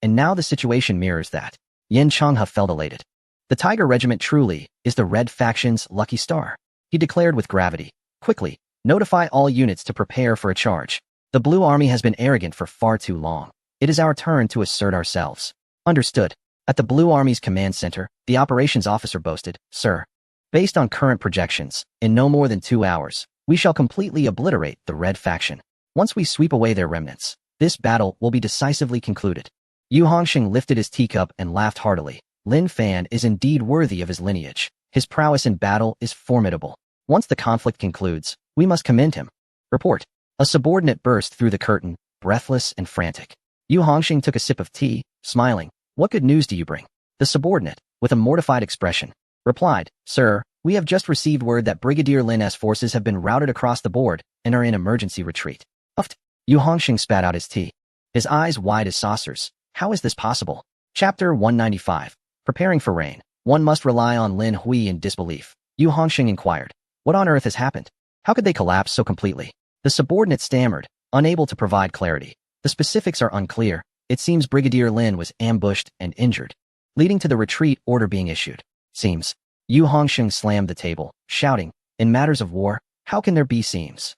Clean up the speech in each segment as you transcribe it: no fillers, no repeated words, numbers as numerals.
and now the situation mirrors that. Yin Changhe felt elated. The Tiger Regiment truly is the Red Faction's lucky star. He declared with gravity. Quickly, notify all units to prepare for a charge. The Blue Army has been arrogant for far too long. It is our turn to assert ourselves. Understood. At the Blue Army's command center, the operations officer boasted, Sir, based on current projections, in no more than 2 hours, we shall completely obliterate the Red Faction. Once we sweep away their remnants, this battle will be decisively concluded. Yu Hongxing lifted his teacup and laughed heartily. Lin Fan is indeed worthy of his lineage. His prowess in battle is formidable. Once the conflict concludes, we must commend him. Report. A subordinate burst through the curtain, breathless and frantic. Yu Hongxing took a sip of tea, smiling. What good news do you bring? The subordinate, with a mortified expression, replied, Sir, we have just received word that Brigadier Lin's forces have been routed across the board and are in emergency retreat. Uft. Yu Hongxing spat out his tea. His eyes wide as saucers. How is this possible? Chapter 195. Preparing for rain. One must rely on Lin Hui in disbelief. Yu Hongxing inquired. What on earth has happened? How could they collapse so completely? The subordinate stammered, unable to provide clarity. The specifics are unclear. It seems Brigadier Lin was ambushed and injured, leading to the retreat order being issued. Seems. Yu Hongxing slammed the table, shouting, in matters of war, how can there be seams?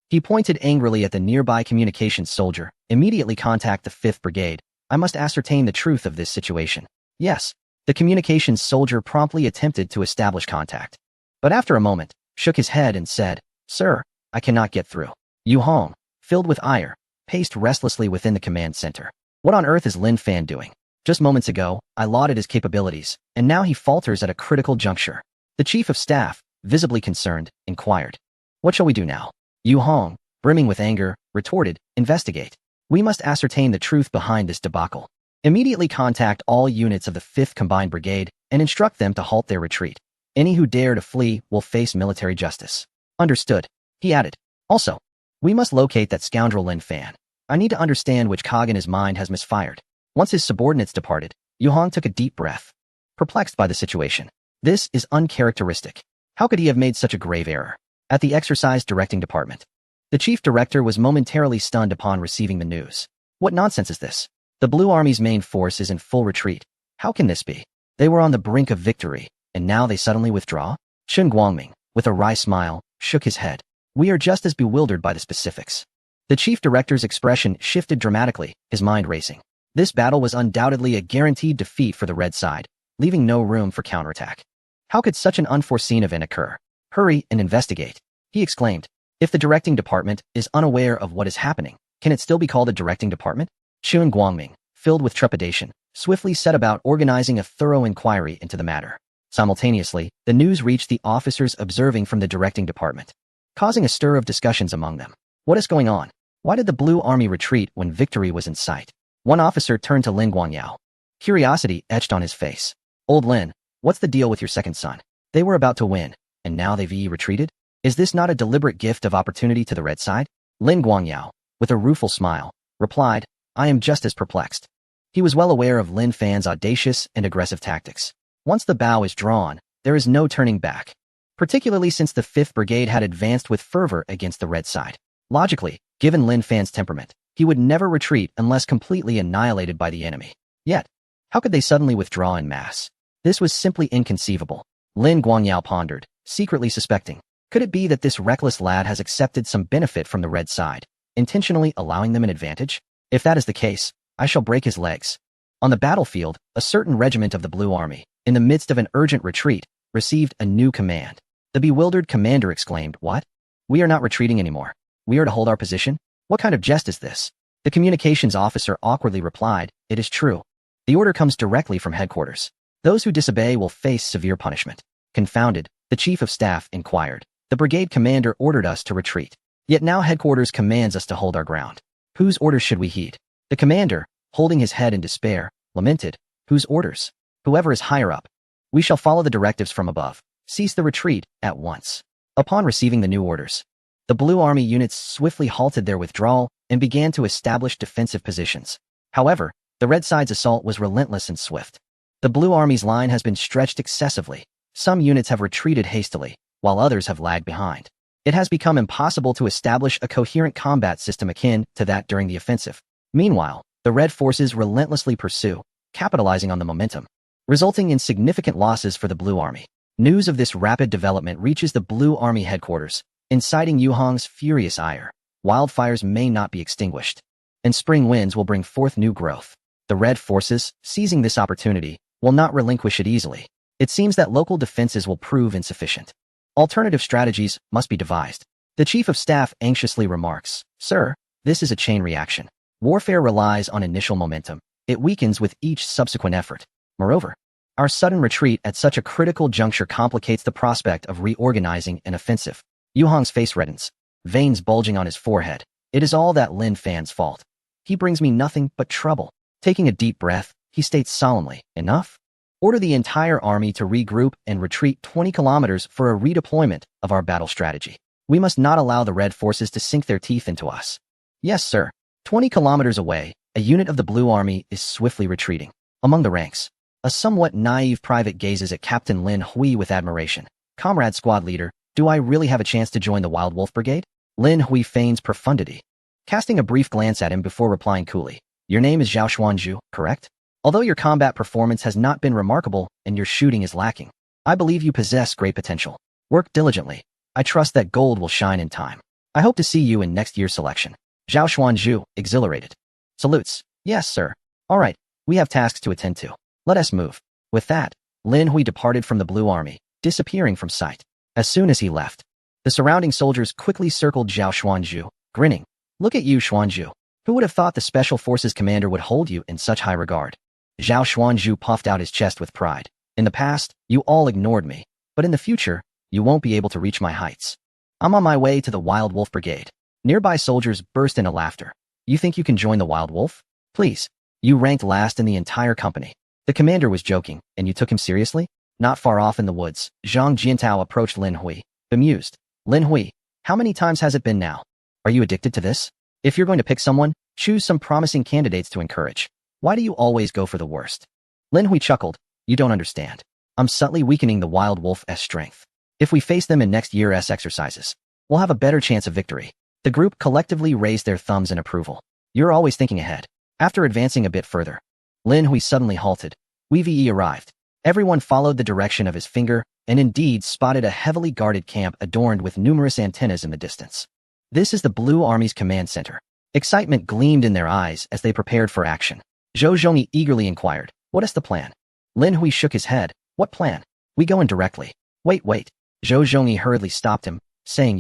He pointed angrily at the nearby communications soldier. Immediately contact the 5th Brigade. I must ascertain the truth of this situation. Yes. The communications soldier promptly attempted to establish contact, but after a moment, shook his head and said, Sir, I cannot get through. Yu Hong, filled with ire, paced restlessly within the command center. What on earth is Lin Fan doing? Just moments ago, I lauded his capabilities, and now he falters at a critical juncture. The chief of staff, visibly concerned, inquired. What shall we do now? Yu Hong, brimming with anger, retorted, investigate. We must ascertain the truth behind this debacle. Immediately contact all units of the 5th Combined Brigade and instruct them to halt their retreat. Any who dare to flee will face military justice. Understood. He added. Also, we must locate that scoundrel Lin Fan. I need to understand which cog in his mind has misfired. Once his subordinates departed, Yu Hong took a deep breath, perplexed by the situation. This is uncharacteristic. How could he have made such a grave error? At the exercise directing department, the chief director was momentarily stunned upon receiving the news. What nonsense is this? The Blue Army's main force is in full retreat. How can this be? They were on the brink of victory, and now they suddenly withdraw? Chen Guangming, with a wry smile, shook his head. We are just as bewildered by the specifics. The chief director's expression shifted dramatically, his mind racing. This battle was undoubtedly a guaranteed defeat for the red side, leaving no room for counterattack. How could such an unforeseen event occur? Hurry and investigate, he exclaimed. If the directing department is unaware of what is happening, can it still be called a directing department? Chen Guangming, filled with trepidation, swiftly set about organizing a thorough inquiry into the matter. Simultaneously, the news reached the officers observing from the directing department, causing a stir of discussions among them. What is going on? Why did the Blue Army retreat when victory was in sight? One officer turned to Lin Guangyao. Curiosity etched on his face. Old Lin, what's the deal with your second son? They were about to win, and now they've retreated? Is this not a deliberate gift of opportunity to the red side? Lin Guangyao, with a rueful smile, replied, I am just as perplexed. He was well aware of Lin Fan's audacious and aggressive tactics. Once the bow is drawn, there is no turning back, particularly since the 5th Brigade had advanced with fervor against the red side. Logically, given Lin Fan's temperament, he would never retreat unless completely annihilated by the enemy. Yet, how could they suddenly withdraw en masse? This was simply inconceivable. Lin Guangyao pondered, secretly suspecting. Could it be that this reckless lad has accepted some benefit from the red side, intentionally allowing them an advantage? If that is the case, I shall break his legs. On the battlefield, a certain regiment of the Blue Army, in the midst of an urgent retreat, received a new command. The bewildered commander exclaimed, What? We are not retreating anymore. We are to hold our position? What kind of jest is this? The communications officer awkwardly replied, It is true. The order comes directly from headquarters. Those who disobey will face severe punishment. Confounded, the chief of staff inquired. The brigade commander ordered us to retreat. Yet now headquarters commands us to hold our ground. Whose orders should we heed? The commander, holding his head in despair, lamented. Whose orders? Whoever is higher up. We shall follow the directives from above. Cease the retreat at once. Upon receiving the new orders, the Blue Army units swiftly halted their withdrawal and began to establish defensive positions. However, the red side's assault was relentless and swift. The Blue Army's line has been stretched excessively. Some units have retreated hastily, while others have lagged behind. It has become impossible to establish a coherent combat system akin to that during the offensive. Meanwhile, The red forces relentlessly pursue, capitalizing on the momentum, resulting in significant losses for the Blue Army. News of this rapid development reaches the Blue Army headquarters, inciting Yuhong's furious ire. Wildfires may not be extinguished, and spring winds will bring forth new growth. The red forces, seizing this opportunity, will not relinquish it easily. It seems that local defenses will prove insufficient. Alternative strategies must be devised. The Chief of Staff anxiously remarks, "Sir, this is a chain reaction. Warfare relies on initial momentum. It weakens with each subsequent effort. Moreover, our sudden retreat at such a critical juncture complicates the prospect of reorganizing an offensive." Yuhong's face reddens, veins bulging on his forehead. It is all that Lin Fan's fault. He brings me nothing but trouble. Taking a deep breath, he states solemnly, "Enough? Order the entire army to regroup and retreat 20 kilometers for a redeployment of our battle strategy. We must not allow the red forces to sink their teeth into us." "Yes, sir." 20 kilometers away, a unit of the Blue Army is swiftly retreating. Among the ranks, a somewhat naive private gazes at Captain Lin Hui with admiration. "Comrade squad leader, do I really have a chance to join the Wild Wolf Brigade?" Lin Hui feigns profundity, casting a brief glance at him before replying coolly. "Your name is Zhao Xuanzhu, correct? Although your combat performance has not been remarkable and your shooting is lacking, I believe you possess great potential. Work diligently. I trust that gold will shine in time. I hope to see you in next year's selection." Zhao Xuanzhu, exhilarated, salutes. "Yes, sir. All right, we have tasks to attend to. Let us move." With that, Lin Hui departed from the Blue Army, disappearing from sight. As soon as he left, the surrounding soldiers quickly circled Zhao Xuanzhu, grinning. "Look at you, Xuanzhu. Who would have thought the Special Forces commander would hold you in such high regard?" Zhao Xuanzhu puffed out his chest with pride. "In the past, you all ignored me, but in the future, you won't be able to reach my heights. I'm on my way to the Wild Wolf Brigade." Nearby soldiers burst into laughter. "You think you can join the Wild Wolf? Please. You ranked last in the entire company." The commander was joking, and you took him seriously? Not far off in the woods, Zhang Jiantao approached Lin Hui, bemused. "Lin Hui, how many times has it been now? Are you addicted to this? If you're going to pick someone, choose some promising candidates to encourage. Why do you always go for the worst?" Lin Hui chuckled. "You don't understand. I'm subtly weakening the Wild Wolf's strength. If we face them in next year's exercises, we'll have a better chance of victory." The group collectively raised their thumbs in approval. "You're always thinking ahead." After advancing a bit further, Lin Hui suddenly halted. Wei Ve arrived. Everyone followed the direction of his finger and indeed spotted a heavily guarded camp adorned with numerous antennas in the distance. "This is the Blue Army's command center." Excitement gleamed in their eyes as they prepared for action. Zhou Zhongyi eagerly inquired, "What is the plan?" Lin Hui shook his head. "What plan? We go in directly." Wait. Zhou Zhongyi hurriedly stopped him, saying,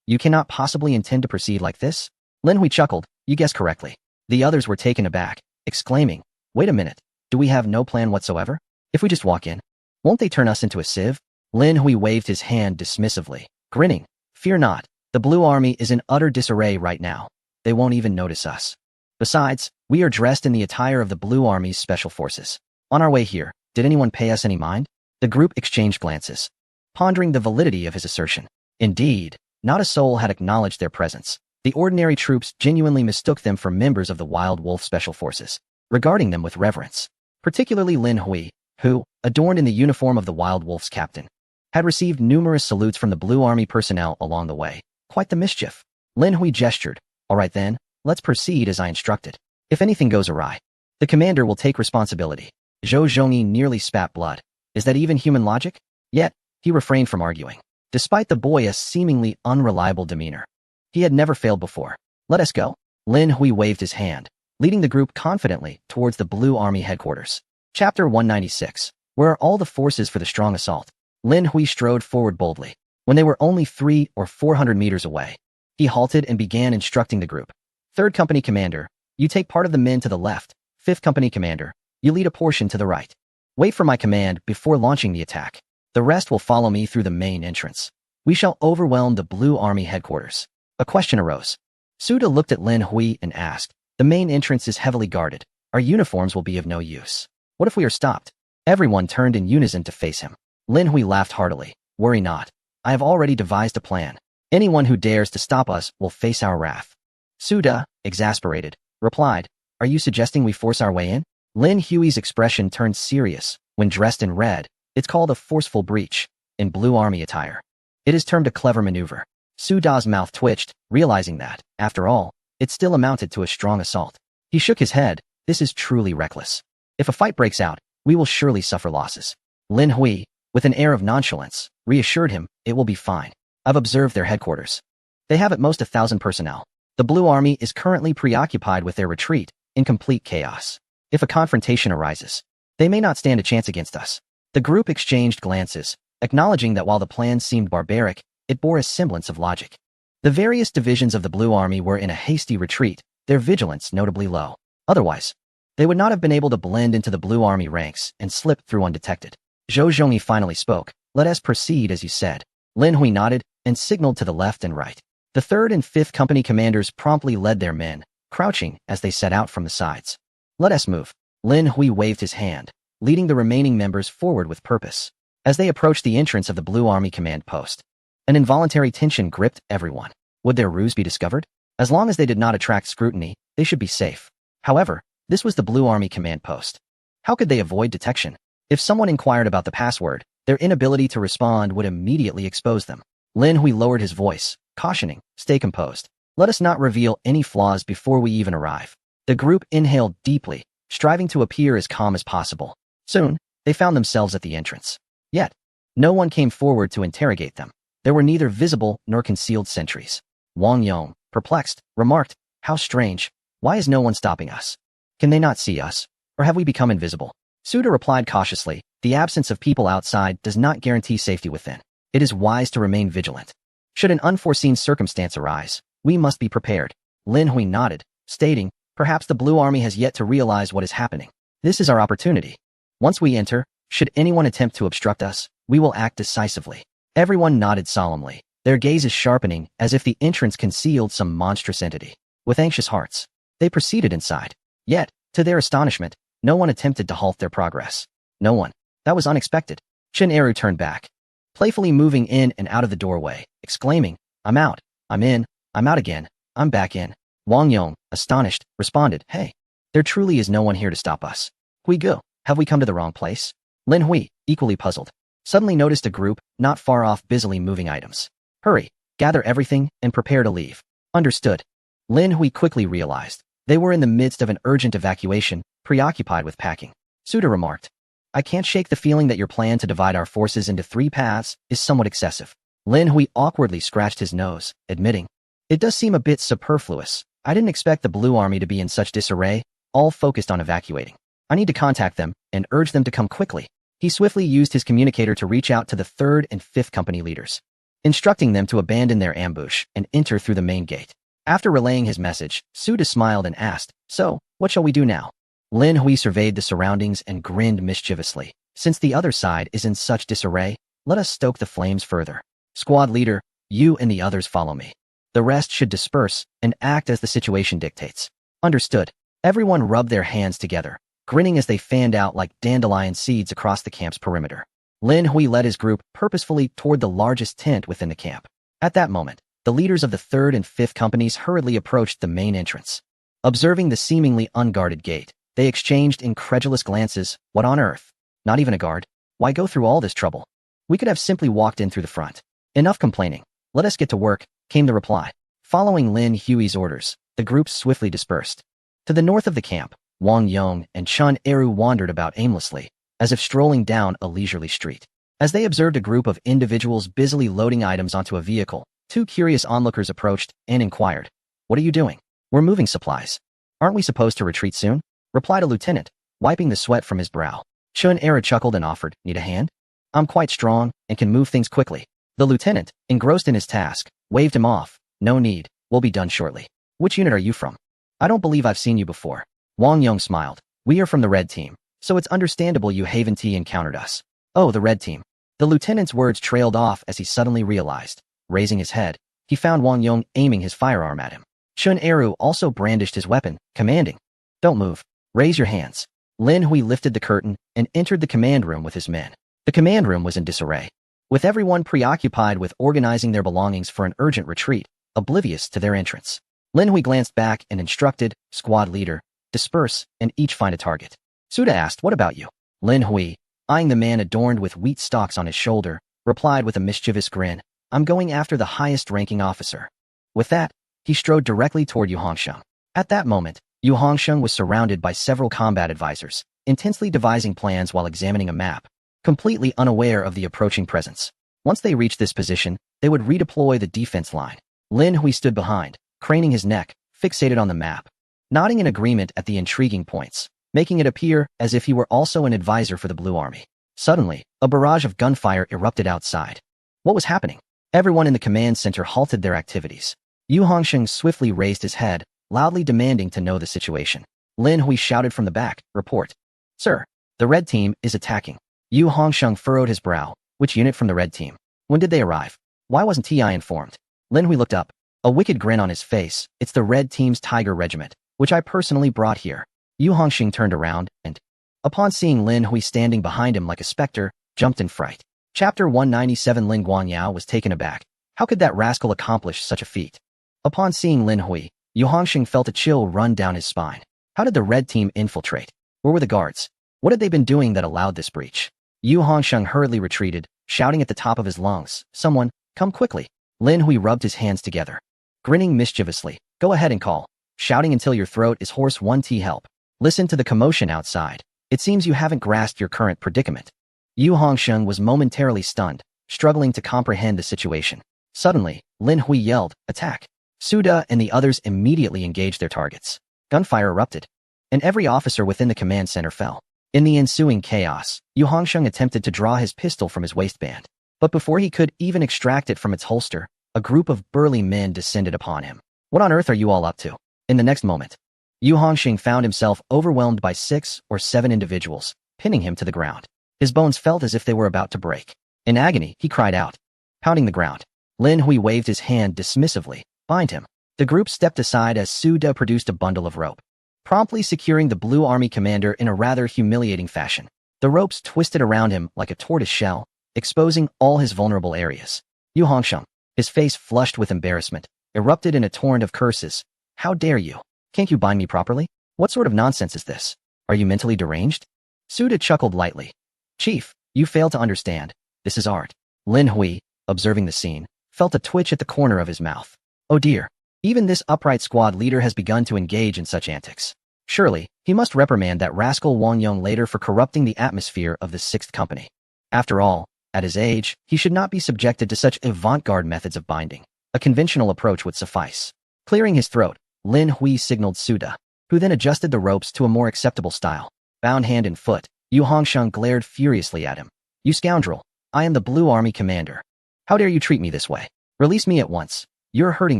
You cannot possibly intend to proceed like this?" Lin Hui chuckled. "You guessed correctly." The others were taken aback, exclaiming, "Wait a minute. Do we have no plan whatsoever? If we just walk in, won't they turn us into a sieve?" Lin Hui waved his hand dismissively, grinning. "Fear not. The Blue Army is in utter disarray right now. They won't even notice us. Besides, we are dressed in the attire of the Blue Army's special forces. On our way here, did anyone pay us any mind?" The group exchanged glances, pondering the validity of his assertion. Indeed, not a soul had acknowledged their presence. The ordinary troops genuinely mistook them for members of the Wild Wolf Special Forces, regarding them with reverence. Particularly Lin Hui, who, adorned in the uniform of the Wild Wolf's captain, had received numerous salutes from the Blue Army personnel along the way. Quite the mischief. Lin Hui gestured. "All right then, let's proceed as I instructed. If anything goes awry, the commander will take responsibility." Zhou Zhongyi nearly spat blood. Is that even human logic? Yet, he refrained from arguing. Despite the boy's seemingly unreliable demeanor, he had never failed before. "Let us go." Lin Hui waved his hand, leading the group confidently towards the Blue Army headquarters. Chapter 196. Where are all the forces for the strong assault? Lin Hui strode forward boldly. When they were only 300 or 400 meters away, he halted and began instructing the group. "3rd Company Commander, you take part of the men to the left. 5th Company Commander, you lead a portion to the right. Wait for my command before launching the attack. The rest will follow me through the main entrance. We shall overwhelm the Blue Army headquarters." A question arose. Suda looked at Lin Hui and asked, "The main entrance is heavily guarded. Our uniforms will be of no use. What if we are stopped?" Everyone turned in unison to face him. Lin Hui laughed heartily. "Worry not. I have already devised a plan. Anyone who dares to stop us will face our wrath." Suda, exasperated, replied, "Are you suggesting we force our way in?" Lin Hui's expression turned serious. When dressed in red, it's called a forceful breach. In Blue Army attire, it is termed a clever maneuver. Suda's mouth twitched, realizing that, after all, it still amounted to a strong assault. He shook his head. This is truly reckless. If a fight breaks out, we will surely suffer losses. Lin Hui, with an air of nonchalance, reassured him, it will be fine. I've observed their headquarters. They have at most 1,000 personnel. The Blue Army is currently preoccupied with their retreat, in complete chaos. If a confrontation arises, they may not stand a chance against us. The group exchanged glances, acknowledging that while the plan seemed barbaric, it bore a semblance of logic. The various divisions of the Blue Army were in a hasty retreat, their vigilance notably low. Otherwise, they would not have been able to blend into the Blue Army ranks and slip through undetected. Zhou Zhongyi finally spoke. Let us proceed as you said. Lin Hui nodded and signaled to the left and right. The 3rd and 5th Company commanders promptly led their men, crouching as they set out from the sides. Let us move. Lin Hui waved his hand, leading the remaining members forward with purpose. As they approached the entrance of the Blue Army command post, an involuntary tension gripped everyone. Would their ruse be discovered? As long as they did not attract scrutiny, they should be safe. However, this was the Blue Army command post. How could they avoid detection? If someone inquired about the password, their inability to respond would immediately expose them. Lin Hui lowered his voice, cautioning, stay composed. Let us not reveal any flaws before we even arrive. The group inhaled deeply, striving to appear as calm as possible. Soon, they found themselves at the entrance. Yet, no one came forward to interrogate them. There were neither visible nor concealed sentries. Wang Yong, perplexed, remarked, how strange. Why is no one stopping us? Can they not see us? Or have we become invisible? Suda replied cautiously, the absence of people outside does not guarantee safety within. It is wise to remain vigilant. Should an unforeseen circumstance arise, we must be prepared. Lin Hui nodded, stating, perhaps the Blue Army has yet to realize what is happening. This is our opportunity. Once we enter, should anyone attempt to obstruct us, we will act decisively. Everyone nodded solemnly, their gazes sharpening as if the entrance concealed some monstrous entity. With anxious hearts, they proceeded inside. Yet, to their astonishment, no one attempted to halt their progress. No one. That was unexpected. Chen Eru turned back, playfully moving in and out of the doorway, exclaiming, I'm out, I'm in, I'm out again, I'm back in. Wang Yong, astonished, responded, hey, there truly is no one here to stop us. Hui Gu, have we come to the wrong place? Lin Hui, equally puzzled, suddenly noticed a group not far off busily moving items. Hurry, gather everything and prepare to leave. Understood. Lin Hui quickly realized they were in the midst of an urgent evacuation, preoccupied with packing. Suda remarked, I can't shake the feeling that your plan to divide our forces into 3 paths is somewhat excessive. Lin Hui awkwardly scratched his nose, admitting, it does seem a bit superfluous. I didn't expect the Blue Army to be in such disarray, all focused on evacuating. I need to contact them and urge them to come quickly. He swiftly used his communicator to reach out to the 3rd and 5th Company leaders, instructing them to abandon their ambush and enter through the main gate. After relaying his message, Suda smiled and asked, so, what shall we do now? Lin Hui surveyed the surroundings and grinned mischievously. Since the other side is in such disarray, let us stoke the flames further. Squad leader, you and the others follow me. The rest should disperse and act as the situation dictates. Understood. Everyone rubbed their hands together, grinning as they fanned out like dandelion seeds across the camp's perimeter. Lin Hui led his group purposefully toward the largest tent within the camp. At that moment, the leaders of the 3rd and 5th Companies hurriedly approached the main entrance. Observing the seemingly unguarded gate, they exchanged incredulous glances. What on earth? Not even a guard? Why go through all this trouble? We could have simply walked in through the front. Enough complaining. Let us get to work, came the reply. Following Lin Hui's orders, the group swiftly dispersed. To the north of the camp, Wang Yong and Chen Eru wandered about aimlessly, as if strolling down a leisurely street. As they observed a group of individuals busily loading items onto a vehicle, 2 curious onlookers approached and inquired, what are you doing? We're moving supplies. Aren't we supposed to retreat soon? Replied a lieutenant, wiping the sweat from his brow. Chen Eru chuckled and offered, need a hand? I'm quite strong and can move things quickly. The lieutenant, engrossed in his task, waved him off. No need, we'll be done shortly. Which unit are you from? I don't believe I've seen you before. Wang Yong smiled. We are from the Red Team, so it's understandable you Haven T encountered us. Oh, the Red Team. The lieutenant's words trailed off as he suddenly realized. Raising his head, he found Wang Yong aiming his firearm at him. Chen Eru also brandished his weapon, commanding, don't move. Raise your hands. Lin Hui lifted the curtain and entered the command room with his men. The command room was in disarray, with everyone preoccupied with organizing their belongings for an urgent retreat, oblivious to their entrance. Lin Hui glanced back and instructed, squad leader, disperse and each find a target. Suda asked, what about you? Lin Hui, eyeing the man adorned with wheat stalks on his shoulder, replied with a mischievous grin, I'm going after the highest-ranking officer. With that, he strode directly toward Yu Hongsheng. At that moment, Yu Hongsheng was surrounded by several combat advisors, intensely devising plans while examining a map, completely unaware of the approaching presence. Once they reached this position, they would redeploy the defense line. Lin Hui stood behind, craning his neck, fixated on the map, nodding in agreement at the intriguing points, making it appear as if he were also an advisor for the Blue Army. Suddenly, a barrage of gunfire erupted outside. What was happening? Everyone in the command center halted their activities. Yu Hongsheng swiftly raised his head, loudly demanding to know the situation. Lin Hui shouted from the back, "Report." "Sir, the red team is attacking." Yu Hongsheng furrowed his brow. "Which unit from the red team? When did they arrive? Why wasn't TI informed?" Lin Hui looked up, a wicked grin on his face. "It's the red team's Tiger Regiment, which I personally brought here." Yu Hongsheng turned around and, upon seeing Lin Hui standing behind him like a specter, jumped in fright. Chapter 197. Lin Guanyao was taken aback. How could that rascal accomplish such a feat? Upon seeing Lin Hui, Yu Hongsheng felt a chill run down his spine. How did the red team infiltrate? Where were the guards? What had they been doing that allowed this breach? Yu Hongsheng hurriedly retreated, shouting at the top of his lungs, "Someone, come quickly." Lin Hui rubbed his hands together, grinning mischievously. "Go ahead and call. Shouting until your throat is hoarse won't help. Listen to the commotion outside. It seems you haven't grasped your current predicament." Yu Hongsheng was momentarily stunned, struggling to comprehend the situation. Suddenly, Lin Hui yelled, "Attack!" Suda and the others immediately engaged their targets. Gunfire erupted, and every officer within the command center fell. In the ensuing chaos, Yu Hongsheng attempted to draw his pistol from his waistband. But before he could even extract it from its holster, a group of burly men descended upon him. "What on earth are you all up to?" In the next moment, Yu Hongsheng found himself overwhelmed by 6 or 7 individuals, pinning him to the ground. His bones felt as if they were about to break. In agony, he cried out, pounding the ground. Lin Hui waved his hand dismissively. "Bind him." The group stepped aside as Su De produced a bundle of rope, promptly securing the Blue Army commander in a rather humiliating fashion. The ropes twisted around him like a tortoise shell, exposing all his vulnerable areas. Yu Hongsheng, his face flushed with embarrassment, erupted in a torrent of curses. "How dare you? Can't you bind me properly? What sort of nonsense is this? Are you mentally deranged?" Su De chuckled lightly. "Chief, you fail to understand. This is art." Lin Hui, observing the scene, felt a twitch at the corner of his mouth. Oh dear, even this upright squad leader has begun to engage in such antics. Surely, he must reprimand that rascal Wang Yong later for corrupting the atmosphere of the 6th Company. After all, at his age, he should not be subjected to such avant-garde methods of binding. A conventional approach would suffice. Clearing his throat, Lin Hui signaled Suda, who then adjusted the ropes to a more acceptable style. Bound hand and foot, Yu Hongsheng glared furiously at him. "You scoundrel, I am the Blue Army commander. How dare you treat me this way? Release me at once. You're hurting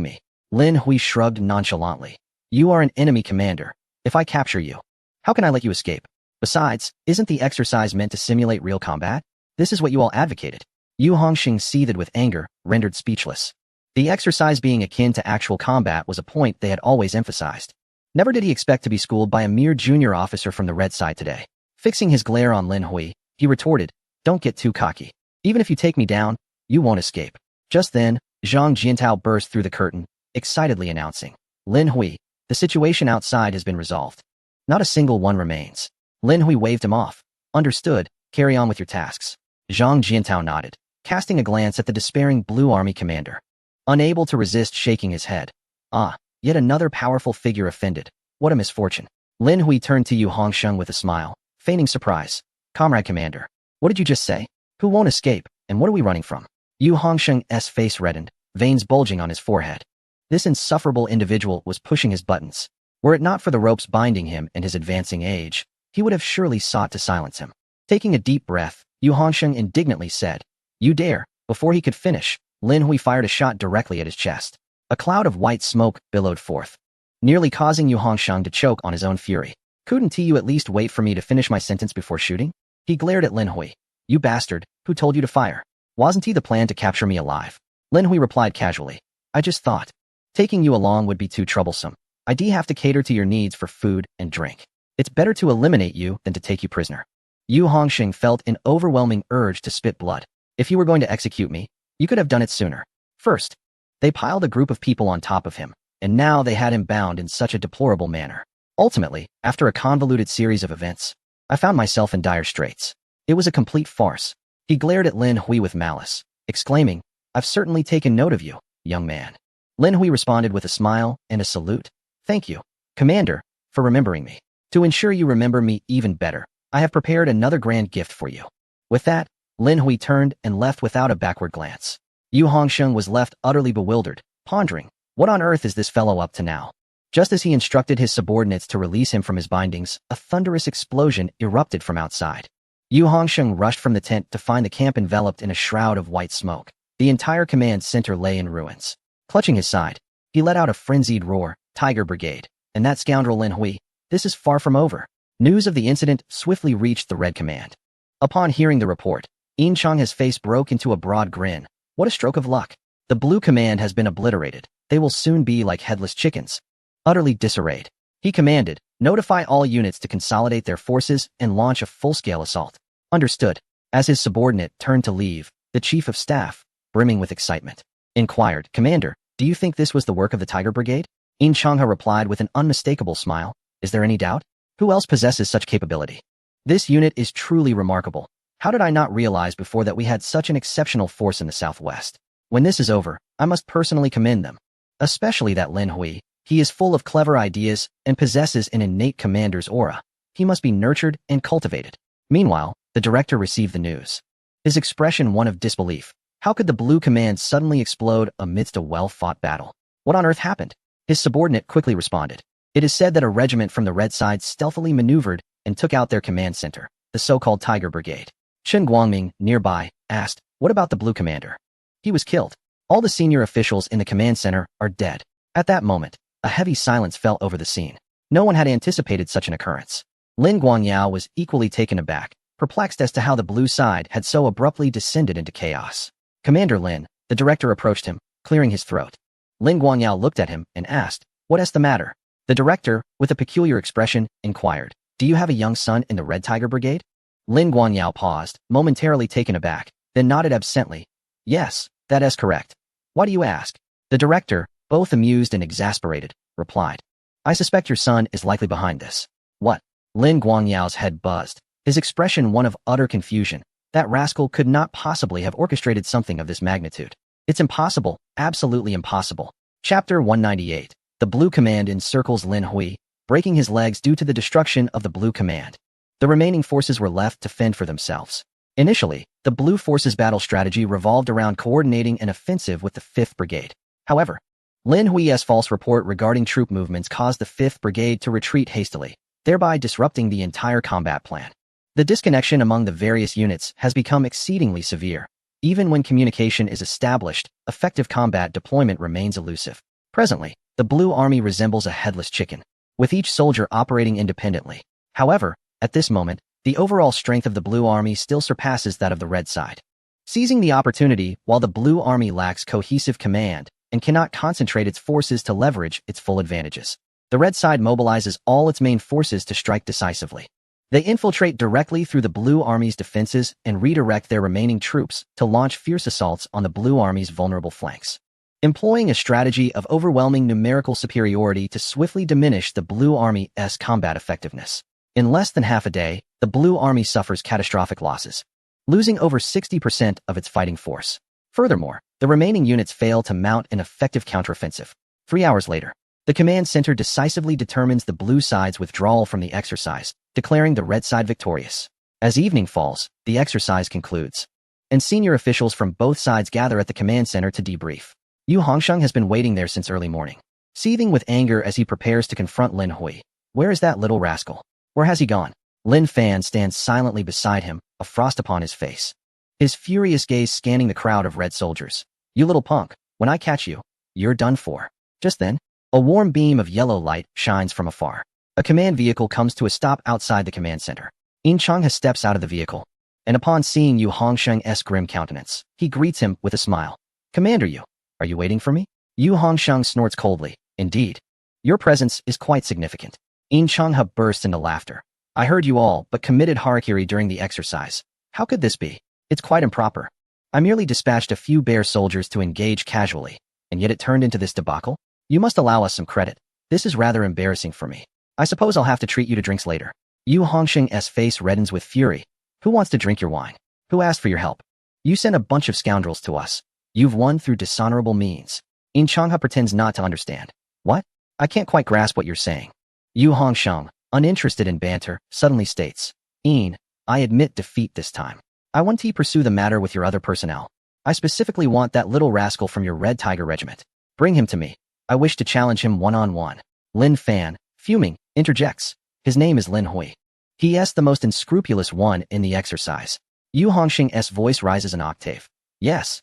me." Lin Hui shrugged nonchalantly. "You are an enemy commander. If I capture you, how can I let you escape? Besides, isn't the exercise meant to simulate real combat? This is what you all advocated." Yu Hongsheng seethed with anger, rendered speechless. The exercise being akin to actual combat was a point they had always emphasized. Never did he expect to be schooled by a mere junior officer from the red side today. Fixing his glare on Lin Hui, he retorted, "Don't get too cocky. Even if you take me down, you won't escape." Just then, Zhang Jiantao burst through the curtain, excitedly announcing, "Lin Hui, the situation outside has been resolved. Not a single one remains." Lin Hui waved him off. "Understood, carry on with your tasks." Zhang Jiantao nodded, casting a glance at the despairing Blue Army commander, unable to resist shaking his head. Ah, yet another powerful figure offended. What a misfortune. Lin Hui turned to Yu Hongsheng with a smile, feigning surprise. "Comrade commander, what did you just say? Who won't escape, and what are we running from?" Yu Hongsheng's face reddened, veins bulging on his forehead. This insufferable individual was pushing his buttons. Were it not for the ropes binding him and his advancing age, he would have surely sought to silence him. Taking a deep breath, Yu Hongsheng indignantly said, "You dare." Before he could finish, Lin Hui fired a shot directly at his chest. A cloud of white smoke billowed forth, nearly causing Yu Hongsheng to choke on his own fury. "Couldn't you at least wait for me to finish my sentence before shooting?" He glared at Lin Hui. "You bastard, who told you to fire? Wasn't he the plan to capture me alive?" Lin Hui replied casually, "I just thought taking you along would be too troublesome. I have to cater to your needs for food and drink. It's better to eliminate you than to take you prisoner." Yu Hongsheng felt an overwhelming urge to spit blood. If you were going to execute me, you could have done it sooner. First, they piled a group of people on top of him, and now they had him bound in such a deplorable manner. Ultimately, after a convoluted series of events, I found myself in dire straits. It was a complete farce. He glared at Lin Hui with malice, exclaiming, "I've certainly taken note of you, young man." Lin Hui responded with a smile and a salute. "Thank you, Commander, for remembering me. To ensure you remember me even better, I have prepared another grand gift for you." With that, Lin Hui turned and left without a backward glance. Yu Hongsheng was left utterly bewildered, pondering, what on earth is this fellow up to now? Just as he instructed his subordinates to release him from his bindings, a thunderous explosion erupted from outside. Yu Hongsheng rushed from the tent to find the camp enveloped in a shroud of white smoke. The entire command center lay in ruins. Clutching his side, he let out a frenzied roar, "Tiger Brigade! And that scoundrel Lin Hui, this is far from over." News of the incident swiftly reached the Red Command. Upon hearing the report, Yin Chang's face broke into a broad grin. What a stroke of luck. The Blue Command has been obliterated. They will soon be like headless chickens. Utterly disarrayed, he commanded, "Notify all units to consolidate their forces and launch a full-scale assault." Understood. As his subordinate turned to leave, the chief of staff, brimming with excitement, inquired, "Commander, do you think this was the work of the Tiger Brigade?" Yin Changha replied with an unmistakable smile, "Is there any doubt? Who else possesses such capability? This unit is truly remarkable. How did I not realize before that we had such an exceptional force in the southwest? When this is over, I must personally commend them. Especially that Lin Hui. He is full of clever ideas and possesses an innate commander's aura. He must be nurtured and cultivated." Meanwhile, the director received the news. His expression one of disbelief. How could the Blue Command suddenly explode amidst a well-fought battle? What on earth happened? His subordinate quickly responded. It is said that a regiment from the red side stealthily maneuvered and took out their command center, the so-called Tiger Brigade. Chen Guangming, nearby, asked, "What about the Blue Commander?" "He was killed. All the senior officials in the command center are dead." At that moment, a heavy silence fell over the scene. No one had anticipated such an occurrence. Lin Guangyao was equally taken aback, perplexed as to how the blue side had so abruptly descended into chaos. "Commander Lin," the director approached him, clearing his throat. Lin Guangyao looked at him and asked, "What is the matter?" The director, with a peculiar expression, inquired, "Do you have a young son in the Red Tiger Brigade?" Lin Guangyao paused, momentarily taken aback, then nodded absently. "Yes, that is correct. Why do you ask?" The director, both amused and exasperated, replied, "I suspect your son is likely behind this." "What?" Lin Guangyao's head buzzed, his expression one of utter confusion. That rascal could not possibly have orchestrated something of this magnitude. It's impossible, absolutely impossible. Chapter 198. The Blue Command encircles Lin Hui, breaking his legs due to the destruction of the Blue Command. The remaining forces were left to fend for themselves. Initially, the Blue Forces' battle strategy revolved around coordinating an offensive with the 5th Brigade. However, Lin Hui's false report regarding troop movements caused the 5th Brigade to retreat hastily, thereby disrupting the entire combat plan. The disconnection among the various units has become exceedingly severe. Even when communication is established, effective combat deployment remains elusive. Presently, the Blue Army resembles a headless chicken, with each soldier operating independently. However, at this moment, the overall strength of the Blue Army still surpasses that of the Red side. Seizing the opportunity, while the Blue Army lacks cohesive command and cannot concentrate its forces to leverage its full advantages, the Red side mobilizes all its main forces to strike decisively. They infiltrate directly through the Blue Army's defenses and redirect their remaining troops to launch fierce assaults on the Blue Army's vulnerable flanks. Employing a strategy of overwhelming numerical superiority to swiftly diminish the Blue Army's combat effectiveness. In less than half a day, the Blue Army suffers catastrophic losses, losing over 60% of its fighting force. Furthermore, the remaining units fail to mount an effective counteroffensive. 3 hours later, the command center decisively determines the Blue side's withdrawal from the exercise, declaring the Red side victorious. As evening falls, the exercise concludes, and senior officials from both sides gather at the command center to debrief. Yu Hongsheng has been waiting there since early morning, seething with anger as he prepares to confront Lin Hui. Where is that little rascal? Where has he gone? Lin Fan stands silently beside him, a frost upon his face, his furious gaze scanning the crowd of red soldiers. "You little punk, when I catch you, you're done for." Just then, a warm beam of yellow light shines from afar. A command vehicle comes to a stop outside the command center. Yin Changha steps out of the vehicle, and upon seeing Yu Hongsheng's grim countenance, he greets him with a smile. "Commander Yu, are you waiting for me?" Yu Hongsheng snorts coldly. "Indeed. Your presence is quite significant." Yin Changha bursts into laughter. "I heard you all but committed harakiri during the exercise. How could this be? It's quite improper. I merely dispatched a few bare soldiers to engage casually, and yet it turned into this debacle? You must allow us some credit. This is rather embarrassing for me. I suppose I'll have to treat you to drinks later." Yu Hongsheng's face reddens with fury. "Who wants to drink your wine? Who asked for your help? You sent a bunch of scoundrels to us. You've won through dishonorable means." Yin Changha pretends not to understand. "What? I can't quite grasp what you're saying." Yu Hongsheng, uninterested in banter, suddenly states, I admit defeat this time. I want to pursue the matter with your other personnel. I specifically want that little rascal from your Red Tiger Regiment. Bring him to me. I wish to challenge him one-on-one. Lin Fan, fuming, interjects. His name is Lin Hui. He is the most unscrupulous one in the exercise. Yu Hongsheng's voice rises an octave. Yes,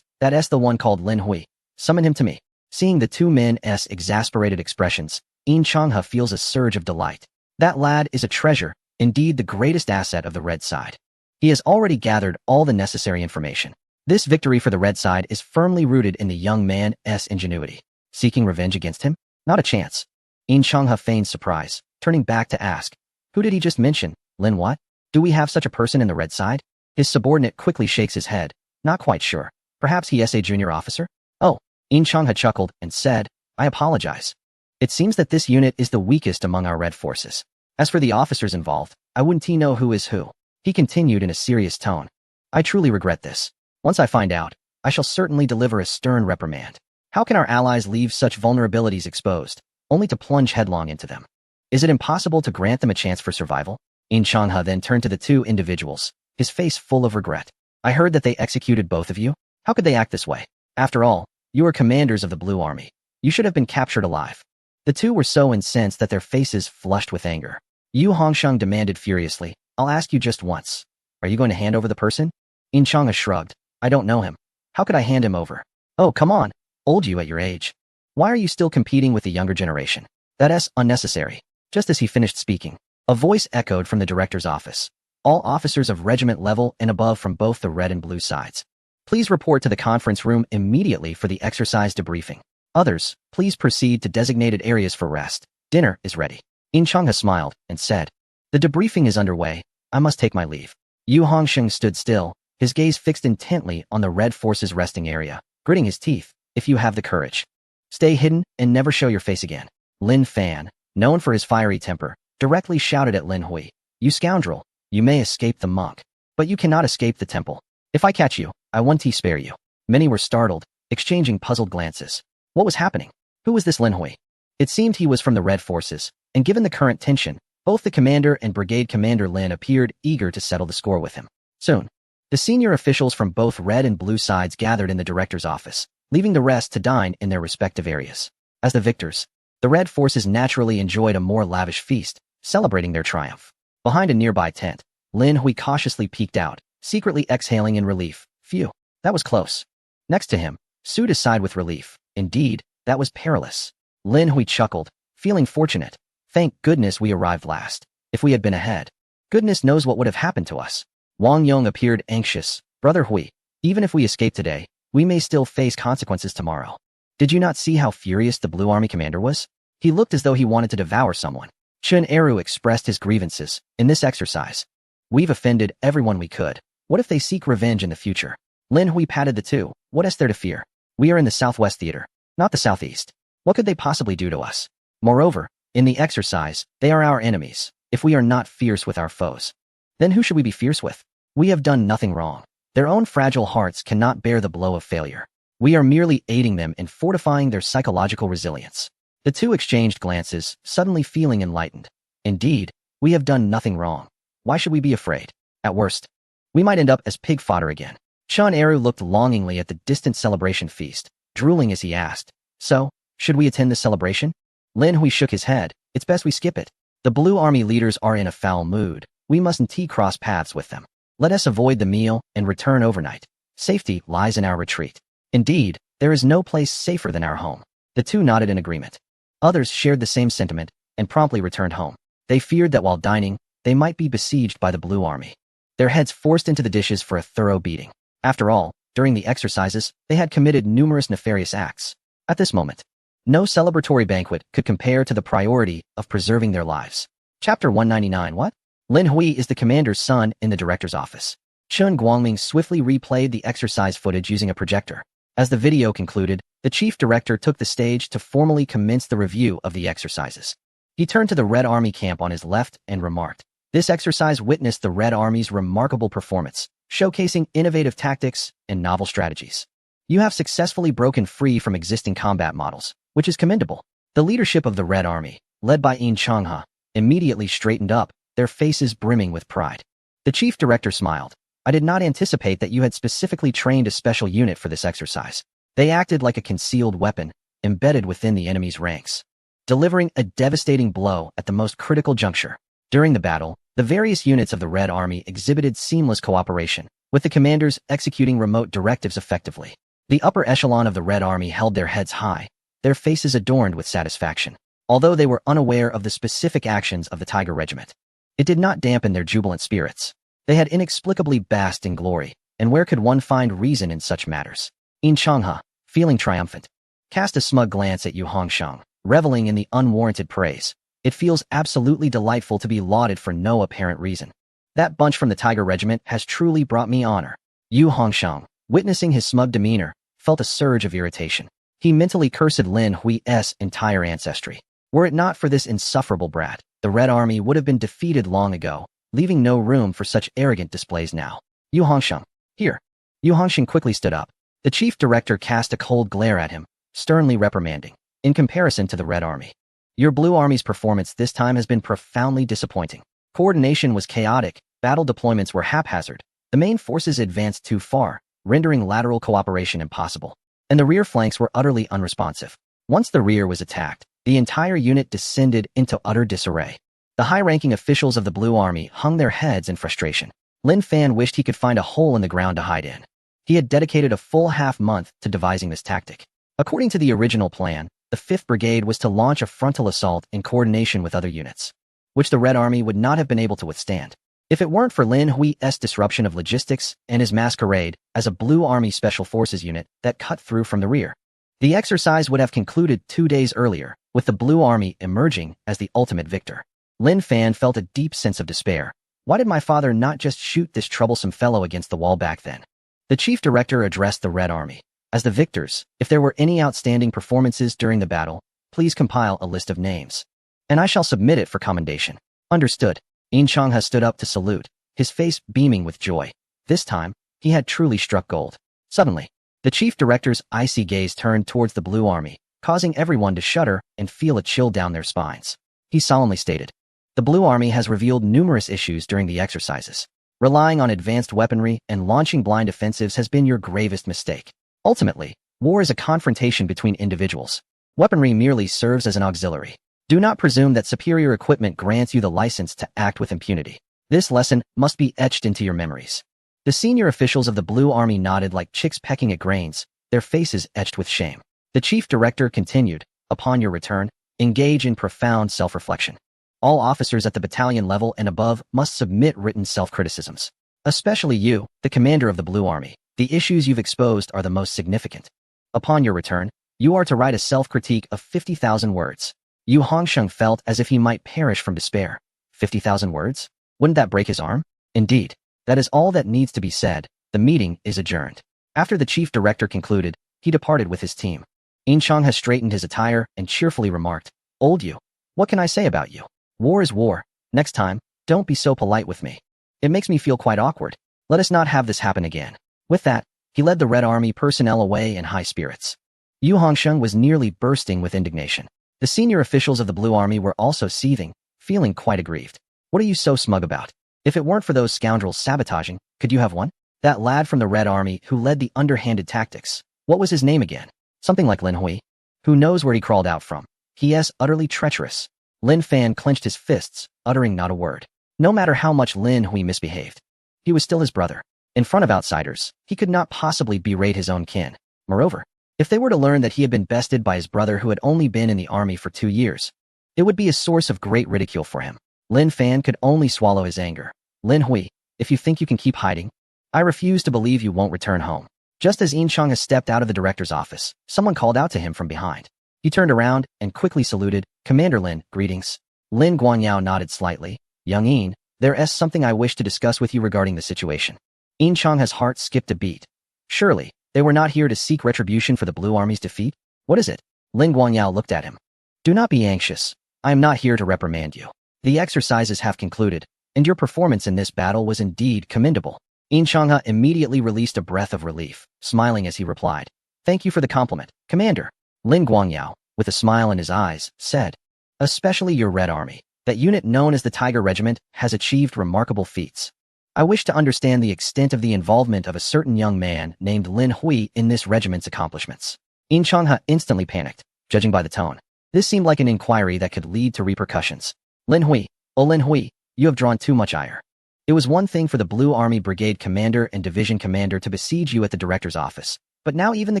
that is the one called Lin Hui. Summon him to me. Seeing the two men's exasperated expressions, Yin Changhe feels a surge of delight. That lad is a treasure, indeed the greatest asset of the red side. He has already gathered all the necessary information. This victory for the red side is firmly rooted in the young man's ingenuity. Seeking revenge against him? Not a chance. Yin Changhe feigns surprise, turning back to ask, who did he just mention? Lin what? Do we have such a person in the red side? His subordinate quickly shakes his head, not quite sure. Perhaps he is a junior officer? Oh, Yin Changhe chuckled and said, I apologize. It seems that this unit is the weakest among our red forces. As for the officers involved, I wouldn't know who is who. He continued in a serious tone. I truly regret this. Once I find out, I shall certainly deliver a stern reprimand. How can our allies leave such vulnerabilities exposed, only to plunge headlong into them? Is it impossible to grant them a chance for survival? Yin Changhe then turned to the two individuals, his face full of regret. I heard that they executed both of you. How could they act this way? After all, you are commanders of the Blue Army. You should have been captured alive. The two were so incensed that their faces flushed with anger. Yu Hongsheng demanded furiously, I'll ask you just once. Are you going to hand over the person? Yin Changhe shrugged. I don't know him. How could I hand him over? Oh, come on. Old you at your age. Why are you still competing with the younger generation? That is unnecessary. Just as he finished speaking, a voice echoed from the director's office. All officers of regiment level and above from both the red and blue sides. Please report to the conference room immediately for the exercise debriefing. Others, please proceed to designated areas for rest. Dinner is ready. Yin Changhe smiled and said, the debriefing is underway. I must take my leave. Yu Hongsheng stood still, his gaze fixed intently on the red force's resting area, gritting his teeth. If you have the courage, stay hidden and never show your face again. Lin Fan, known for his fiery temper, directly shouted at Lin Hui. You scoundrel, you may escape the monk, but you cannot escape the temple. If I catch you, I won't spare you. Many were startled, exchanging puzzled glances. What was happening? Who was this Lin Hui? It seemed he was from the red forces, and given the current tension, both the commander and brigade commander Lin appeared eager to settle the score with him. Soon, the senior officials from both red and blue sides gathered in the director's office, leaving the rest to dine in their respective areas. As the victors, the red forces naturally enjoyed a more lavish feast, celebrating their triumph. Behind a nearby tent, Lin Hui cautiously peeked out, secretly exhaling in relief. Phew, that was close. Next to him, Su sighed with relief. Indeed, that was perilous. Lin Hui chuckled, feeling fortunate. Thank goodness we arrived last. If we had been ahead, goodness knows what would have happened to us. Wang Yong appeared anxious. Brother Hui, even if we escape today, we may still face consequences tomorrow. Did you not see how furious the Blue Army commander was? He looked as though he wanted to devour someone. Chen Eru expressed his grievances. In this exercise, we've offended everyone we could. What if they seek revenge in the future? Lin Hui patted the two. What is there to fear? We are in the Southwest Theater, not the Southeast. What could they possibly do to us? Moreover, in the exercise, they are our enemies. If we are not fierce with our foes, then who should we be fierce with? We have done nothing wrong. Their own fragile hearts cannot bear the blow of failure. We are merely aiding them in fortifying their psychological resilience. The two exchanged glances, suddenly feeling enlightened. Indeed, we have done nothing wrong. Why should we be afraid? At worst, we might end up as pig fodder again. Chen Eru looked longingly at the distant celebration feast, drooling as he asked, so, should we attend the celebration? Lin Hui shook his head. It's best we skip it. The Blue Army leaders are in a foul mood. We mustn't cross paths with them. Let us avoid the meal and return overnight. Safety lies in our retreat. Indeed, there is no place safer than our home. The two nodded in agreement. Others shared the same sentiment and promptly returned home. They feared that while dining, they might be besieged by the Blue Army, their heads forced into the dishes for a thorough beating. After all, during the exercises, they had committed numerous nefarious acts. At this moment, no celebratory banquet could compare to the priority of preserving their lives. Chapter 199. What? Lin Hui is the commander's son in the director's office. Chen Guangming swiftly replayed the exercise footage using a projector. As the video concluded, the chief director took the stage to formally commence the review of the exercises. He turned to the Red Army camp on his left and remarked, this exercise witnessed the Red Army's remarkable performance, showcasing innovative tactics and novel strategies. You have successfully broken free from existing combat models, which is commendable. The leadership of the Red Army, led by Yin Changhe, immediately straightened up, their faces brimming with pride. The chief director smiled. I did not anticipate that you had specifically trained a special unit for this exercise. They acted like a concealed weapon, embedded within the enemy's ranks, delivering a devastating blow at the most critical juncture. During the battle, the various units of the Red Army exhibited seamless cooperation, with the commanders executing remote directives effectively. The upper echelon of the Red Army held their heads high, their faces adorned with satisfaction, although they were unaware of the specific actions of the Tiger Regiment. It did not dampen their jubilant spirits. They had inexplicably basked in glory, and where could one find reason in such matters? Yin Changhe, feeling triumphant, cast a smug glance at Yu Hongsheng, reveling in the unwarranted praise. It feels absolutely delightful to be lauded for no apparent reason. That bunch from the Tiger Regiment has truly brought me honor. Yu Hongsheng, witnessing his smug demeanor, felt a surge of irritation. He mentally cursed Lin Hui's entire ancestry. Were it not for this insufferable brat, the Red Army would have been defeated long ago, leaving no room for such arrogant displays now. Yu Hongsheng, here. Yu Hongsheng quickly stood up. The chief director cast a cold glare at him, sternly reprimanding. In comparison to the Red Army, your Blue Army's performance this time has been profoundly disappointing. Coordination was chaotic, battle deployments were haphazard, the main forces advanced too far, rendering lateral cooperation impossible, and the rear flanks were utterly unresponsive. Once the rear was attacked, the entire unit descended into utter disarray. The high-ranking officials of the Blue Army hung their heads in frustration. Lin Fan wished he could find a hole in the ground to hide in. He had dedicated a full half-month to devising this tactic. According to the original plan, the 5th Brigade was to launch a frontal assault in coordination with other units, which the Red Army would not have been able to withstand. If it weren't for Lin Hui's disruption of logistics and his masquerade as a Blue Army Special Forces unit that cut through from the rear, the exercise would have concluded 2 days earlier, with the Blue Army emerging as the ultimate victor. Lin Fan felt a deep sense of despair. Why did my father not just shoot this troublesome fellow against the wall back then? The chief director addressed the Red Army. As the victors, if there were any outstanding performances during the battle, please compile a list of names, and I shall submit it for commendation. Understood. Yin Changhe stood up to salute, his face beaming with joy. This time, he had truly struck gold. Suddenly, the chief director's icy gaze turned towards the Blue Army, causing everyone to shudder and feel a chill down their spines. He solemnly stated, "The Blue Army has revealed numerous issues during the exercises. Relying on advanced weaponry and launching blind offensives has been your gravest mistake. Ultimately, war is a confrontation between individuals. Weaponry merely serves as an auxiliary. Do not presume that superior equipment grants you the license to act with impunity. This lesson must be etched into your memories." The senior officials of the Blue Army nodded like chicks pecking at grains, their faces etched with shame. The chief director continued, "Upon your return, engage in profound self-reflection. All officers at the battalion level and above must submit written self-criticisms. Especially you, the commander of the Blue Army. The issues you've exposed are the most significant. Upon your return, you are to write a self-critique of 50,000 words." Yu Hongsheng felt as if he might perish from despair. 50,000 words? Wouldn't that break his arm? Indeed, that is all that needs to be said. The meeting is adjourned. After the chief director concluded, he departed with his team. Yin Changhe straightened his attire and cheerfully remarked, "Old you, what can I say about you? War is war. Next time, don't be so polite with me. It makes me feel quite awkward. Let us not have this happen again." With that, he led the Red Army personnel away in high spirits. Yu Hongsheng was nearly bursting with indignation. The senior officials of the Blue Army were also seething, feeling quite aggrieved. "What are you so smug about? If it weren't for those scoundrels sabotaging, could you have won? That lad from the Red Army who led the underhanded tactics, what was his name again? Something like Lin Hui. Who knows where he crawled out from? He is utterly treacherous." Lin Fan clenched his fists, uttering not a word. No matter how much Lin Hui misbehaved, he was still his brother. In front of outsiders, he could not possibly berate his own kin. Moreover, if they were to learn that he had been bested by his brother who had only been in the army for 2 years, it would be a source of great ridicule for him. Lin Fan could only swallow his anger. "Lin Hui, if you think you can keep hiding, I refuse to believe you won't return home." Just as Yin Changhe stepped out of the director's office, someone called out to him from behind. He turned around and quickly saluted, "Commander Lin, greetings." Lin Guangyao nodded slightly. "Young Yin, there's something I wish to discuss with you regarding the situation." Yin Changhe's heart skipped a beat. Surely, they were not here to seek retribution for the Blue Army's defeat? "What is it?" Lin Guangyao looked at him. "Do not be anxious. I am not here to reprimand you. The exercises have concluded, and your performance in this battle was indeed commendable." Yin Changhe immediately released a breath of relief, smiling as he replied, "Thank you for the compliment, Commander." Lin Guangyao, with a smile in his eyes, said, especially your Red Army. That unit known as the Tiger Regiment has achieved remarkable feats. I wish to understand the extent of the involvement of a certain young man named Lin Hui in this regiment's accomplishments. In Changhe instantly panicked, judging by the tone. This seemed like an inquiry that could lead to repercussions. Lin Hui, oh Lin Hui, you have drawn too much ire. It was one thing for the Blue Army Brigade Commander and Division Commander to besiege you at the Director's office, but now even the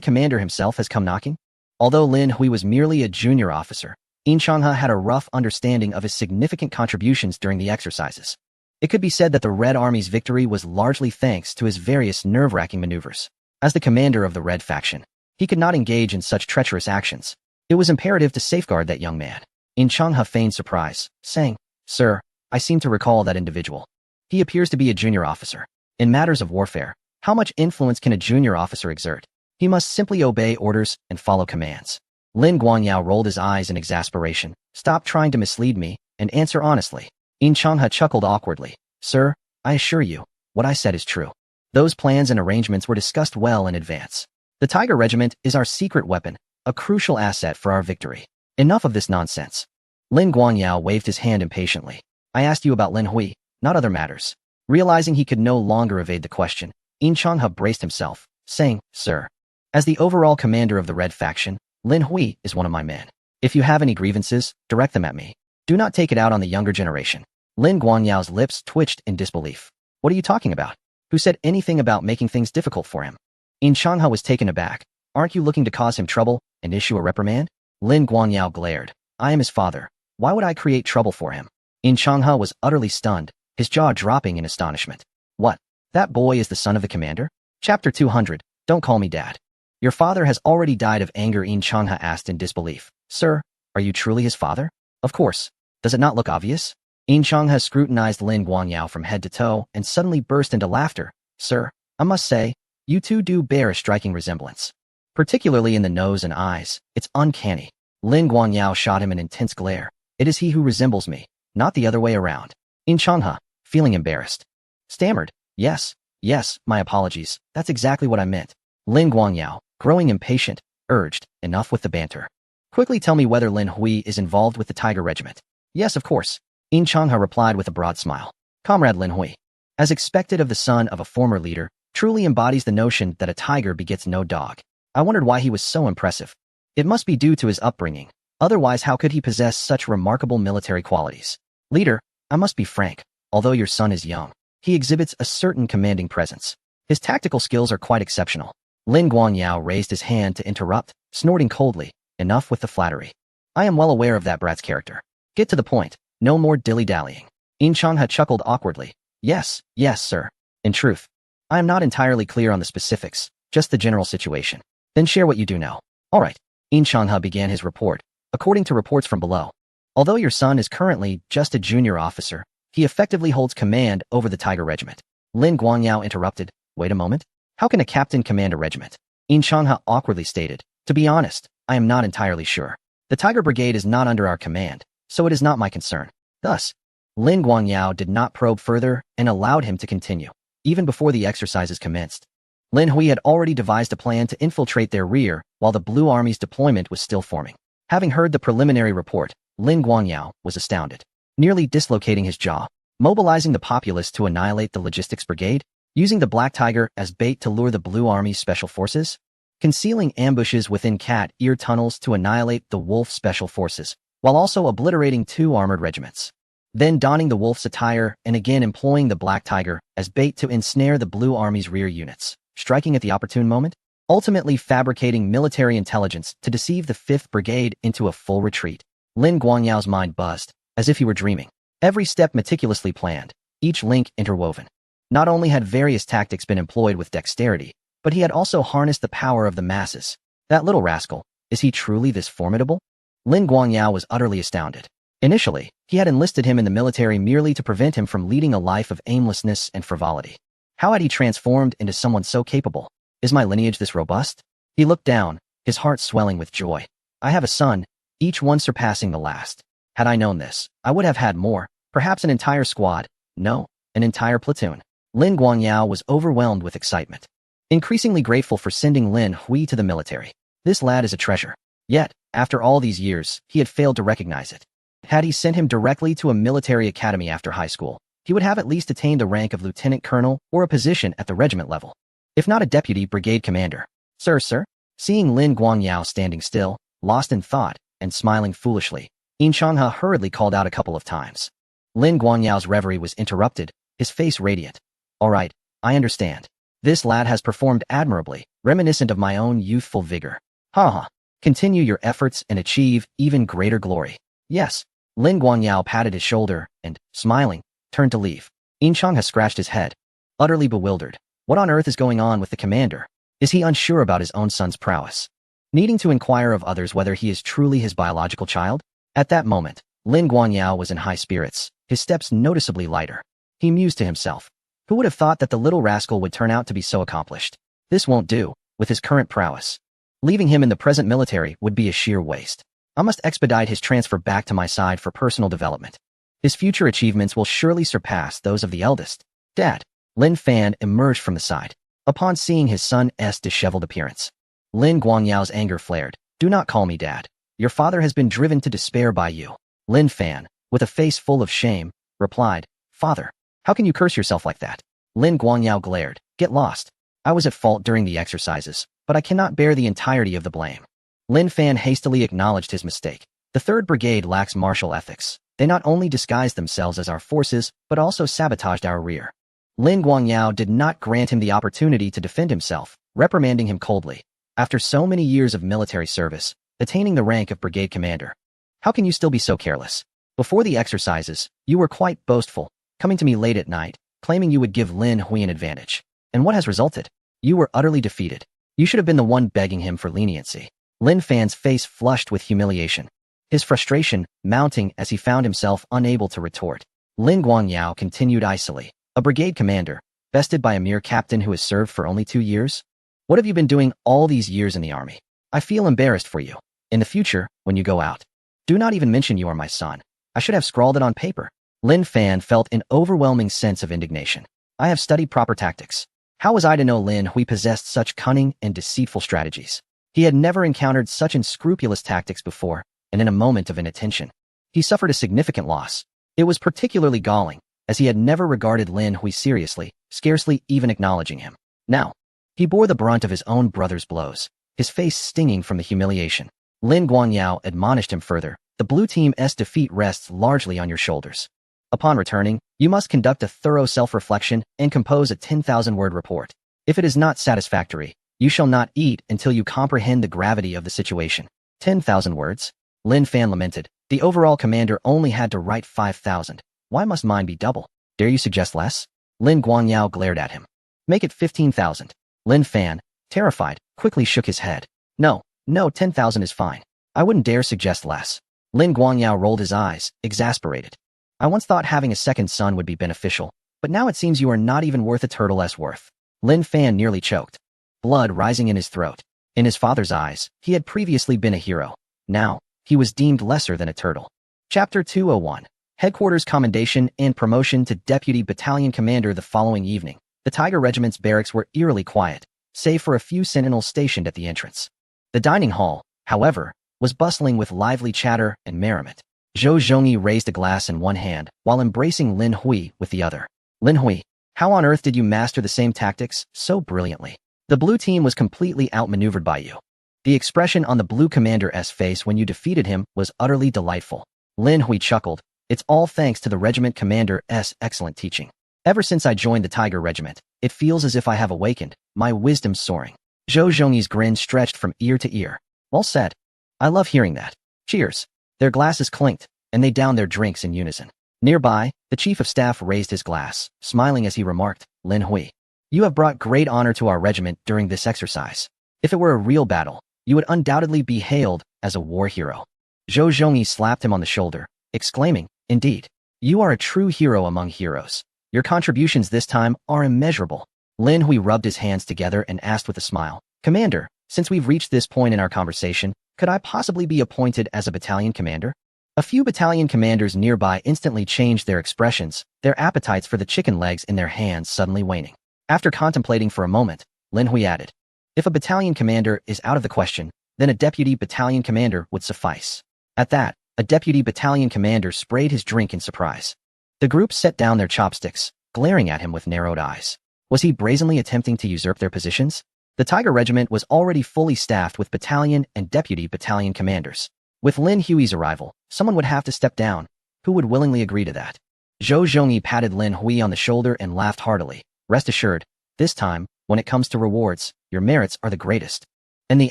Commander himself has come knocking? Although Lin Hui was merely a junior officer, In Changhe had a rough understanding of his significant contributions during the exercises. It could be said that the Red Army's victory was largely thanks to his various nerve-wracking maneuvers. As the commander of the Red faction, he could not engage in such treacherous actions. It was imperative to safeguard that young man. In Changhe feigned surprise, saying, "Sir, I seem to recall that individual. He appears to be a junior officer. In matters of warfare, how much influence can a junior officer exert? He must simply obey orders and follow commands." Lin Guangyao rolled his eyes in exasperation. "Stop trying to mislead me, and answer honestly." In Changhe chuckled awkwardly. "Sir, I assure you, what I said is true. Those plans and arrangements were discussed well in advance. The Tiger Regiment is our secret weapon, a crucial asset for our victory. Enough of this nonsense." Lin Guangyao waved his hand impatiently. "I asked you about Lin Hui, not other matters." Realizing he could no longer evade the question, In Changhe braced himself, saying, "Sir, as the overall commander of the Red faction, Lin Hui is one of my men. If you have any grievances, direct them at me. Do not take it out on the younger generation." Lin Guangyao's lips twitched in disbelief. "What are you talking about? Who said anything about making things difficult for him?" In Changhe was taken aback. "Aren't you looking to cause him trouble and issue a reprimand?" Lin Guangyao glared. "I am his father. Why would I create trouble for him?" In Changhe was utterly stunned, his jaw dropping in astonishment. "What? That boy is the son of the commander?" Chapter 200, Don't Call Me Dad. "Your father has already died of anger," In Changhe asked in disbelief. "Sir, are you truly his father?" "Of course. Does it not look obvious?" In Changhe scrutinized Lin Guangyao from head to toe and suddenly burst into laughter. "Sir, I must say, you two do bear a striking resemblance. Particularly in the nose and eyes. It's uncanny." Lin Guangyao shot him an intense glare. "It is he who resembles me, not the other way around." In Changhe, feeling embarrassed, stammered, Yes, my apologies. That's exactly what I meant." Lin Guangyao, growing impatient, urged, "Enough with the banter. Quickly tell me whether Lin Hui is involved with the Tiger Regiment." "Yes, of course." In Changhe replied with a broad smile. "Comrade Lin Hui, as expected of the son of a former leader, truly embodies the notion that a tiger begets no dog. I wondered why he was so impressive. It must be due to his upbringing. Otherwise, how could he possess such remarkable military qualities? Leader, I must be frank. Although your son is young, he exhibits a certain commanding presence. His tactical skills are quite exceptional." Lin Guangyao raised his hand to interrupt, snorting coldly, "Enough with the flattery. I am well aware of that brat's character. Get to the point. No more dilly-dallying." In Changhe chuckled awkwardly. Yes, sir. In truth, I am not entirely clear on the specifics, just the general situation." "Then share what you do know." "All right." In Changhe began his report. "According to reports from below, although your son is currently just a junior officer, he effectively holds command over the Tiger Regiment." Lin Guangyao interrupted. "Wait a moment. How can a captain command a regiment?" In Changhe awkwardly stated. "To be honest, I am not entirely sure. The Tiger Brigade is not under our command, so it is not my concern." Thus, Lin Guangyao did not probe further and allowed him to continue. Even before the exercises commenced, Lin Hui had already devised a plan to infiltrate their rear while the Blue Army's deployment was still forming. Having heard the preliminary report, Lin Guangyao was astounded, nearly dislocating his jaw. Mobilizing the populace to annihilate the logistics brigade, using the Black Tiger as bait to lure the Blue Army's special forces, concealing ambushes within cat ear tunnels to annihilate the Wolf special forces, while also obliterating 2 armored regiments. Then donning the Wolf's attire and again employing the Black Tiger as bait to ensnare the Blue Army's rear units, striking at the opportune moment, ultimately fabricating military intelligence to deceive the 5th Brigade into a full retreat. Lin Guangyao's mind buzzed, as if he were dreaming. Every step meticulously planned, each link interwoven. Not only had various tactics been employed with dexterity, but he had also harnessed the power of the masses. That little rascal, is he truly this formidable? Lin Guangyao was utterly astounded. Initially, he had enlisted him in the military merely to prevent him from leading a life of aimlessness and frivolity. How had he transformed into someone so capable? Is my lineage this robust? He looked down, his heart swelling with joy. I have a son, each one surpassing the last. Had I known this, I would have had more, perhaps an entire squad. No, an entire platoon. Lin Guangyao was overwhelmed with excitement, increasingly grateful for sending Lin Hui to the military. This lad is a treasure. Yet, after all these years, he had failed to recognize it. Had he sent him directly to a military academy after high school, he would have at least attained the rank of lieutenant colonel or a position at the regiment level, if not a deputy brigade commander. Sir. Seeing Lin Guangyao standing still, lost in thought, and smiling foolishly, Yin Changhe hurriedly called out a couple of times. Lin Guangyao's reverie was interrupted, his face radiant. All right, I understand. This lad has performed admirably, reminiscent of my own youthful vigor. Ha. Continue your efforts and achieve even greater glory. Yes. Lin Guangyao patted his shoulder and, smiling, turned to leave. Yin Changhe scratched his head, utterly bewildered. What on earth is going on with the commander? Is he unsure about his own son's prowess? Needing to inquire of others whether he is truly his biological child? At that moment, Lin Guangyao was in high spirits, his steps noticeably lighter. He mused to himself. Who would have thought that the little rascal would turn out to be so accomplished? This won't do, with his current prowess. Leaving him in the present military would be a sheer waste. I must expedite his transfer back to my side for personal development. His future achievements will surely surpass those of the eldest. Dad. Lin Fan emerged from the side. Upon seeing his son's disheveled appearance, Lin Guangyao's anger flared. Do not call me dad. Your father has been driven to despair by you. Lin Fan, with a face full of shame, replied, Father, how can you curse yourself like that? Lin Guangyao glared. Get lost. I was at fault during the exercises, but I cannot bear the entirety of the blame. Lin Fan hastily acknowledged his mistake. The 3rd Brigade lacks martial ethics. They not only disguised themselves as our forces, but also sabotaged our rear. Lin Guangyao did not grant him the opportunity to defend himself, reprimanding him coldly. After so many years of military service, attaining the rank of brigade commander, how can you still be so careless? Before the exercises, you were quite boastful, coming to me late at night, claiming you would give Lin Hui an advantage. And what has resulted? You were utterly defeated. You should have been the one begging him for leniency. Lin Fan's face flushed with humiliation, his frustration mounting as he found himself unable to retort. Lin Guangyao continued icily. A brigade commander, bested by a mere captain who has served for only 2 years? What have you been doing all these years in the army? I feel embarrassed for you. In the future, when you go out, do not even mention you are my son. I should have scrawled it on paper. Lin Fan felt an overwhelming sense of indignation. I have studied proper tactics. How was I to know Lin Hui possessed such cunning and deceitful strategies? He had never encountered such unscrupulous tactics before, and in a moment of inattention, he suffered a significant loss. It was particularly galling, as he had never regarded Lin Hui seriously, scarcely even acknowledging him. Now, he bore the brunt of his own brother's blows, his face stinging from the humiliation. Lin Guangyao admonished him further. The blue team's defeat rests largely on your shoulders. Upon returning, you must conduct a thorough self-reflection and compose a 10,000-word report. If it is not satisfactory, you shall not eat until you comprehend the gravity of the situation. 10,000 words? Lin Fan lamented. The overall commander only had to write 5,000. Why must mine be double? Dare you suggest less? Lin Guangyao glared at him. Make it 15,000. Lin Fan, terrified, quickly shook his head. No, 10,000 is fine. I wouldn't dare suggest less. Lin Guangyao rolled his eyes, exasperated. I once thought having a second son would be beneficial, but now it seems you are not even worth a turtle's worth. Lin Fan nearly choked, blood rising in his throat. In his father's eyes, he had previously been a hero. Now, he was deemed lesser than a turtle. Chapter 201. Headquarters commendation and promotion to Deputy Battalion Commander. The following evening, the Tiger Regiment's barracks were eerily quiet, save for a few sentinels stationed at the entrance. The dining hall, however, was bustling with lively chatter and merriment. Zhou Zhongyi raised a glass in one hand while embracing Lin Hui with the other. Lin Hui, how on earth did you master the same tactics so brilliantly? The blue team was completely outmaneuvered by you. The expression on the blue commander's face when you defeated him was utterly delightful. Lin Hui chuckled. It's all thanks to the regiment commander's excellent teaching. Ever since I joined the Tiger Regiment, it feels as if I have awakened, my wisdom soaring. Zhou Zhongyi's grin stretched from ear to ear. Well said. I love hearing that. Cheers. Their glasses clinked, and they downed their drinks in unison. Nearby, the chief of staff raised his glass, smiling as he remarked, Lin Hui, you have brought great honor to our regiment during this exercise. If it were a real battle, you would undoubtedly be hailed as a war hero. Zhou Zhongyi slapped him on the shoulder, exclaiming, Indeed, you are a true hero among heroes. Your contributions this time are immeasurable. Lin Hui rubbed his hands together and asked with a smile, Commander, since we've reached this point in our conversation, could I possibly be appointed as a battalion commander? A few battalion commanders nearby instantly changed their expressions, their appetites for the chicken legs in their hands suddenly waning. After contemplating for a moment, Lin Hui added, If a battalion commander is out of the question, then a deputy battalion commander would suffice. At that, a deputy battalion commander sprayed his drink in surprise. The group set down their chopsticks, glaring at him with narrowed eyes. Was he brazenly attempting to usurp their positions? The Tiger Regiment was already fully staffed with battalion and deputy battalion commanders. With Lin Hui's arrival, someone would have to step down. Who would willingly agree to that? Zhou Zhongyi patted Lin Hui on the shoulder and laughed heartily. Rest assured, this time, when it comes to rewards, your merits are the greatest. And the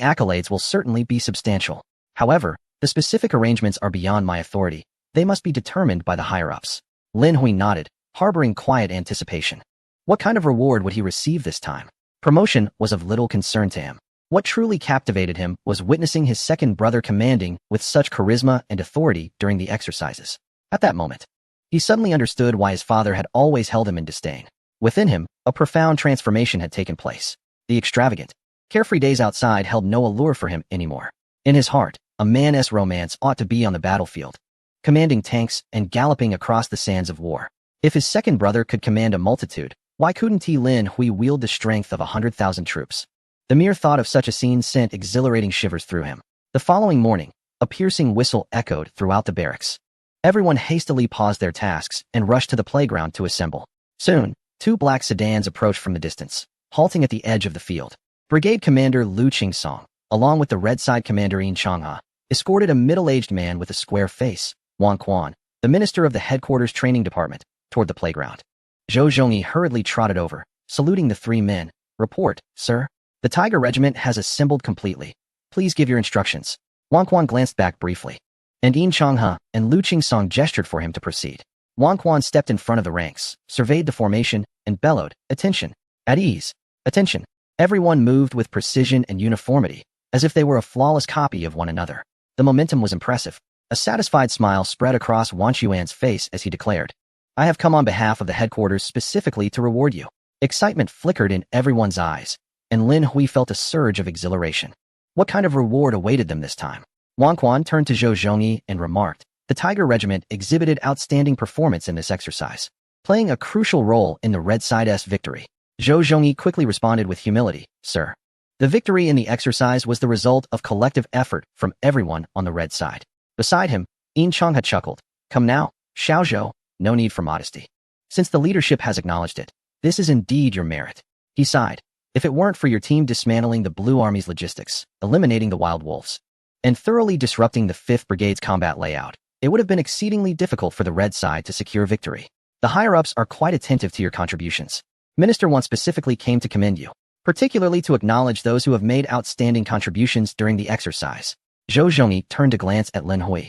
accolades will certainly be substantial. However, the specific arrangements are beyond my authority. They must be determined by the higher-ups. Lin Hui nodded, harboring quiet anticipation. What kind of reward would he receive this time? Promotion was of little concern to him. What truly captivated him was witnessing his second brother commanding with such charisma and authority during the exercises. At that moment, he suddenly understood why his father had always held him in disdain. Within him, a profound transformation had taken place. The extravagant, carefree days outside held no allure for him anymore. In his heart, a man's romance ought to be on the battlefield, commanding tanks and galloping across the sands of war. If his second brother could command a multitude, why couldn't Lin Hui wield the strength of 100,000 troops? The mere thought of such a scene sent exhilarating shivers through him. The following morning, a piercing whistle echoed throughout the barracks. Everyone hastily paused their tasks and rushed to the playground to assemble. Soon, 2 black sedans approached from the distance, halting at the edge of the field. Brigade Commander Lu Qingsong, along with the Red Side Commander Yin Changha, escorted a middle-aged man with a square face, Wang Quan, the minister of the headquarters training department, toward the playground. Zhou Zhongyi hurriedly trotted over, saluting the 3 men. Report, sir. The Tiger Regiment has assembled completely. Please give your instructions. Wang Quan glanced back briefly. And Yin Changhe and Lu Qingsong gestured for him to proceed. Wang Quan stepped in front of the ranks, surveyed the formation, and bellowed, attention, at ease, attention. Everyone moved with precision and uniformity, as if they were a flawless copy of one another. The momentum was impressive. A satisfied smile spread across Wan Chuan's face as he declared, I have come on behalf of the headquarters specifically to reward you. Excitement flickered in everyone's eyes, and Lin Hui felt a surge of exhilaration. What kind of reward awaited them this time? Wang Quan turned to Zhou Zhongyi and remarked, the Tiger Regiment exhibited outstanding performance in this exercise, playing a crucial role in the Red Side's victory. Zhou Zhongyi quickly responded with humility, sir. The victory in the exercise was the result of collective effort from everyone on the Red Side. Beside him, Yin Changhe chuckled, come now, Xiao Zhou. No need for modesty. Since the leadership has acknowledged it, this is indeed your merit. He sighed. If it weren't for your team dismantling the Blue Army's logistics, eliminating the Wild Wolves, and thoroughly disrupting the 5th Brigade's combat layout, it would have been exceedingly difficult for the Red Side to secure victory. The higher-ups are quite attentive to your contributions. Minister Wan specifically came to commend you, particularly to acknowledge those who have made outstanding contributions during the exercise. Zhou Zhongyi turned to glance at Lin Hui.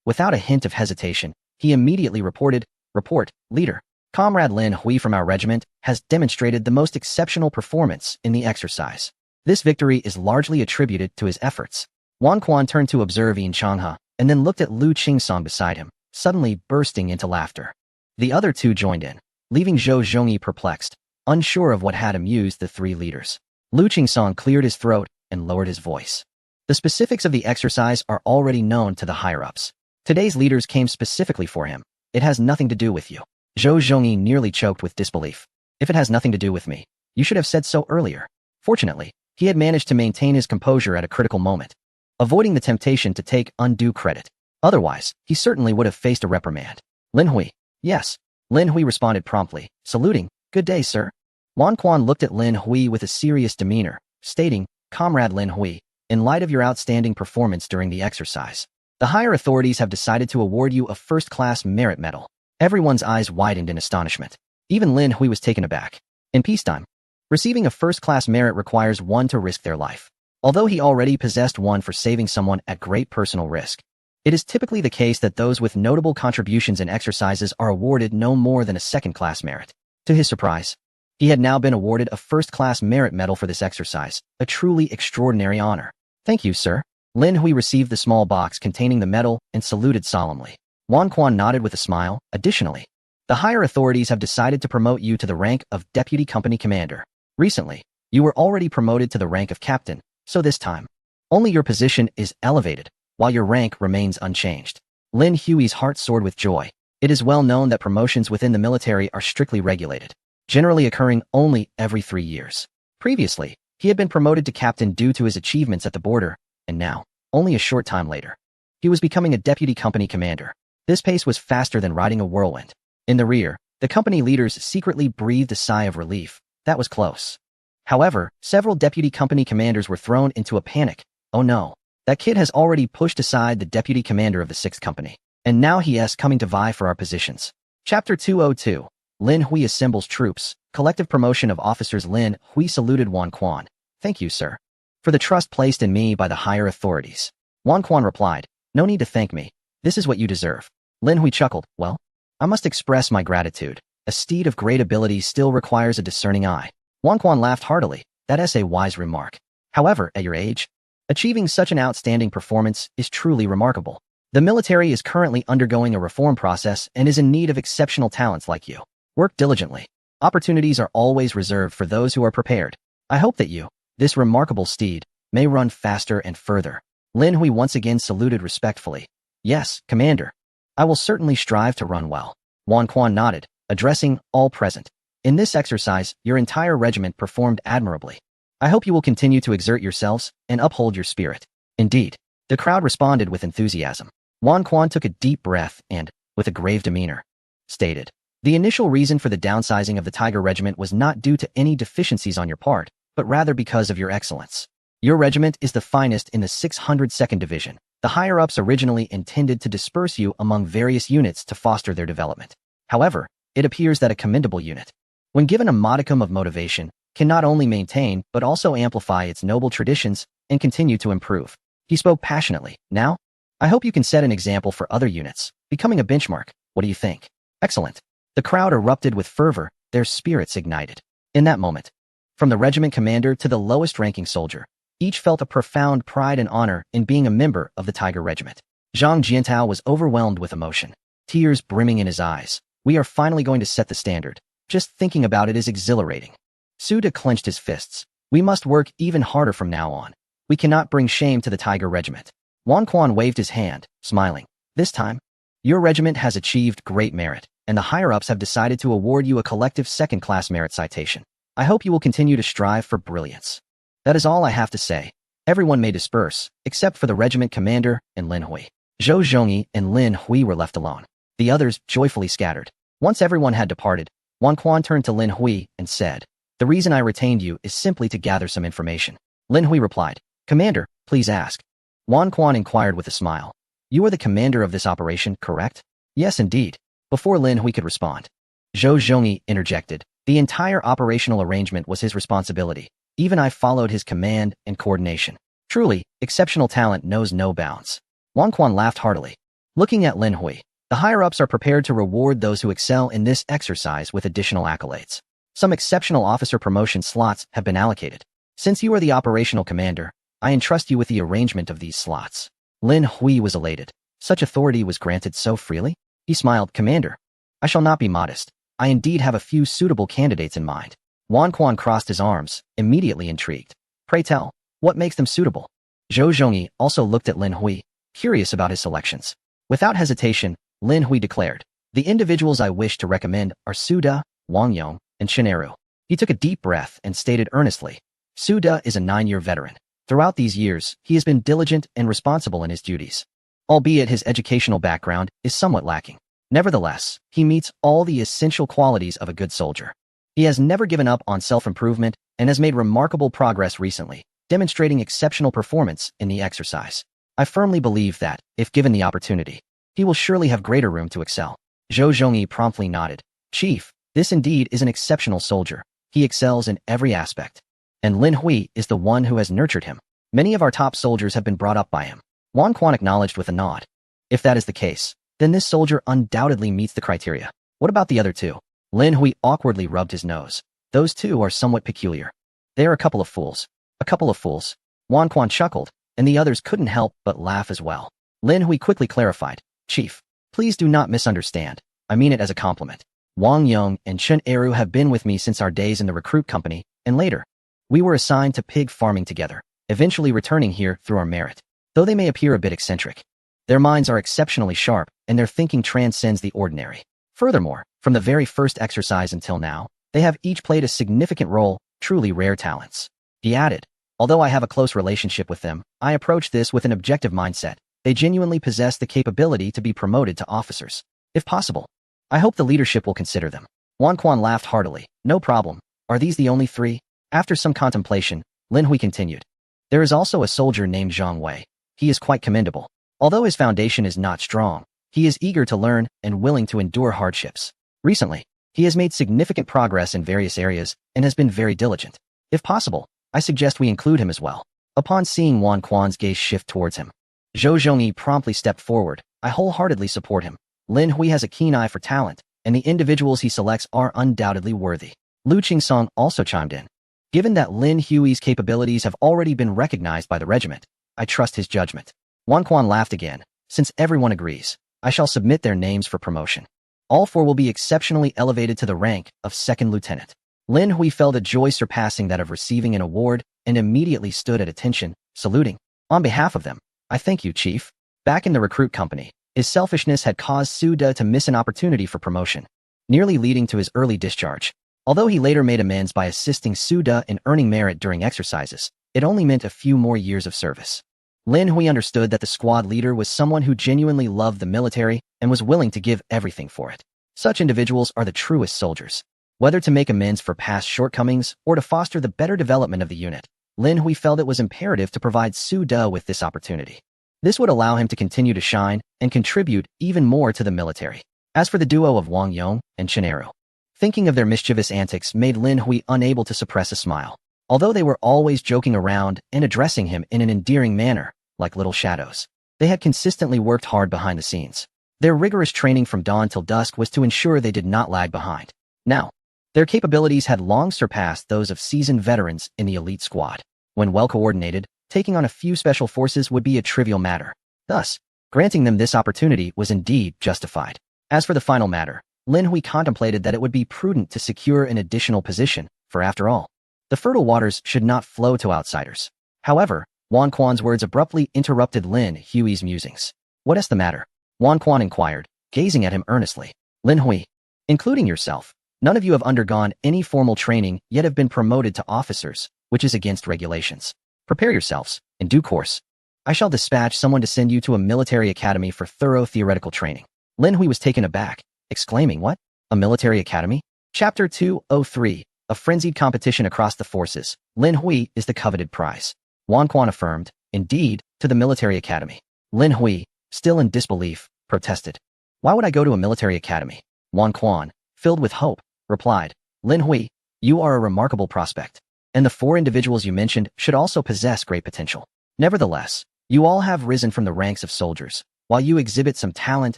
Without a hint of hesitation, he immediately reported, Report, leader. Comrade Lin Hui from our regiment has demonstrated the most exceptional performance in the exercise. This victory is largely attributed to his efforts. Wang Quan turned to observe Yin Changhe, and then looked at Lu Qingsong beside him, suddenly bursting into laughter. The other 2 joined in, leaving Zhou Zhongyi perplexed, unsure of what had amused the 3 leaders. Lu Qingsong cleared his throat and lowered his voice. The specifics of the exercise are already known to the higher-ups. Today's leaders came specifically for him. It has nothing to do with you. Zhou Zhongyi nearly choked with disbelief. If it has nothing to do with me, you should have said so earlier. Fortunately, he had managed to maintain his composure at a critical moment, avoiding the temptation to take undue credit. Otherwise, he certainly would have faced a reprimand. Lin Hui. Yes. Lin Hui responded promptly, saluting, good day, sir. Wang Quan looked at Lin Hui with a serious demeanor, stating, Comrade Lin Hui, in light of your outstanding performance during the exercise, the higher authorities have decided to award you a first-class merit medal. Everyone's eyes widened in astonishment. Even Lin Hui was taken aback. In peacetime, receiving a first-class merit requires one to risk their life. Although he already possessed one for saving someone at great personal risk, it is typically the case that those with notable contributions in exercises are awarded no more than a second-class merit. To his surprise, he had now been awarded a first-class merit medal for this exercise, a truly extraordinary honor. Thank you, sir. Lin Hui received the small box containing the medal and saluted solemnly. Wang Quan nodded with a smile. Additionally, the higher authorities have decided to promote you to the rank of Deputy Company Commander. Recently, you were already promoted to the rank of Captain, so this time, only your position is elevated, while your rank remains unchanged. Lin Hui's heart soared with joy. It is well known that promotions within the military are strictly regulated, generally occurring only every 3 years. Previously, he had been promoted to captain due to his achievements at the border, and now, only a short time later, He was becoming a deputy company commander. This pace was faster than riding a whirlwind. In the rear, the company leaders secretly breathed a sigh of relief. That was close. However, several deputy company commanders were thrown into a panic. Oh no. That kid has already pushed aside the deputy commander of the 6th company. And now he is coming to vie for our positions. Chapter 202. Lin Hui assembles troops. Collective promotion of officers. Lin Hui saluted Wang Quan. Thank you, sir, for the trust placed in me by the higher authorities. Wang Quan replied, no need to thank me. This is what you deserve. Lin Hui chuckled, well, I must express my gratitude. A steed of great ability still requires a discerning eye. Wang Quan laughed heartily. That is a wise remark. However, at your age, achieving such an outstanding performance is truly remarkable. The military is currently undergoing a reform process and is in need of exceptional talents like you. Work diligently. Opportunities are always reserved for those who are prepared. I hope that you, this remarkable steed, may run faster and further. Lin Hui once again saluted respectfully. Yes, Commander. I will certainly strive to run well. Wang Quan nodded, addressing all present. In this exercise, your entire regiment performed admirably. I hope you will continue to exert yourselves and uphold your spirit. Indeed. The crowd responded with enthusiasm. Wang Quan took a deep breath and, with a grave demeanor, stated, the initial reason for the downsizing of the Tiger Regiment was not due to any deficiencies on your part, but rather because of your excellence. Your regiment is the finest in the 602nd Division. The higher-ups originally intended to disperse you among various units to foster their development. However, it appears that a commendable unit, when given a modicum of motivation, can not only maintain but also amplify its noble traditions and continue to improve. He spoke passionately. Now, I hope you can set an example for other units, becoming a benchmark. What do you think? Excellent. The crowd erupted with fervor, their spirits ignited. In that moment, from the regiment commander to the lowest-ranking soldier, each felt a profound pride and honor in being a member of the Tiger Regiment. Zhang Jiantao was overwhelmed with emotion, tears brimming in his eyes. We are finally going to set the standard. Just thinking about it is exhilarating. Su De clenched his fists. We must work even harder from now on. We cannot bring shame to the Tiger Regiment. Wang Quan waved his hand, smiling. This time, your regiment has achieved great merit, and the higher-ups have decided to award you a collective second-class merit citation. I hope you will continue to strive for brilliance. That is all I have to say. Everyone may disperse, except for the regiment commander and Lin Hui. Zhou Zhongyi and Lin Hui were left alone. The others joyfully scattered. Once everyone had departed, Wang Quan turned to Lin Hui and said, the reason I retained you is simply to gather some information. Lin Hui replied, Commander, please ask. Wang Quan inquired with a smile. You are the commander of this operation, correct? Yes, indeed. Before Lin Hui could respond, Zhou Zhongyi interjected. The entire operational arrangement was his responsibility. Even I followed his command and coordination. Truly, exceptional talent knows no bounds. Wang Quan laughed heartily. Looking at Lin Hui, the higher-ups are prepared to reward those who excel in this exercise with additional accolades. Some exceptional officer promotion slots have been allocated. Since you are the operational commander, I entrust you with the arrangement of these slots. Lin Hui was elated. Such authority was granted so freely? He smiled. Commander, I shall not be modest. I indeed have a few suitable candidates in mind. Wang Quan crossed his arms, immediately intrigued. Pray tell, what makes them suitable? Zhou Zhongyi also looked at Lin Hui, curious about his selections. Without hesitation, Lin Hui declared, the individuals I wish to recommend are Su De, Wang Yong, and Chen Eru. He took a deep breath and stated earnestly, Su De is a 9-year veteran. Throughout these years, he has been diligent and responsible in his duties. Albeit his educational background is somewhat lacking. Nevertheless, he meets all the essential qualities of a good soldier. He has never given up on self-improvement and has made remarkable progress recently, demonstrating exceptional performance in the exercise. I firmly believe that, if given the opportunity, he will surely have greater room to excel. Zhou Zhongyi promptly nodded. Chief, this indeed is an exceptional soldier. He excels in every aspect. And Lin Hui is the one who has nurtured him. Many of our top soldiers have been brought up by him. Wang Quan acknowledged with a nod. If that is the case, then this soldier undoubtedly meets the criteria. What about the other two? Lin Hui awkwardly rubbed his nose. Those two are somewhat peculiar. They are a couple of fools. A couple of fools. Wang Quan chuckled, and the others couldn't help but laugh as well. Lin Hui quickly clarified. Chief, please do not misunderstand. I mean it as a compliment. Wang Yong and Chen Eru have been with me since our days in the recruit company, and later, we were assigned to pig farming together, eventually returning here through our merit. Though they may appear a bit eccentric, their minds are exceptionally sharp, and their thinking transcends the ordinary. Furthermore, from the very first exercise until now, they have each played a significant role, truly rare talents. He added, although I have a close relationship with them, I approach this with an objective mindset. They genuinely possess the capability to be promoted to officers. If possible, I hope the leadership will consider them. Wang Quan laughed heartily. No problem. Are these the only three? After some contemplation, Lin Hui continued. There is also a soldier named Zhang Wei. He is quite commendable. Although his foundation is not strong, he is eager to learn and willing to endure hardships. Recently, he has made significant progress in various areas and has been very diligent. If possible, I suggest we include him as well. Upon seeing Wang Quan's gaze shift towards him, Zhou Zhongyi promptly stepped forward. I wholeheartedly support him. Lin Hui has a keen eye for talent, and the individuals he selects are undoubtedly worthy. Lu Qingsong also chimed in. Given that Lin Hui's capabilities have already been recognized by the regiment, I trust his judgment. Wang Quan laughed again. Since everyone agrees, I shall submit their names for promotion. All four will be exceptionally elevated to the rank of second lieutenant. Lin Hui felt a joy surpassing that of receiving an award and immediately stood at attention, saluting. On behalf of them, I thank you, Chief. Back in the recruit company, his selfishness had caused Su De to miss an opportunity for promotion, nearly leading to his early discharge. Although he later made amends by assisting Su De in earning merit during exercises, it only meant a few more years of service. Lin Hui understood that the squad leader was someone who genuinely loved the military and was willing to give everything for it. Such individuals are the truest soldiers. Whether to make amends for past shortcomings or to foster the better development of the unit, Lin Hui felt it was imperative to provide Su De with this opportunity. This would allow him to continue to shine and contribute even more to the military. As for the duo of Wang Yong and Chen Eru, thinking of their mischievous antics made Lin Hui unable to suppress a smile. Although they were always joking around and addressing him in an endearing manner, like little shadows, they had consistently worked hard behind the scenes. Their rigorous training from dawn till dusk was to ensure they did not lag behind. Now, their capabilities had long surpassed those of seasoned veterans in the elite squad. When well coordinated, taking on a few special forces would be a trivial matter. Thus, granting them this opportunity was indeed justified. As for the final matter, Lin Hui contemplated that it would be prudent to secure an additional position, for after all, the fertile waters should not flow to outsiders. However, Wang Quan's words abruptly interrupted Lin Hui's musings. What is the matter? Wang Quan inquired, gazing at him earnestly. Lin Hui, including yourself, none of you have undergone any formal training yet have been promoted to officers, which is against regulations. Prepare yourselves. In due course, I shall dispatch someone to send you to a military academy for thorough theoretical training. Lin Hui was taken aback, exclaiming, what? A military academy? Chapter 203, a frenzied competition across the forces. Lin Hui is the coveted prize. Wang Quan affirmed, indeed, to the military academy. Lin Hui, still in disbelief, protested. Why would I go to a military academy? Wang Quan, filled with hope, replied, Lin Hui, you are a remarkable prospect, and the four individuals you mentioned should also possess great potential. Nevertheless, you all have risen from the ranks of soldiers, while you exhibit some talent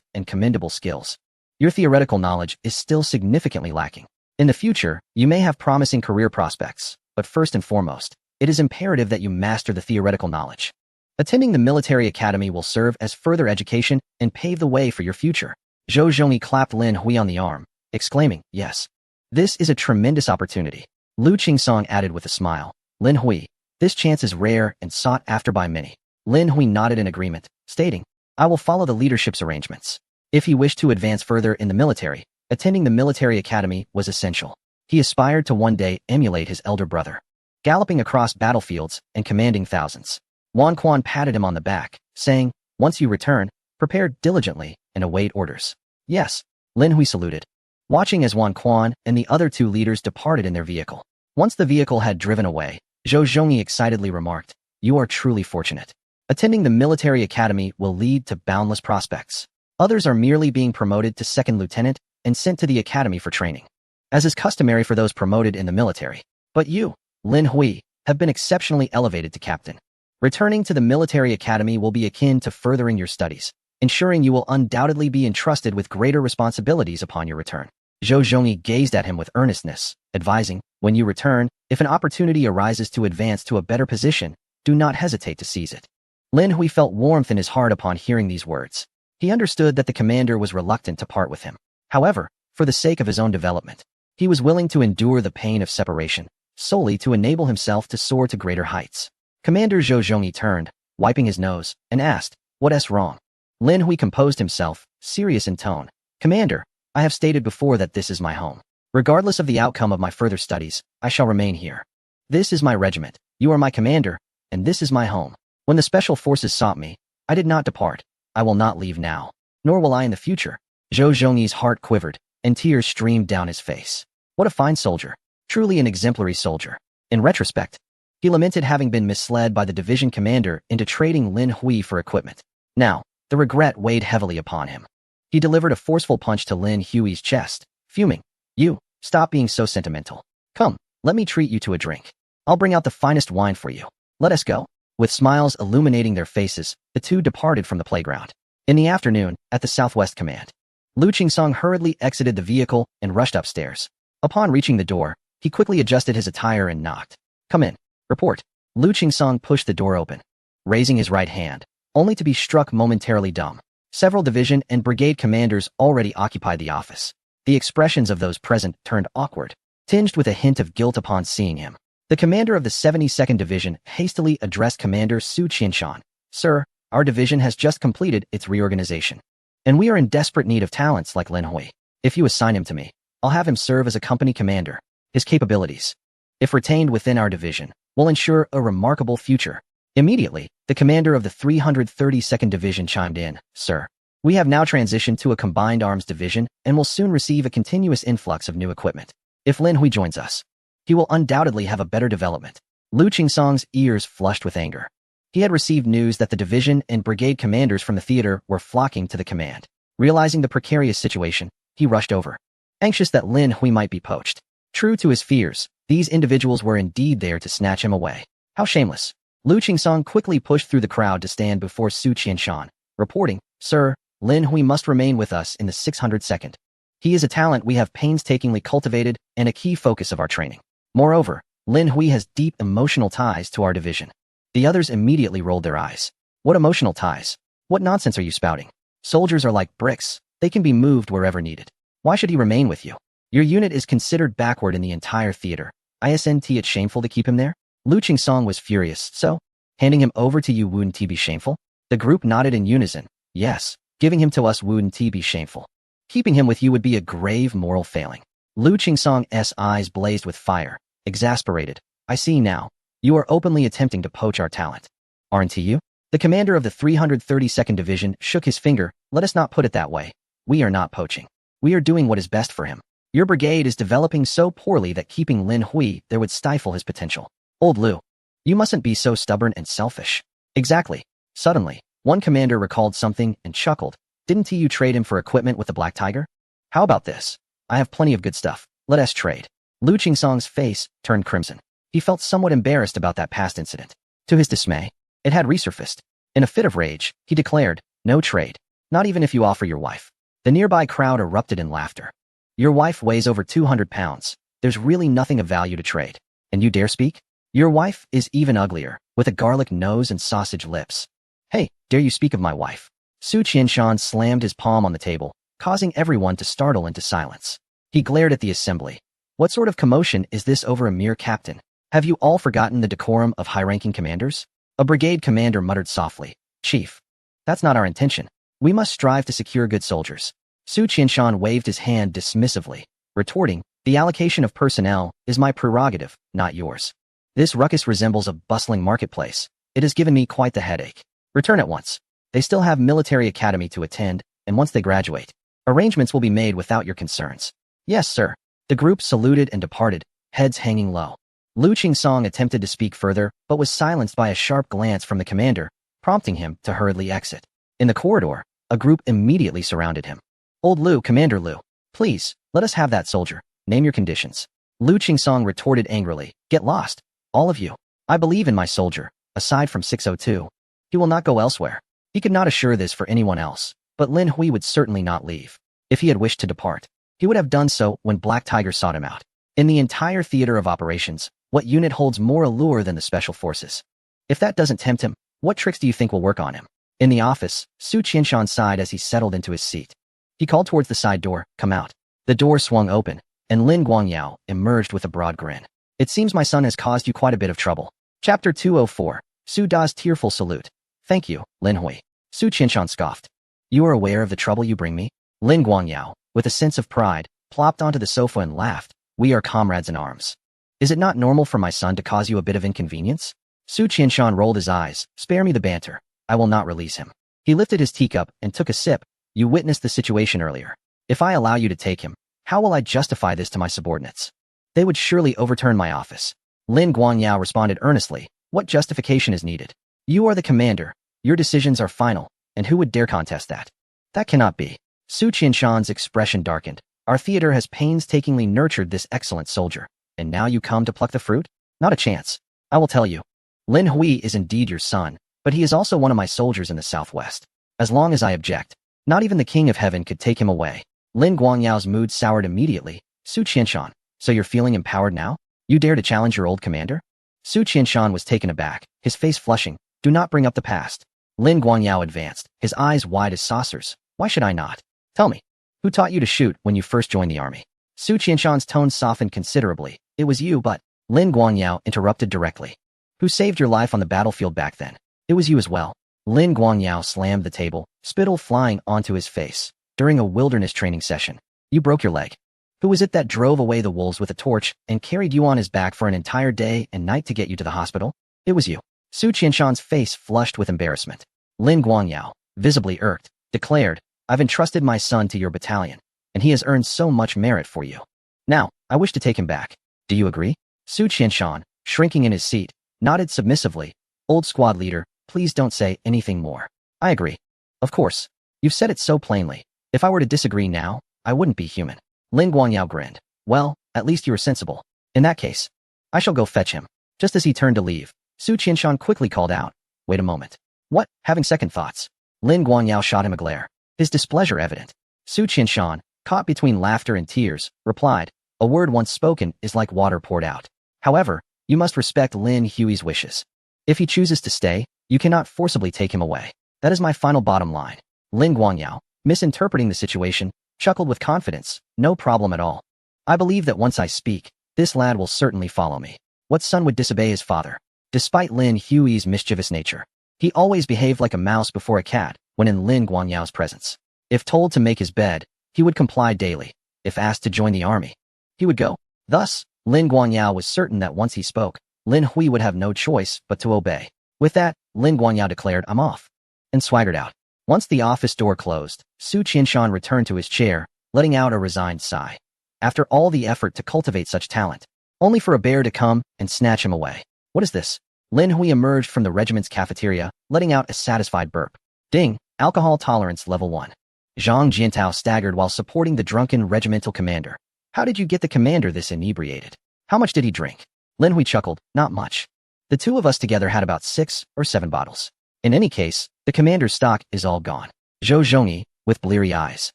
and commendable skills. Your theoretical knowledge is still significantly lacking. In the future, you may have promising career prospects, but first and foremost, it is imperative that you master the theoretical knowledge. Attending the military academy will serve as further education and pave the way for your future. Zhou Zhongyi clapped Lin Hui on the arm, exclaiming, yes, this is a tremendous opportunity. Lu Qingsong added with a smile, Lin Hui, this chance is rare and sought after by many. Lin Hui nodded in agreement, stating, I will follow the leadership's arrangements. If he wished to advance further in the military, attending the military academy was essential. He aspired to one day emulate his elder brother, galloping across battlefields and commanding thousands. Wang Quan patted him on the back, saying, once you return, prepare diligently and await orders. Yes, Lin Hui saluted, watching as Wang Quan and the other two leaders departed in their vehicle. Once the vehicle had driven away, Zhou Zhongyi excitedly remarked, you are truly fortunate. Attending the military academy will lead to boundless prospects. Others are merely being promoted to second lieutenant and sent to the academy for training, as is customary for those promoted in the military. But you, Lin Hui, have been exceptionally elevated to captain. Returning to the military academy will be akin to furthering your studies, ensuring you will undoubtedly be entrusted with greater responsibilities upon your return. Zhou Zhongyi gazed at him with earnestness, advising, when you return, if an opportunity arises to advance to a better position, do not hesitate to seize it. Lin Hui felt warmth in his heart upon hearing these words. He understood that the commander was reluctant to part with him. However, for the sake of his own development, he was willing to endure the pain of separation, solely to enable himself to soar to greater heights. Commander Zhou Zhongyi turned, wiping his nose, and asked, what's wrong? Lin Hui composed himself, serious in tone. Commander, I have stated before that this is my home. Regardless of the outcome of my further studies, I shall remain here. This is my regiment, you are my commander, and this is my home. When the special forces sought me, I did not depart. I will not leave now. Nor will I in the future. Zhou Zhongyi's heart quivered, and tears streamed down his face. What a fine soldier. Truly an exemplary soldier. In retrospect, he lamented having been misled by the division commander into trading Lin Hui for equipment. Now, the regret weighed heavily upon him. He delivered a forceful punch to Lin Hui's chest, fuming. You, stop being so sentimental. Come, let me treat you to a drink. I'll bring out the finest wine for you. Let us go. With smiles illuminating their faces, the two departed from the playground. In the afternoon, at the Southwest Command, Lu Qingsong hurriedly exited the vehicle and rushed upstairs. Upon reaching the door, he quickly adjusted his attire and knocked. Come in. Report. Lu Qingsong pushed the door open, raising his right hand, only to be struck momentarily dumb. Several division and brigade commanders already occupied the office. The expressions of those present turned awkward, tinged with a hint of guilt upon seeing him. The commander of the 72nd Division hastily addressed Commander Su Qianshan. Sir, our division has just completed its reorganization, and we are in desperate need of talents like Lin Hui. If you assign him to me, I'll have him serve as a company commander. His capabilities, if retained within our division, will ensure a remarkable future. Immediately, the commander of the 332nd Division chimed in. Sir, we have now transitioned to a combined arms division and will soon receive a continuous influx of new equipment. If Lin Hui joins us, he will undoubtedly have a better development. Lu Qingsong's ears flushed with anger. He had received news that the division and brigade commanders from the theater were flocking to the command. Realizing the precarious situation, he rushed over, anxious that Lin Hui might be poached. True to his fears, these individuals were indeed there to snatch him away. How shameless. Lu Qingsong quickly pushed through the crowd to stand before Su Qianshan, reporting, Sir, Lin Hui must remain with us in the 602nd. He is a talent we have painstakingly cultivated and a key focus of our training. Moreover, Lin Hui has deep emotional ties to our division. The others immediately rolled their eyes. What emotional ties? What nonsense are you spouting? Soldiers are like bricks. They can be moved wherever needed. Why should he remain with you? Your unit is considered backward in the entire theater. Isn't it shameful to keep him there? Lu Qingsong was furious. So, handing him over to you wouldn't be shameful? The group nodded in unison. Yes, giving him to us wouldn't be shameful. Keeping him with you would be a grave moral failing. Lu Qingsong's eyes blazed with fire. Exasperated. I see now. You are openly attempting to poach our talent. Aren't you? The commander of the 332nd Division shook his finger. Let us not put it that way. We are not poaching. We are doing what is best for him. Your brigade is developing so poorly that keeping Lin Hui there would stifle his potential. Old Lu, you mustn't be so stubborn and selfish. Exactly. Suddenly, one commander recalled something and chuckled. Didn't you trade him for equipment with the Black Tiger? How about this? I have plenty of good stuff. Let us trade. Lu Qingsong's face turned crimson. He felt somewhat embarrassed about that past incident. To his dismay, it had resurfaced. In a fit of rage, he declared, no trade. Not even if you offer your wife. The nearby crowd erupted in laughter. Your wife weighs over 200 pounds. There's really nothing of value to trade. And you dare speak? Your wife is even uglier, with a garlic nose and sausage lips. Hey, dare you speak of my wife? Su Qianshan slammed his palm on the table, causing everyone to startle into silence. He glared at the assembly. What sort of commotion is this over a mere captain? Have you all forgotten the decorum of high-ranking commanders? A brigade commander muttered softly. Chief, that's not our intention. We must strive to secure good soldiers. Su Qianshan waved his hand dismissively, retorting, the allocation of personnel is my prerogative, not yours. This ruckus resembles a bustling marketplace. It has given me quite the headache. Return at once. They still have military academy to attend, and once they graduate, arrangements will be made without your concerns. Yes, sir. The group saluted and departed, heads hanging low. Lu Qingsong attempted to speak further, but was silenced by a sharp glance from the commander, prompting him to hurriedly exit. In the corridor, a group immediately surrounded him. Old Lu, Commander Lu, please, let us have that soldier. Name your conditions. Lu Qingsong retorted angrily. Get lost. All of you. I believe in my soldier. Aside from 602, he will not go elsewhere. He could not assure this for anyone else, but Lin Hui would certainly not leave. If he had wished to depart, he would have done so when Black Tiger sought him out. In the entire theater of operations, what unit holds more allure than the special forces? If that doesn't tempt him, what tricks do you think will work on him? In the office, Su Qianshan sighed as he settled into his seat. He called towards the side door, come out. The door swung open, and Lin Guangyao emerged with a broad grin. It seems my son has caused you quite a bit of trouble. Chapter 204, Su Da's tearful salute. Thank you, Lin Hui. Su Qianshan scoffed. You are aware of the trouble you bring me? Lin Guangyao, with a sense of pride, plopped onto the sofa and laughed. We are comrades in arms. Is it not normal for my son to cause you a bit of inconvenience? Su Qianshan rolled his eyes. Spare me the banter. I will not release him. He lifted his teacup and took a sip. You witnessed the situation earlier. If I allow you to take him, how will I justify this to my subordinates? They would surely overturn my office. Lin Guangyao responded earnestly. What justification is needed? You are the commander. Your decisions are final, and who would dare contest that? That cannot be. Su Qianshan's expression darkened. Our theater has painstakingly nurtured this excellent soldier, and now you come to pluck the fruit? Not a chance. I will tell you. Lin Hui is indeed your son, but he is also one of my soldiers in the southwest. As long as I object, not even the King of Heaven could take him away. Lin Guangyao's mood soured immediately. Su Qianshan, so you're feeling empowered now? You dare to challenge your old commander? Su Qianshan was taken aback, his face flushing. Do not bring up the past. Lin Guangyao advanced, his eyes wide as saucers. Why should I not? Tell me, who taught you to shoot when you first joined the army? Su Qianshan's tone softened considerably. It was you, but Lin Guangyao interrupted directly. Who saved your life on the battlefield back then? It was you as well. Lin Guangyao slammed the table, spittle flying onto his face. During a wilderness training session, you broke your leg. Who was it that drove away the wolves with a torch and carried you on his back for an entire day and night to get you to the hospital? It was you. Su Qianshan's face flushed with embarrassment. Lin Guangyao, visibly irked, declared, I've entrusted my son to your battalion, and he has earned so much merit for you. Now, I wish to take him back. Do you agree? Su Qianshan, shrinking in his seat, nodded submissively. Old squad leader, please don't say anything more. I agree. Of course. You've said it so plainly. If I were to disagree now, I wouldn't be human. Lin Guangyao grinned. Well, at least you were sensible. In that case, I shall go fetch him. Just as he turned to leave, Su Qianshan quickly called out, wait a moment. What? Having second thoughts? Lin Guangyao shot him a glare, his displeasure evident. Su Qianshan, caught between laughter and tears, replied, a word once spoken is like water poured out. However, you must respect Lin Hui's wishes. If he chooses to stay, you cannot forcibly take him away. That is my final bottom line. Lin Guangyao, misinterpreting the situation, chuckled with confidence. No problem at all. I believe that once I speak, this lad will certainly follow me. What son would disobey his father? Despite Lin Hui's mischievous nature, he always behaved like a mouse before a cat when in Lin Guangyao's presence. If told to make his bed, he would comply daily. If asked to join the army, he would go. Thus, Lin Guangyao was certain that once he spoke, Lin Hui would have no choice but to obey. With that, Lin Guangyao declared, I'm off, and swaggered out. Once the office door closed, Su Qianshan returned to his chair, letting out a resigned sigh. After all the effort to cultivate such talent, only for a bear to come and snatch him away. What is this? Lin Hui emerged from the regiment's cafeteria, letting out a satisfied burp. Ding, alcohol tolerance level 1. Zhang Jiantao staggered while supporting the drunken regimental commander. How did you get the commander this inebriated? How much did he drink? Lin Hui chuckled, not much. The two of us together had about 6 or 7 bottles. In any case, the commander's stock is all gone. Zhou Zhongyi, with bleary eyes,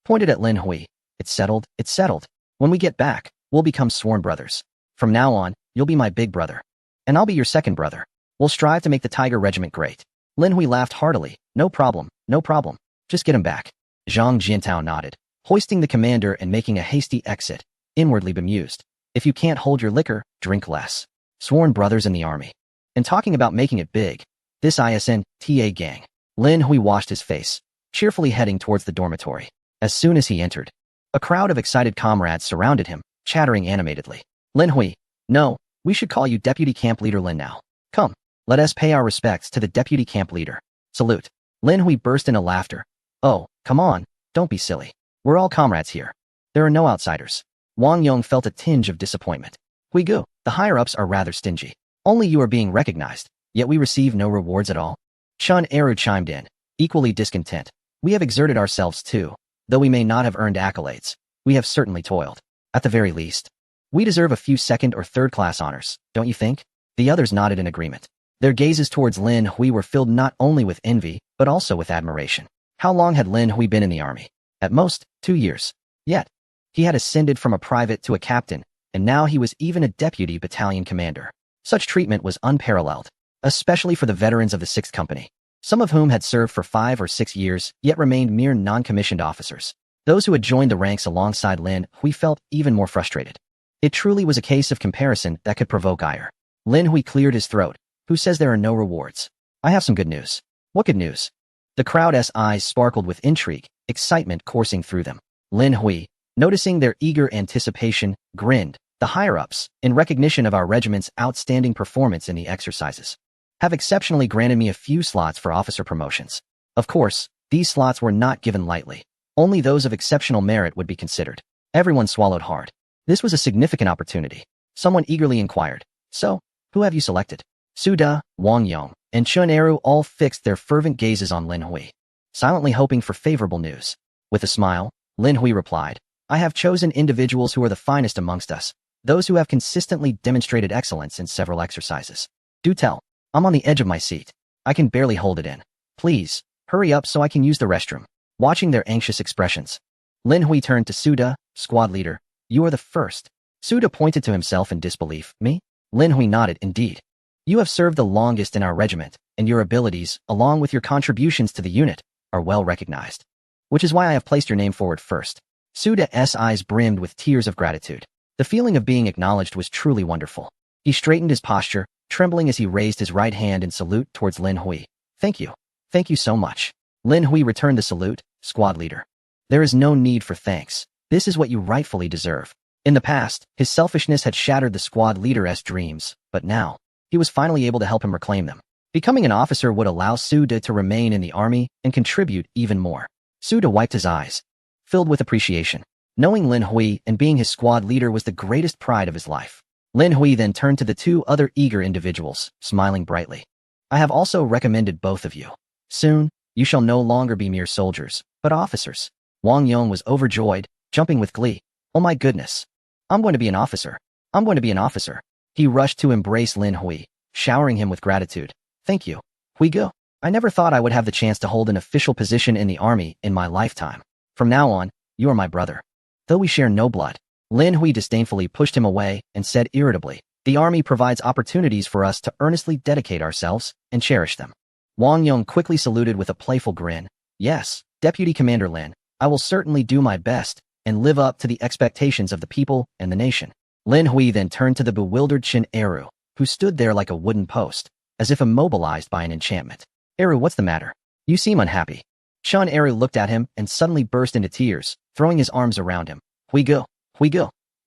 pointed at Lin Hui. It's settled, it's settled. When we get back, we'll become sworn brothers. From now on, you'll be my big brother. And I'll be your second brother. We'll strive to make the Tiger Regiment great. Lin Hui laughed heartily. No problem, no problem. Just get him back. Zhang Jiantao nodded, hoisting the commander and making a hasty exit, inwardly bemused. If you can't hold your liquor, drink less. Sworn brothers in the army. And talking about making it big, this ISN-TA gang. Lin Hui washed his face, cheerfully heading towards the dormitory. As soon as he entered, a crowd of excited comrades surrounded him, chattering animatedly. Lin Hui, no, we should call you Deputy Camp Leader Lin now. Come, let us pay our respects to the Deputy Camp Leader. Salute. Lin Hui burst into laughter. Oh, come on, don't be silly. We're all comrades here. There are no outsiders. Wang Yong felt a tinge of disappointment. Huigu, the higher-ups are rather stingy. Only you are being recognized, yet we receive no rewards at all. Chun Eru chimed in, equally discontent. We have exerted ourselves too. Though we may not have earned accolades, we have certainly toiled. At the very least, we deserve a few second or third-class honors, don't you think? The others nodded in agreement. Their gazes towards Lin Hui were filled not only with envy, but also with admiration. How long had Lin Hui been in the army? At most, 2 years. Yet, he had ascended from a private to a captain, and now he was even a deputy battalion commander. Such treatment was unparalleled, especially for the veterans of the 6th Company, some of whom had served for 5 or 6 years, yet remained mere non-commissioned officers. Those who had joined the ranks alongside Lin Hui felt even more frustrated. It truly was a case of comparison that could provoke ire. Lin Hui cleared his throat. Who says there are no rewards? I have some good news. What good news? The crowd's eyes sparkled with intrigue, excitement coursing through them. Lin Hui, noticing their eager anticipation, grinned. The higher-ups, in recognition of our regiment's outstanding performance in the exercises, have exceptionally granted me a few slots for officer promotions. Of course, these slots were not given lightly. Only those of exceptional merit would be considered. Everyone swallowed hard. This was a significant opportunity. Someone eagerly inquired, "So, who have you selected?" Su De, Wang Yong, and Chun Eru all fixed their fervent gazes on Lin Hui, silently hoping for favorable news. With a smile, Lin Hui replied, "I have chosen individuals who are the finest amongst us, those who have consistently demonstrated excellence in several exercises. Do tell. I'm on the edge of my seat. I can barely hold it in. Please, hurry up so I can use the restroom." Watching their anxious expressions, Lin Hui turned to Su De, squad leader. "You are the first." Su De pointed to himself in disbelief. "Me?" Lin Hui nodded. "Indeed. You have served the longest in our regiment, and your abilities, along with your contributions to the unit, are well recognized. Which is why I have placed your name forward first." Su De's eyes brimmed with tears of gratitude. The feeling of being acknowledged was truly wonderful. He straightened his posture, trembling as he raised his right hand in salute towards Lin Hui. "Thank you. Thank you so much." Lin Hui returned the salute. "Squad leader. There is no need for thanks. This is what you rightfully deserve." In the past, his selfishness had shattered the squad leader's dreams, but now, he was finally able to help him reclaim them. Becoming an officer would allow Su De to remain in the army and contribute even more. Su De wiped his eyes, filled with appreciation. Knowing Lin Hui and being his squad leader was the greatest pride of his life. Lin Hui then turned to the two other eager individuals, smiling brightly. "I have also recommended both of you. Soon, you shall no longer be mere soldiers, but officers." Wang Yong was overjoyed, jumping with glee. "Oh my goodness. I'm going to be an officer. I'm going to be an officer." He rushed to embrace Lin Hui, showering him with gratitude. "Thank you, Hui Ge. I never thought I would have the chance to hold an official position in the army in my lifetime. From now on, you are my brother. Though we share no blood." Lin Hui disdainfully pushed him away and said irritably, "The army provides opportunities for us to earnestly dedicate ourselves and cherish them." Wang Yong quickly saluted with a playful grin. "Yes, Deputy Commander Lin, I will certainly do my best and live up to the expectations of the people and the nation." Lin Hui then turned to the bewildered Chun Eru, who stood there like a wooden post, as if immobilized by an enchantment. "Eru, what's the matter? You seem unhappy." Chun Eru looked at him and suddenly burst into tears, throwing his arms around him. Hui Ge,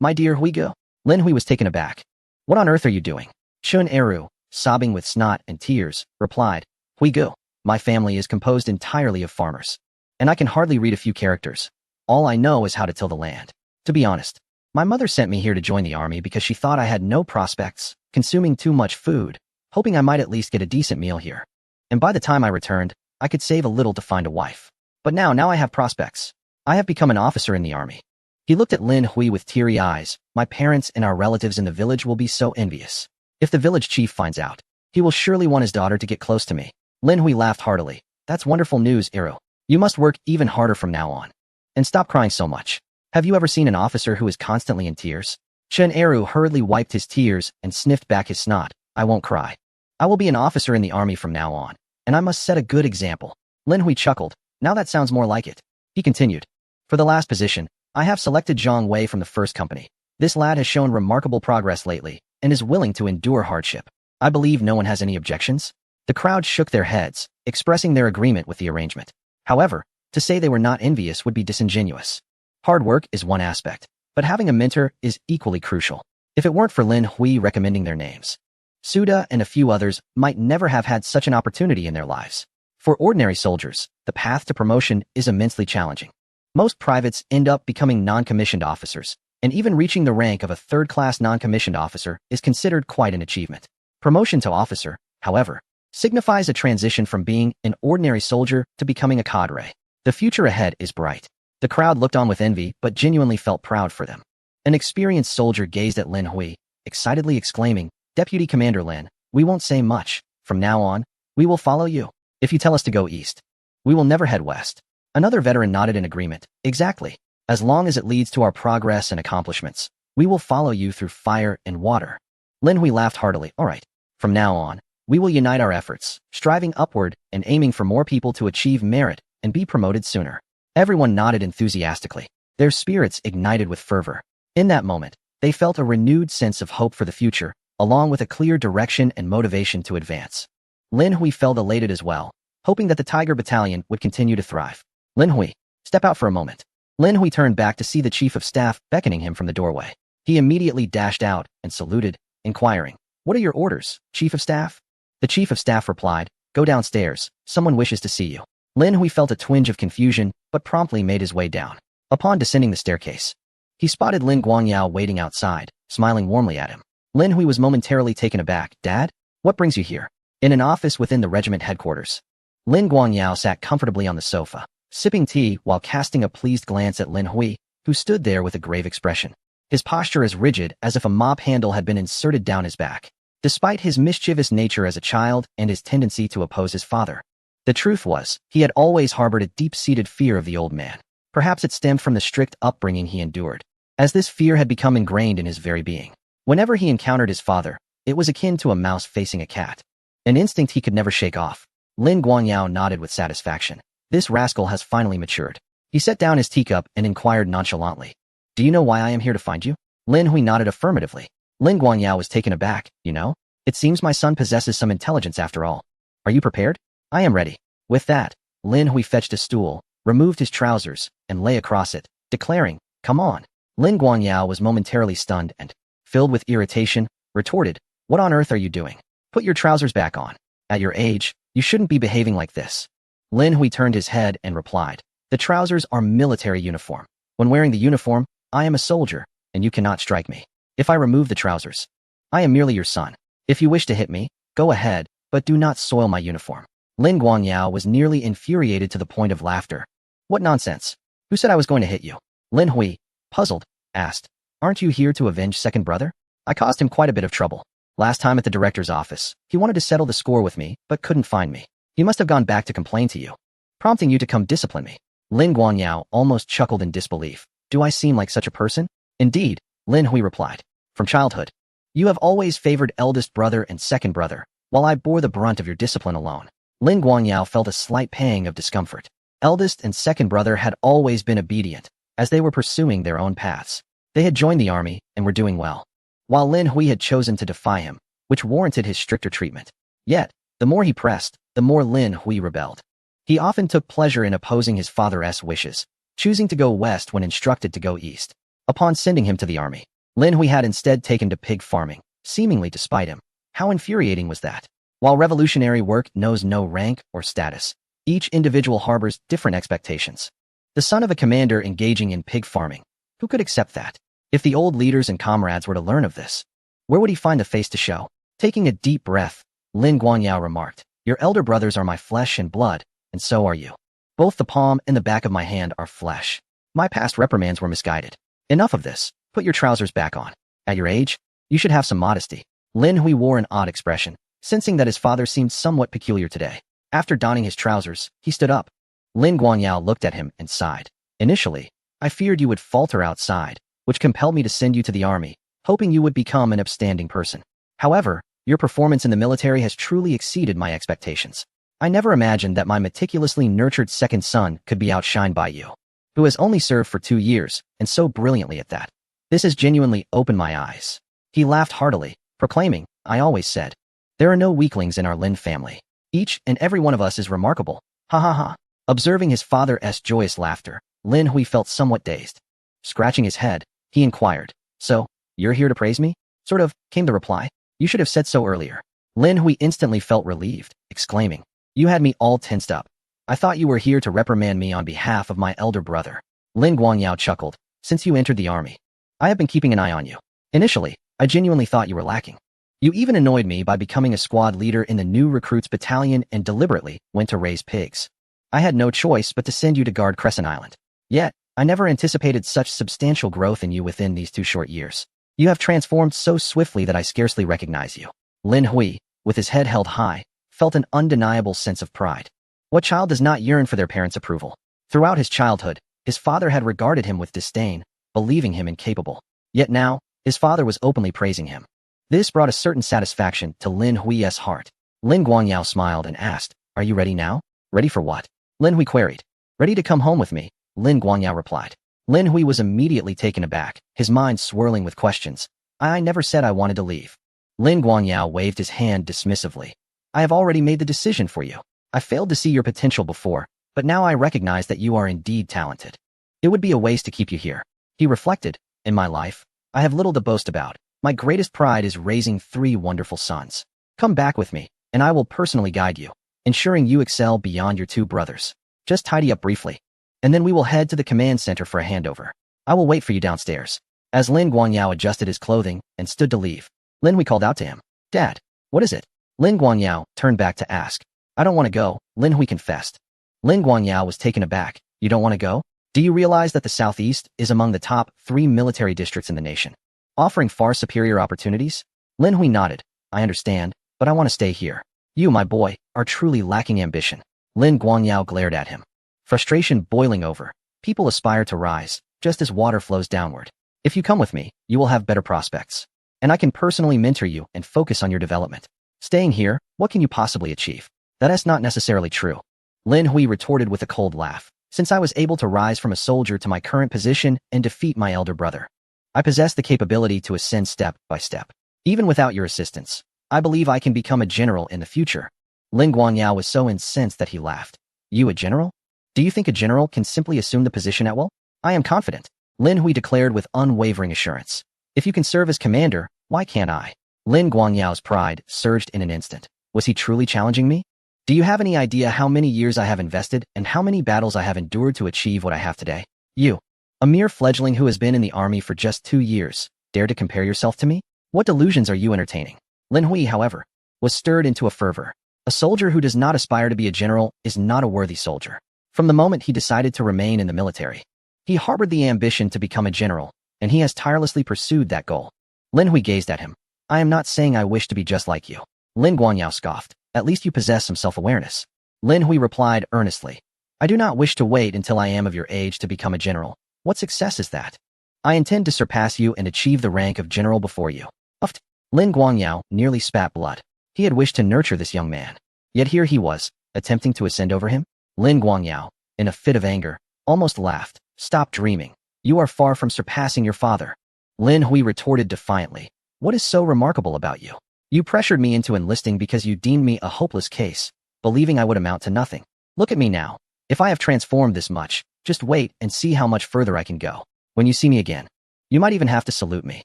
my dear Hui Ge." Lin Hui was taken aback. "What on earth are you doing?" Chun Eru, sobbing with snot and tears, replied, "Hui Ge, my family is composed entirely of farmers, and I can hardly read a few characters. All I know is how to till the land. To be honest, my mother sent me here to join the army because she thought I had no prospects, consuming too much food, hoping I might at least get a decent meal here. And by the time I returned, I could save a little to find a wife. But now I have prospects. I have become an officer in the army." He looked at Lin Hui with teary eyes. "My parents and our relatives in the village will be so envious. If the village chief finds out, he will surely want his daughter to get close to me." Lin Hui laughed heartily. "That's wonderful news, Eru. You must work even harder from now on. And stop crying so much. Have you ever seen an officer who is constantly in tears?" Chun Eru hurriedly wiped his tears and sniffed back his snot. "I won't cry. I will be an officer in the army from now on, and I must set a good example." Lin Hui chuckled. "Now that sounds more like it." He continued, "For the last position, I have selected Zhang Wei from the 1st Company. This lad has shown remarkable progress lately and is willing to endure hardship. I believe no one has any objections." The crowd shook their heads, expressing their agreement with the arrangement. However, to say they were not envious would be disingenuous. Hard work is one aspect, but having a mentor is equally crucial. If it weren't for Lin Hui recommending their names, Su De and a few others might never have had such an opportunity in their lives. For ordinary soldiers, the path to promotion is immensely challenging. Most privates end up becoming non-commissioned officers, and even reaching the rank of a third-class non-commissioned officer is considered quite an achievement. Promotion to officer, however, signifies a transition from being an ordinary soldier to becoming a cadre. The future ahead is bright. The crowd looked on with envy but genuinely felt proud for them. An experienced soldier gazed at Lin Hui, excitedly exclaiming, "Deputy Commander Lin, we won't say much. From now on, we will follow you. If you tell us to go east, we will never head west." Another veteran nodded in agreement. "Exactly. As long as it leads to our progress and accomplishments, we will follow you through fire and water." Lin Hui laughed heartily. "All right. From now on, we will unite our efforts, striving upward and aiming for more people to achieve merit and be promoted sooner." Everyone nodded enthusiastically, their spirits ignited with fervor. In that moment, they felt a renewed sense of hope for the future, along with a clear direction and motivation to advance. Lin Hui felt elated as well, hoping that the Tiger Battalion would continue to thrive. "Lin Hui, step out for a moment." Lin Hui turned back to see the Chief of Staff beckoning him from the doorway. He immediately dashed out and saluted, inquiring, "What are your orders, Chief of Staff?" The Chief of Staff replied, "Go downstairs, someone wishes to see you." Lin Hui felt a twinge of confusion, but promptly made his way down. Upon descending the staircase, he spotted Lin Guangyao waiting outside, smiling warmly at him. Lin Hui was momentarily taken aback. Dad? What brings you here? In an office within the regiment headquarters, Lin Guangyao sat comfortably on the sofa, sipping tea while casting a pleased glance at Lin Hui, who stood there with a grave expression. His posture as rigid as if a mop handle had been inserted down his back. Despite his mischievous nature as a child and his tendency to oppose his father, the truth was, he had always harbored a deep-seated fear of the old man. Perhaps it stemmed from the strict upbringing he endured, as this fear had become ingrained in his very being. Whenever he encountered his father, it was akin to a mouse facing a cat, an instinct he could never shake off. Lin Guangyao nodded with satisfaction. This rascal has finally matured. He set down his teacup and inquired nonchalantly. Do you know why I am here to find you? Lin Hui nodded affirmatively. Lin Guangyao was taken aback. You know? It seems my son possesses some intelligence after all. Are you prepared? I am ready. With that, Lin Hui fetched a stool, removed his trousers, and lay across it, declaring, Come on. Lin Guangyao was momentarily stunned and, filled with irritation, retorted, What on earth are you doing? Put your trousers back on. At your age, you shouldn't be behaving like this. Lin Hui turned his head and replied, The trousers are military uniform. When wearing the uniform, I am a soldier, and you cannot strike me. If I remove the trousers, I am merely your son. If you wish to hit me, go ahead, but do not soil my uniform. Lin Guangyao was nearly infuriated to the point of laughter. What nonsense? Who said I was going to hit you? Lin Hui, puzzled, asked, Aren't you here to avenge second brother? I caused him quite a bit of trouble. Last time at the director's office, he wanted to settle the score with me, but couldn't find me. He must have gone back to complain to you, prompting you to come discipline me. Lin Guangyao almost chuckled in disbelief. Do I seem like such a person? Indeed, Lin Hui replied. From childhood, you have always favored eldest brother and second brother, while I bore the brunt of your discipline alone. Lin Guangyao felt a slight pang of discomfort. Eldest and second brother had always been obedient, as they were pursuing their own paths. They had joined the army and were doing well, while Lin Hui had chosen to defy him, which warranted his stricter treatment. Yet, the more he pressed, the more Lin Hui rebelled. He often took pleasure in opposing his father's wishes, choosing to go west when instructed to go east. Upon sending him to the army, Lin Hui had instead taken to pig farming, seemingly to spite him. How infuriating was that? While revolutionary work knows no rank or status, each individual harbors different expectations. The son of a commander engaging in pig farming, who could accept that? If the old leaders and comrades were to learn of this, where would he find the face to show? Taking a deep breath, Lin Guangyao remarked, Your elder brothers are my flesh and blood, and so are you. Both the palm and the back of my hand are flesh. My past reprimands were misguided. Enough of this. Put your trousers back on. At your age, you should have some modesty. Lin Hui wore an odd expression, sensing that his father seemed somewhat peculiar today. After donning his trousers, he stood up. Lin Guangyao looked at him and sighed. Initially, I feared you would falter outside, which compelled me to send you to the army, hoping you would become an upstanding person. However, your performance in the military has truly exceeded my expectations. I never imagined that my meticulously nurtured second son could be outshined by you, who has only served for 2 years, and so brilliantly at that. This has genuinely opened my eyes. He laughed heartily, proclaiming, I always said, there are no weaklings in our Lin family. Each and every one of us is remarkable. Ha ha ha. Observing his father's joyous laughter, Lin Hui felt somewhat dazed. Scratching his head, he inquired, So, you're here to praise me? Sort of, came the reply. You should have said so earlier. Lin Hui instantly felt relieved, exclaiming, You had me all tensed up. I thought you were here to reprimand me on behalf of my elder brother. Lin Guangyao chuckled, Since you entered the army, I have been keeping an eye on you. Initially, I genuinely thought you were lacking. You even annoyed me by becoming a squad leader in the new recruits battalion and deliberately went to raise pigs. I had no choice but to send you to guard Crescent Island. Yet, I never anticipated such substantial growth in you within these 2 short years. You have transformed so swiftly that I scarcely recognize you. Lin Hui, with his head held high, felt an undeniable sense of pride. What child does not yearn for their parents' approval? Throughout his childhood, his father had regarded him with disdain, believing him incapable. Yet now, his father was openly praising him. This brought a certain satisfaction to Lin Hui's heart. Lin Guangyao smiled and asked, Are you ready now? Ready for what? Lin Hui queried. Ready to come home with me, Lin Guangyao replied. Lin Hui was immediately taken aback, his mind swirling with questions. I never said I wanted to leave. Lin Guangyao waved his hand dismissively. I have already made the decision for you. I failed to see your potential before, but now I recognize that you are indeed talented. It would be a waste to keep you here. He reflected, In my life, I have little to boast about. My greatest pride is raising 3 wonderful sons. Come back with me, and I will personally guide you, ensuring you excel beyond your 2 brothers. Just tidy up briefly. And then we will head to the command center for a handover. I will wait for you downstairs. As Lin Guangyao adjusted his clothing and stood to leave, Lin Hui called out to him. Dad, what is it? Lin Guangyao turned back to ask. I don't want to go, Lin Hui confessed. Lin Guangyao was taken aback. You don't want to go? Do you realize that the Southeast is among the top 3 military districts in the nation, offering far superior opportunities? Lin Hui nodded. I understand, but I want to stay here. You, my boy, are truly lacking ambition. Lin Guangyao glared at him. Frustration boiling over. People aspire to rise, just as water flows downward. If you come with me, you will have better prospects. And I can personally mentor you and focus on your development. Staying here, what can you possibly achieve? That is not necessarily true. Lin Hui retorted with a cold laugh. Since I was able to rise from a soldier to my current position and defeat my elder brother, I possess the capability to ascend step by step. Even without your assistance, I believe I can become a general in the future. Lin Guangyao was so incensed that he laughed. You a general? Do you think a general can simply assume the position at will? I am confident, Lin Hui declared with unwavering assurance. If you can serve as commander, why can't I? Lin Guangyao's pride surged in an instant. Was he truly challenging me? Do you have any idea how many years I have invested and how many battles I have endured to achieve what I have today? You, a mere fledgling who has been in the army for just 2 years, dare to compare yourself to me? What delusions are you entertaining? Lin Hui, however, was stirred into a fervor. A soldier who does not aspire to be a general is not a worthy soldier. From the moment he decided to remain in the military, he harbored the ambition to become a general, and he has tirelessly pursued that goal. Lin Hui gazed at him. I am not saying I wish to be just like you. Lin Guangyao scoffed. At least you possess some self-awareness. Lin Hui replied earnestly. I do not wish to wait until I am of your age to become a general. What success is that? I intend to surpass you and achieve the rank of general before you. Uft. Lin Guangyao nearly spat blood. He had wished to nurture this young man. Yet here he was, attempting to ascend over him. Lin Guangyao, in a fit of anger, almost laughed. Stop dreaming. You are far from surpassing your father. Lin Hui retorted defiantly. What is so remarkable about you? You pressured me into enlisting because you deemed me a hopeless case, believing I would amount to nothing. Look at me now. If I have transformed this much, just wait and see how much further I can go. When you see me again, you might even have to salute me.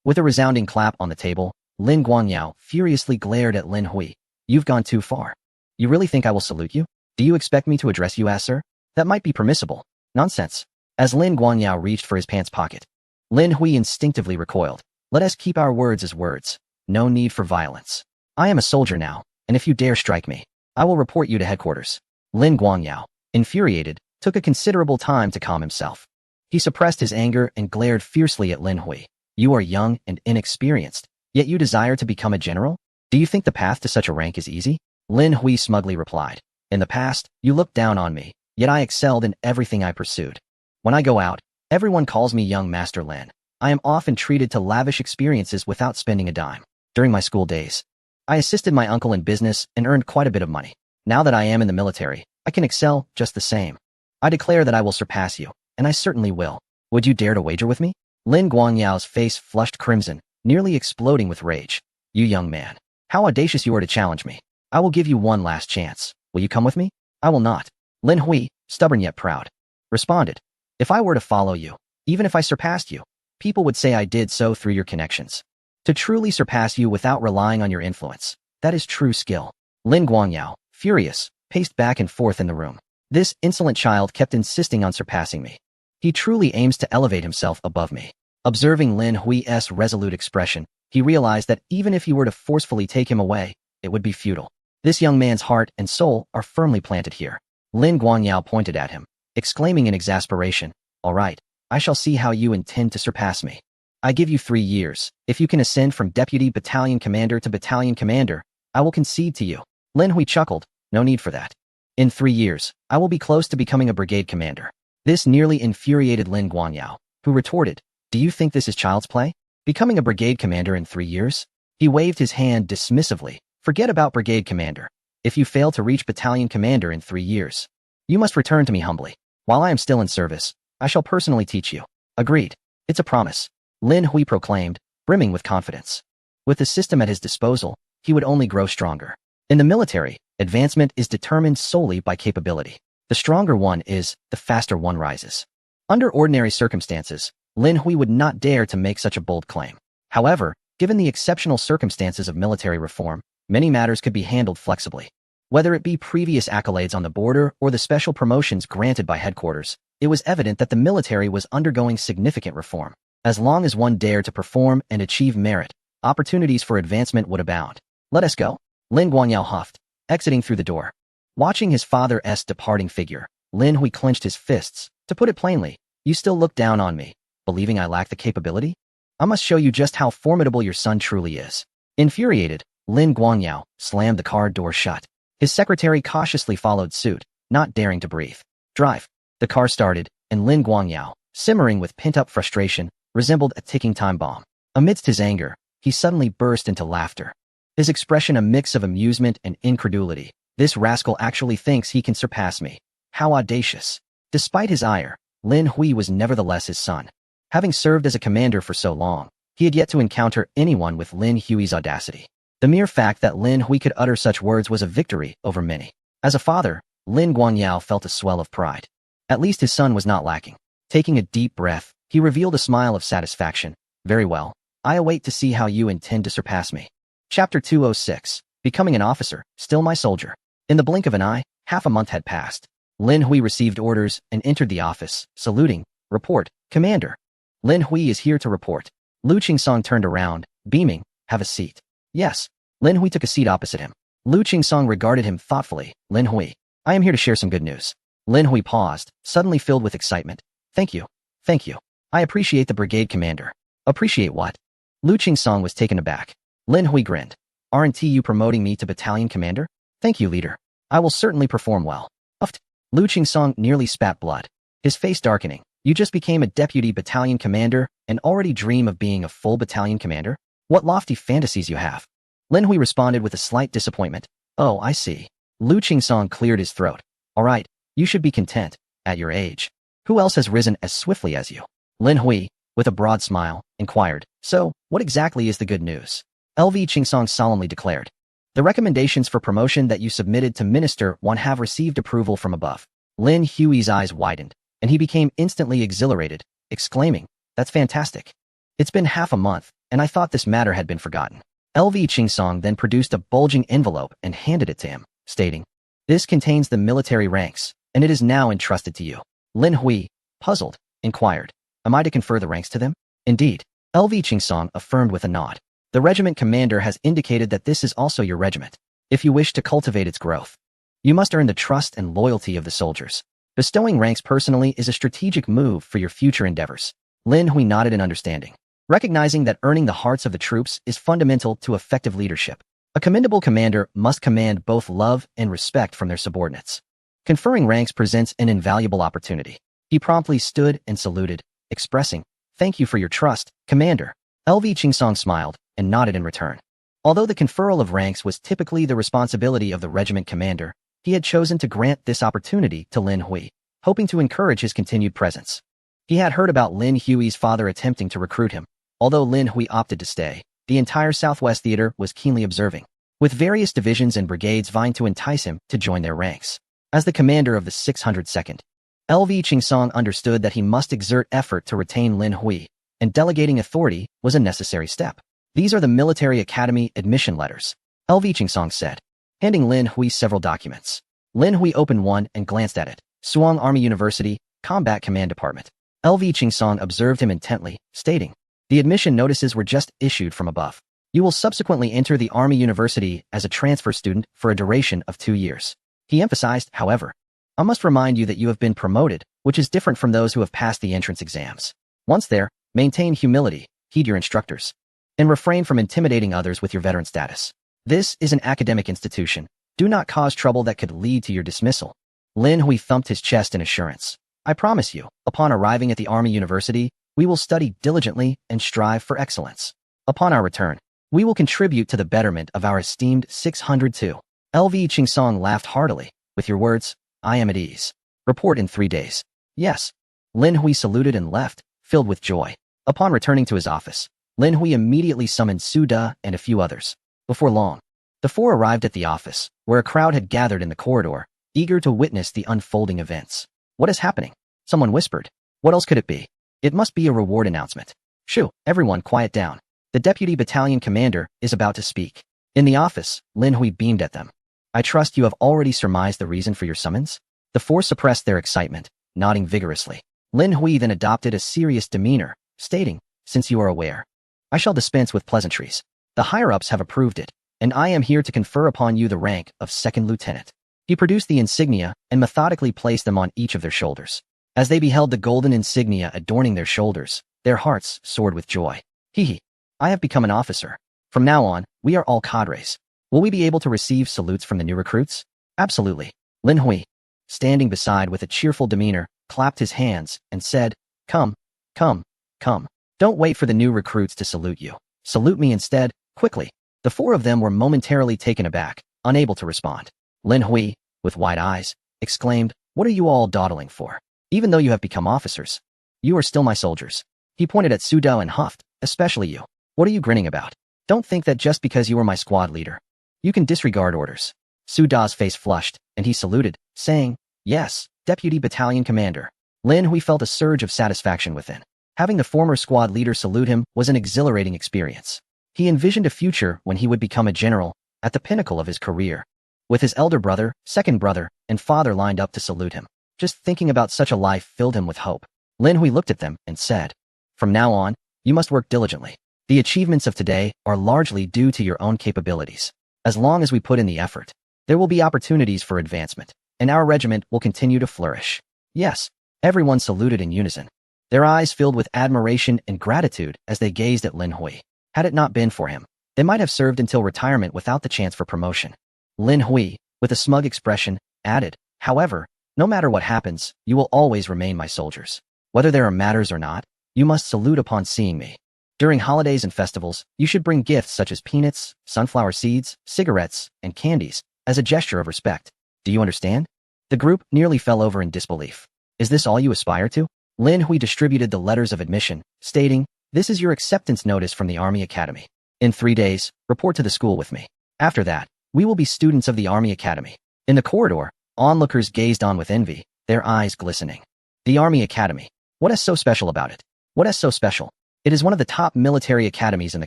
With a resounding clap on the table, Lin Guangyao furiously glared at Lin Hui. You've gone too far. You really think I will salute you? Do you expect me to address you as sir? That might be permissible. Nonsense. As Lin Guangyao reached for his pants pocket, Lin Hui instinctively recoiled. Let us keep our words as words. No need for violence. I am a soldier now, and if you dare strike me, I will report you to headquarters. Lin Guangyao, infuriated, took a considerable time to calm himself. He suppressed his anger and glared fiercely at Lin Hui. You are young and inexperienced, yet you desire to become a general? Do you think the path to such a rank is easy? Lin Hui smugly replied. In the past, you looked down on me, yet I excelled in everything I pursued. When I go out, everyone calls me young Master Lin. I am often treated to lavish experiences without spending a dime. During my school days, I assisted my uncle in business and earned quite a bit of money. Now that I am in the military, I can excel just the same. I declare that I will surpass you, and I certainly will. Would you dare to wager with me? Lin Guangyao's face flushed crimson, nearly exploding with rage. You young man, how audacious you are to challenge me. I will give you one last chance. Will you come with me? I will not. Lin Hui, stubborn yet proud, responded. If I were to follow you, even if I surpassed you, people would say I did so through your connections. To truly surpass you without relying on your influence, that is true skill. Lin Guangyao, furious, paced back and forth in the room. This insolent child kept insisting on surpassing me. He truly aims to elevate himself above me. Observing Lin Hui's resolute expression, he realized that even if he were to forcefully take him away, it would be futile. This young man's heart and soul are firmly planted here. Lin Guangyao pointed at him, exclaiming in exasperation, All right, I shall see how you intend to surpass me. I give you 3 years. If you can ascend from deputy battalion commander to battalion commander, I will concede to you. Lin Hui chuckled. No need for that. In 3 years, I will be close to becoming a brigade commander. This nearly infuriated Lin Guangyao, who retorted, Do you think this is child's play? Becoming a brigade commander in 3 years? He waved his hand dismissively. Forget about brigade commander. If you fail to reach battalion commander in 3 years, you must return to me humbly. While I am still in service, I shall personally teach you. Agreed. It's a promise. Lin Hui proclaimed, brimming with confidence. With the system at his disposal, he would only grow stronger. In the military, advancement is determined solely by capability. The stronger one is, the faster one rises. Under ordinary circumstances, Lin Hui would not dare to make such a bold claim. However, given the exceptional circumstances of military reform, many matters could be handled flexibly. Whether it be previous accolades on the border or the special promotions granted by headquarters, it was evident that the military was undergoing significant reform. As long as one dared to perform and achieve merit, opportunities for advancement would abound. Let us go, Lin Guangyao huffed, exiting through the door. Watching his father's departing figure, Lin Hui clenched his fists. To put it plainly, you still look down on me, believing I lack the capability? I must show you just how formidable your son truly is. Infuriated, Lin Guangyao slammed the car door shut. His secretary cautiously followed suit, not daring to breathe. Drive. The car started, and Lin Guangyao, simmering with pent-up frustration, resembled a ticking time bomb. Amidst his anger, he suddenly burst into laughter. His expression a mix of amusement and incredulity. This rascal actually thinks he can surpass me. How audacious. Despite his ire, Lin Hui was nevertheless his son. Having served as a commander for so long, he had yet to encounter anyone with Lin Hui's audacity. The mere fact that Lin Hui could utter such words was a victory over many. As a father, Lin Guangyao felt a swell of pride. At least his son was not lacking. Taking a deep breath, he revealed a smile of satisfaction. Very well. I await to see how you intend to surpass me. Chapter 206. Becoming an officer, still my soldier. In the blink of an eye, half a month had passed. Lin Hui received orders and entered the office, saluting. Report, Commander. Lin Hui is here to report. Lu Qingsong turned around, beaming. Have a seat. Yes. Lin Hui took a seat opposite him. Lu Qingsong regarded him thoughtfully. Lin Hui, I am here to share some good news. Lin Hui paused, suddenly filled with excitement. Thank you. Thank you. I appreciate the brigade commander. Appreciate what? Lu Qingsong was taken aback. Lin Hui grinned. Aren't you promoting me to battalion commander? Thank you, leader. I will certainly perform well. Uffed. Lu Qingsong nearly spat blood. His face darkening. You just became a deputy battalion commander and already dream of being a full battalion commander? What lofty fantasies you have. Lin Hui responded with a slight disappointment. Oh, I see. Lu Qingsong cleared his throat. All right, you should be content, at your age. Who else has risen as swiftly as you? Lin Hui, with a broad smile, inquired. So, what exactly is the good news? LV Qingsong solemnly declared. The recommendations for promotion that you submitted to Minister 1 have received approval from above. Lin Hui's eyes widened, and he became instantly exhilarated, exclaiming, That's fantastic. It's been half a month, and I thought this matter had been forgotten. LV Qingsong then produced a bulging envelope and handed it to him, stating, This contains the military ranks, and it is now entrusted to you. Lin Hui, puzzled, inquired, Am I to confer the ranks to them? Indeed. LV Qingsong affirmed with a nod. The regiment commander has indicated that this is also your regiment. If you wish to cultivate its growth, you must earn the trust and loyalty of the soldiers. Bestowing ranks personally is a strategic move for your future endeavors. Lin Hui nodded in understanding, recognizing that earning the hearts of the troops is fundamental to effective leadership. A commendable commander must command both love and respect from their subordinates. Conferring ranks presents an invaluable opportunity. He promptly stood and saluted, expressing, Thank you for your trust, Commander. LV Qingsong smiled and nodded in return. Although the conferral of ranks was typically the responsibility of the regiment commander, he had chosen to grant this opportunity to Lin Hui, hoping to encourage his continued presence. He had heard about Lin Hui's father attempting to recruit him. Although Lin Hui opted to stay, the entire Southwest Theater was keenly observing, with various divisions and brigades vying to entice him to join their ranks. As the commander of the 602nd, LV Qingsong understood that he must exert effort to retain Lin Hui, and delegating authority was a necessary step. These are the military academy admission letters, LV Qingsong said, handing Lin Hui several documents. Lin Hui opened one and glanced at it. Suang Army University, Combat Command Department. LV Qingsong observed him intently, stating, The admission notices were just issued from above. You will subsequently enter the Army University as a transfer student for a duration of 2 years. He emphasized, however, I must remind you that you have been promoted, which is different from those who have passed the entrance exams. Once there, maintain humility, heed your instructors, and refrain from intimidating others with your veteran status. This is an academic institution. Do not cause trouble that could lead to your dismissal. Lin Hui thumped his chest in assurance. I promise you, upon arriving at the Army University, we will study diligently and strive for excellence. Upon our return, we will contribute to the betterment of our esteemed 602. LV Qingsong laughed heartily. With your words, I am at ease. Report in 3 days. Yes. Lin Hui saluted and left, filled with joy. Upon returning to his office, Lin Hui immediately summoned Su De and a few others. Before long, the four arrived at the office, where a crowd had gathered in the corridor, eager to witness the unfolding events. What is happening? Someone whispered. What else could it be? It must be a reward announcement. Shoo, everyone quiet down. The deputy battalion commander is about to speak. In the office, Lin Hui beamed at them. I trust you have already surmised the reason for your summons? The four suppressed their excitement, nodding vigorously. Lin Hui then adopted a serious demeanor, stating, since you are aware, I shall dispense with pleasantries. The higher-ups have approved it, and I am here to confer upon you the rank of second lieutenant. He produced the insignia and methodically placed them on each of their shoulders. As they beheld the golden insignia adorning their shoulders, their hearts soared with joy. Hee, I have become an officer. From now on, we are all cadres. Will we be able to receive salutes from the new recruits? Absolutely. Lin Hui, standing beside with a cheerful demeanor, clapped his hands and said, come, come, come. Don't wait for the new recruits to salute you. Salute me instead, quickly. The four of them were momentarily taken aback, unable to respond. Lin Hui, with wide eyes, exclaimed, what are you all dawdling for? Even though you have become officers, you are still my soldiers. He pointed at Su Da and huffed, especially you. What are you grinning about? Don't think that just because you are my squad leader, you can disregard orders. Su Da's face flushed, and he saluted, saying, yes, Deputy Battalion Commander. Lin Hui felt a surge of satisfaction within. Having the former squad leader salute him was an exhilarating experience. He envisioned a future when he would become a general, at the pinnacle of his career, with his elder brother, second brother, and father lined up to salute him. Just thinking about such a life filled him with hope. Lin Hui looked at them and said, from now on, you must work diligently. The achievements of today are largely due to your own capabilities. As long as we put in the effort, there will be opportunities for advancement, and our regiment will continue to flourish. Yes, everyone saluted in unison. Their eyes filled with admiration and gratitude as they gazed at Lin Hui. Had it not been for him, they might have served until retirement without the chance for promotion. Lin Hui, with a smug expression, added, however, no matter what happens, you will always remain my soldiers. Whether there are matters or not, you must salute upon seeing me. During holidays and festivals, you should bring gifts such as peanuts, sunflower seeds, cigarettes, and candies, as a gesture of respect. Do you understand? The group nearly fell over in disbelief. Is this all you aspire to? Lin Hui distributed the letters of admission, stating, this is your acceptance notice from the Army Academy. In 3 days, report to the school with me. After that, we will be students of the Army Academy. In the corridor, onlookers gazed on with envy, their eyes glistening. The Army Academy. What is so special about it? What is so special? It is one of the top military academies in the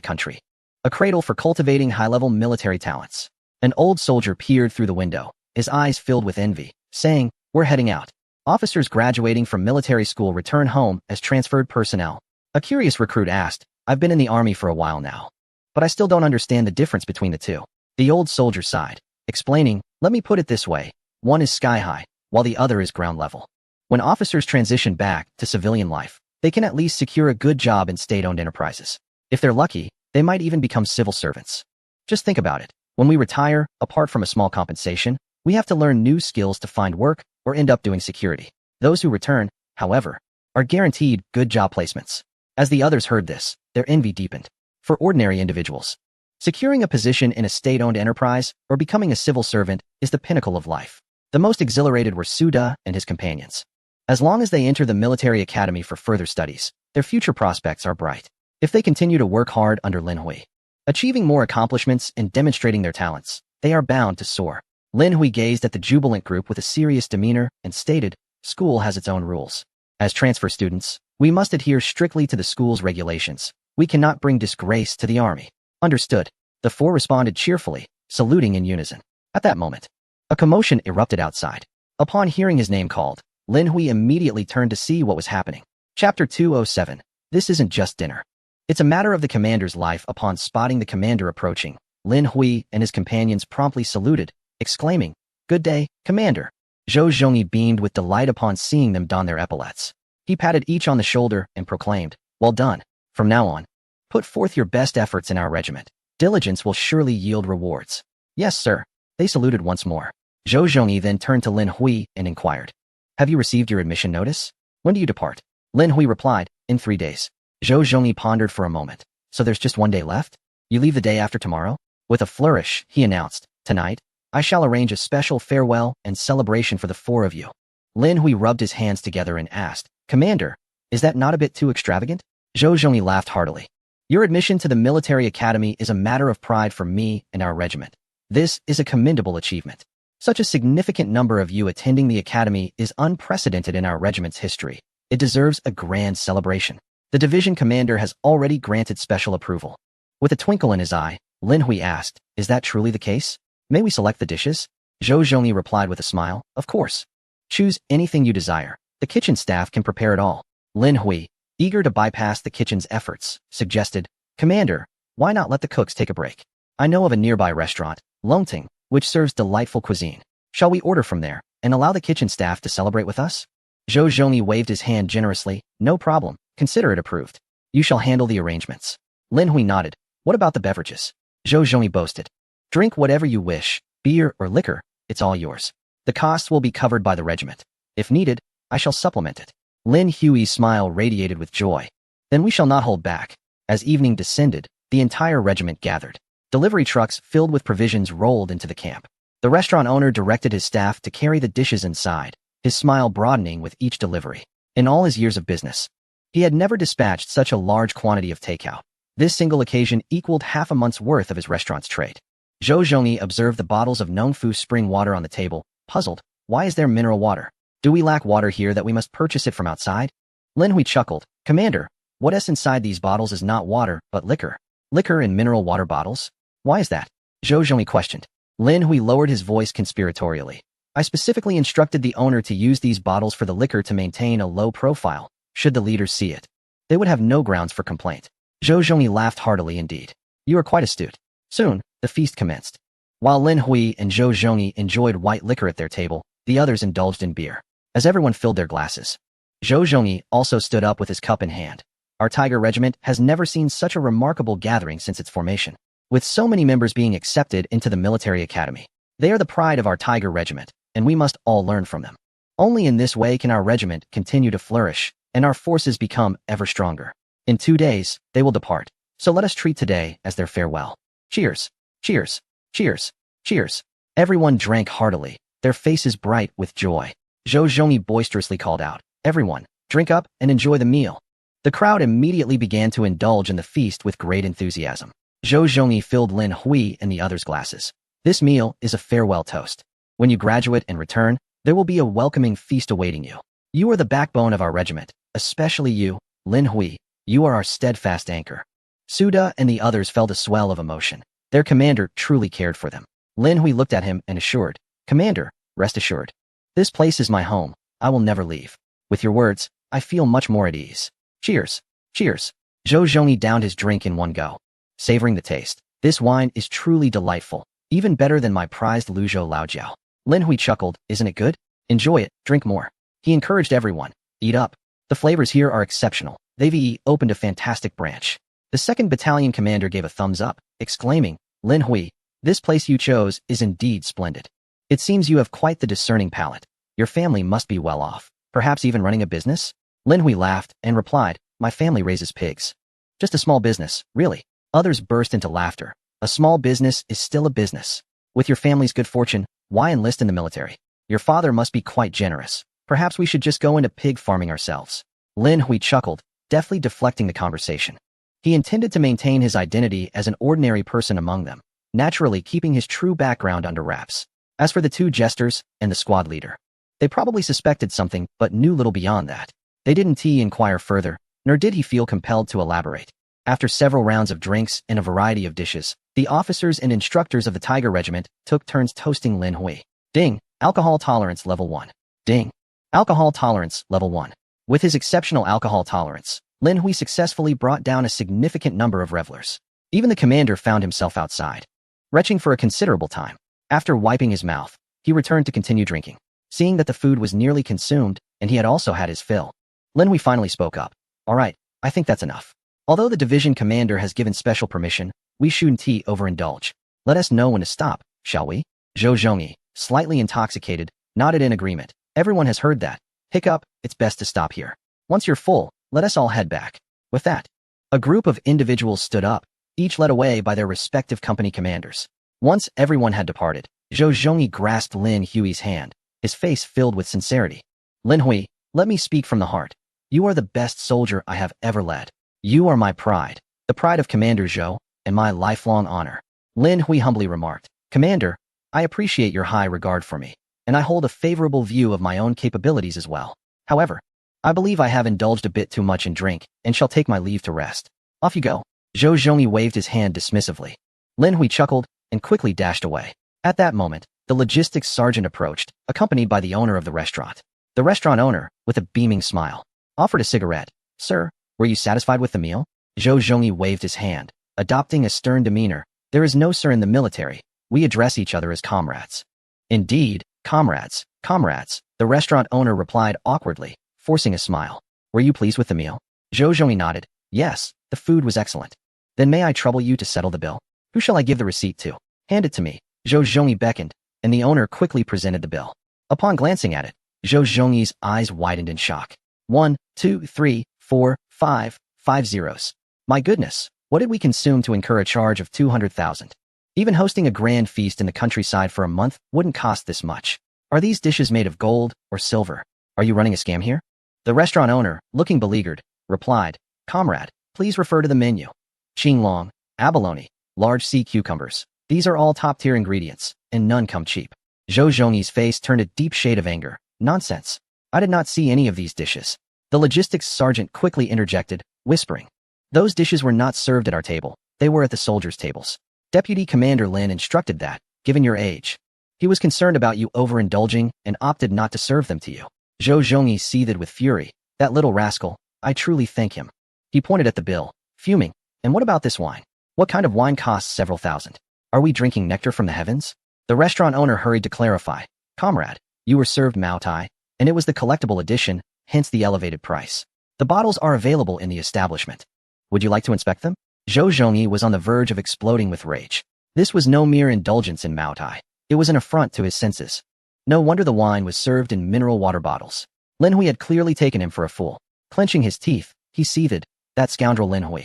country. A cradle for cultivating high-level military talents. An old soldier peered through the window, his eyes filled with envy, saying, we're heading out. Officers graduating from military school return home as transferred personnel. A curious recruit asked, I've been in the army for a while now, but I still don't understand the difference between the two. The old soldier sighed, explaining, let me put it this way, one is sky-high, while the other is ground level. When officers transition back to civilian life, they can at least secure a good job in state-owned enterprises. If they're lucky, they might even become civil servants. Just think about it. When we retire, apart from a small compensation, we have to learn new skills to find work or end up doing security. Those who return, however, are guaranteed good job placements. As the others heard this, their envy deepened. For ordinary individuals, securing a position in a state-owned enterprise or becoming a civil servant is the pinnacle of life. The most exhilarated were Su Da and his companions. As long as they enter the military academy for further studies, their future prospects are bright. If they continue to work hard under Lin Hui, achieving more accomplishments and demonstrating their talents, they are bound to soar. Lin Hui gazed at the jubilant group with a serious demeanor and stated, school has its own rules. As transfer students, we must adhere strictly to the school's regulations. We cannot bring disgrace to the army. Understood. The four responded cheerfully, saluting in unison. At that moment, a commotion erupted outside. Upon hearing his name called, Lin Hui immediately turned to see what was happening. Chapter 207. This isn't just dinner. It's a matter of the commander's life. Upon spotting the commander approaching, Lin Hui and his companions promptly saluted, exclaiming, good day, Commander. Zhou Zhongyi beamed with delight upon seeing them don their epaulets. He patted each on the shoulder and proclaimed, well done. From now on, put forth your best efforts in our regiment. Diligence will surely yield rewards. Yes, sir. They saluted once more. Zhou Zhongyi then turned to Lin Hui and inquired, have you received your admission notice? When do you depart? Lin Hui replied, in 3 days. Zhou Zhongyi pondered for a moment. So there's just 1 day left? You leave the day after tomorrow? With a flourish, he announced, tonight, I shall arrange a special farewell and celebration for the four of you. Lin Hui rubbed his hands together and asked, Commander, is that not a bit too extravagant? Zhou Zhongyi laughed heartily. Your admission to the military academy is a matter of pride for me and our regiment. This is a commendable achievement. Such a significant number of you attending the academy is unprecedented in our regiment's history. It deserves a grand celebration. The division commander has already granted special approval. With a twinkle in his eye, Lin Hui asked, is that truly the case? May we select the dishes? Zhou Zhongyi replied with a smile. Of course. Choose anything you desire. The kitchen staff can prepare it all. Lin Hui, eager to bypass the kitchen's efforts, suggested, Commander, why not let the cooks take a break? I know of a nearby restaurant, Longting, which serves delightful cuisine. Shall we order from there and allow the kitchen staff to celebrate with us? Zhou Zhongyi waved his hand generously. No problem. Consider it approved. You shall handle the arrangements. Lin Hui nodded. What about the beverages? Zhou Zhongyi boasted. Drink whatever you wish, beer or liquor, it's all yours. The costs will be covered by the regiment. If needed, I shall supplement it. Lin Hui's smile radiated with joy. Then we shall not hold back. As evening descended, the entire regiment gathered. Delivery trucks filled with provisions rolled into the camp. The restaurant owner directed his staff to carry the dishes inside, his smile broadening with each delivery. In all his years of business, he had never dispatched such a large quantity of takeout. This single occasion equaled half a month's worth of his restaurant's trade. Zhou Zhongyi observed the bottles of Nongfu spring water on the table, puzzled. Why is there mineral water? Do we lack water here that we must purchase it from outside? Lin Hui chuckled. Commander, what is inside these bottles is not water, but liquor. Liquor in mineral water bottles? Why is that? Zhou Zhongyi questioned. Lin Hui lowered his voice conspiratorially. I specifically instructed the owner to use these bottles for the liquor to maintain a low profile. Should the leaders see it, they would have no grounds for complaint. Zhou Zhongyi laughed heartily indeed. You are quite astute. Soon, the feast commenced. While Lin Hui and Zhou Zhongyi enjoyed white liquor at their table, the others indulged in beer. As everyone filled their glasses, Zhou Zhongyi also stood up with his cup in hand. Our Tiger Regiment has never seen such a remarkable gathering since its formation. With so many members being accepted into the military academy, they are the pride of our Tiger Regiment, and we must all learn from them. Only in this way can our regiment continue to flourish, and our forces become ever stronger. In 2 days, they will depart, so let us treat today as their farewell. Cheers! Cheers! Cheers! Cheers! Everyone drank heartily, their faces bright with joy. Zhou Zhongyi boisterously called out, Everyone, drink up and enjoy the meal. The crowd immediately began to indulge in the feast with great enthusiasm. Zhou Zhongyi filled Lin Hui and the others' glasses. This meal is a farewell toast. When you graduate and return, there will be a welcoming feast awaiting you. You are the backbone of our regiment, especially you, Lin Hui. You are our steadfast anchor. Suda and the others felt a swell of emotion. Their commander truly cared for them. Lin Hui looked at him and assured, Commander, rest assured. This place is my home. I will never leave. With your words, I feel much more at ease. Cheers! Cheers! Zhou Zhongyi downed his drink in one go, savoring the taste. This wine is truly delightful, even better than my prized Luzhou Laojiao. Lin Hui chuckled, Isn't it good? Enjoy it, drink more. He encouraged everyone. Eat up. The flavors here are exceptional. They've opened a fantastic branch. The 2nd Battalion commander gave a thumbs up, exclaiming, Lin Hui, this place you chose is indeed splendid. It seems you have quite the discerning palate. Your family must be well off, perhaps even running a business? Lin Hui laughed and replied, My family raises pigs. Just a small business, really. Others burst into laughter. A small business is still a business. With your family's good fortune, why enlist in the military? Your father must be quite generous. Perhaps we should just go into pig farming ourselves. Lin Hui chuckled, deftly deflecting the conversation. He intended to maintain his identity as an ordinary person among them, naturally keeping his true background under wraps. As for the 2 jesters and the squad leader, they probably suspected something but knew little beyond that. They didn't inquire further, nor did he feel compelled to elaborate. After several rounds of drinks and a variety of dishes, the officers and instructors of the Tiger Regiment took turns toasting Lin Hui. Ding! Alcohol tolerance level 1. Ding! Alcohol tolerance level 1. With his exceptional alcohol tolerance, Lin Hui successfully brought down a significant number of revelers. Even the commander found himself outside, retching for a considerable time. After wiping his mouth, he returned to continue drinking. Seeing that the food was nearly consumed, and he had also had his fill, Lin Hui finally spoke up. All right, I think that's enough. Although the division commander has given special permission, we shouldn't overindulge. Let us know when to stop, shall we? Zhou Zhongyi, slightly intoxicated, nodded in agreement. Everyone has heard that. Hiccup, it's best to stop here. Once you're full, let us all head back. With that, a group of individuals stood up, each led away by their respective company commanders. Once everyone had departed, Zhou Zhongyi grasped Lin Hui's hand, his face filled with sincerity. Lin Hui, let me speak from the heart. You are the best soldier I have ever led. You are my pride, the pride of Commander Zhou, and my lifelong honor. Lin Hui humbly remarked, Commander, I appreciate your high regard for me, and I hold a favorable view of my own capabilities as well. However, I believe I have indulged a bit too much in drink and shall take my leave to rest. Off you go. Zhou Zhongyi waved his hand dismissively. Lin Hui chuckled and quickly dashed away. At that moment, the The logistics sergeant approached, accompanied by the owner of the restaurant. The restaurant owner, with a beaming smile, offered a cigarette. Sir, were you satisfied with the meal? Zhou Zhongyi waved his hand, adopting a stern demeanor. There is no sir in the military. We address each other as comrades. Indeed, comrades, comrades, the restaurant owner replied awkwardly, forcing a smile. Were you pleased with the meal? Zhou Zhongyi nodded. Yes, the food was excellent. Then may I trouble you to settle the bill? Who shall I give the receipt to? Hand it to me. Zhou Zhongyi beckoned, and the owner quickly presented the bill. Upon glancing at it, Zhou Zhongyi's eyes widened in shock. 1, 2, 3, 4, 5, 5 zeros. My goodness, what did we consume to incur a charge of 200,000? Even hosting a grand feast in the countryside for a month wouldn't cost this much. Are these dishes made of gold or silver? Are you running a scam here? The restaurant owner, looking beleaguered, replied, Comrade, please refer to the menu. Qinglong, abalone, large sea cucumbers. These are all top-tier ingredients, and none come cheap. Zhou Zhongyi's face turned a deep shade of anger. Nonsense. I did not see any of these dishes. The logistics sergeant quickly interjected, whispering. Those dishes were not served at our table. They were at the soldiers' tables. Deputy Commander Lin instructed that, given your age, he was concerned about you overindulging and opted not to serve them to you. Zhou Zhongyi seethed with fury. That little rascal, I truly thank him. He pointed at the bill, fuming. And what about this wine? What kind of wine costs several thousand? Are we drinking nectar from the heavens? The restaurant owner hurried to clarify. Comrade, you were served Mao Tai, and it was the collectible edition, hence the elevated price. The bottles are available in the establishment. Would you like to inspect them? Zhou Zhongyi was on the verge of exploding with rage. This was no mere indulgence in Mao Tai. It was an affront to his senses. No wonder the wine was served in mineral water bottles. Lin Hui had clearly taken him for a fool. Clenching his teeth, he seethed. That scoundrel Lin Hui.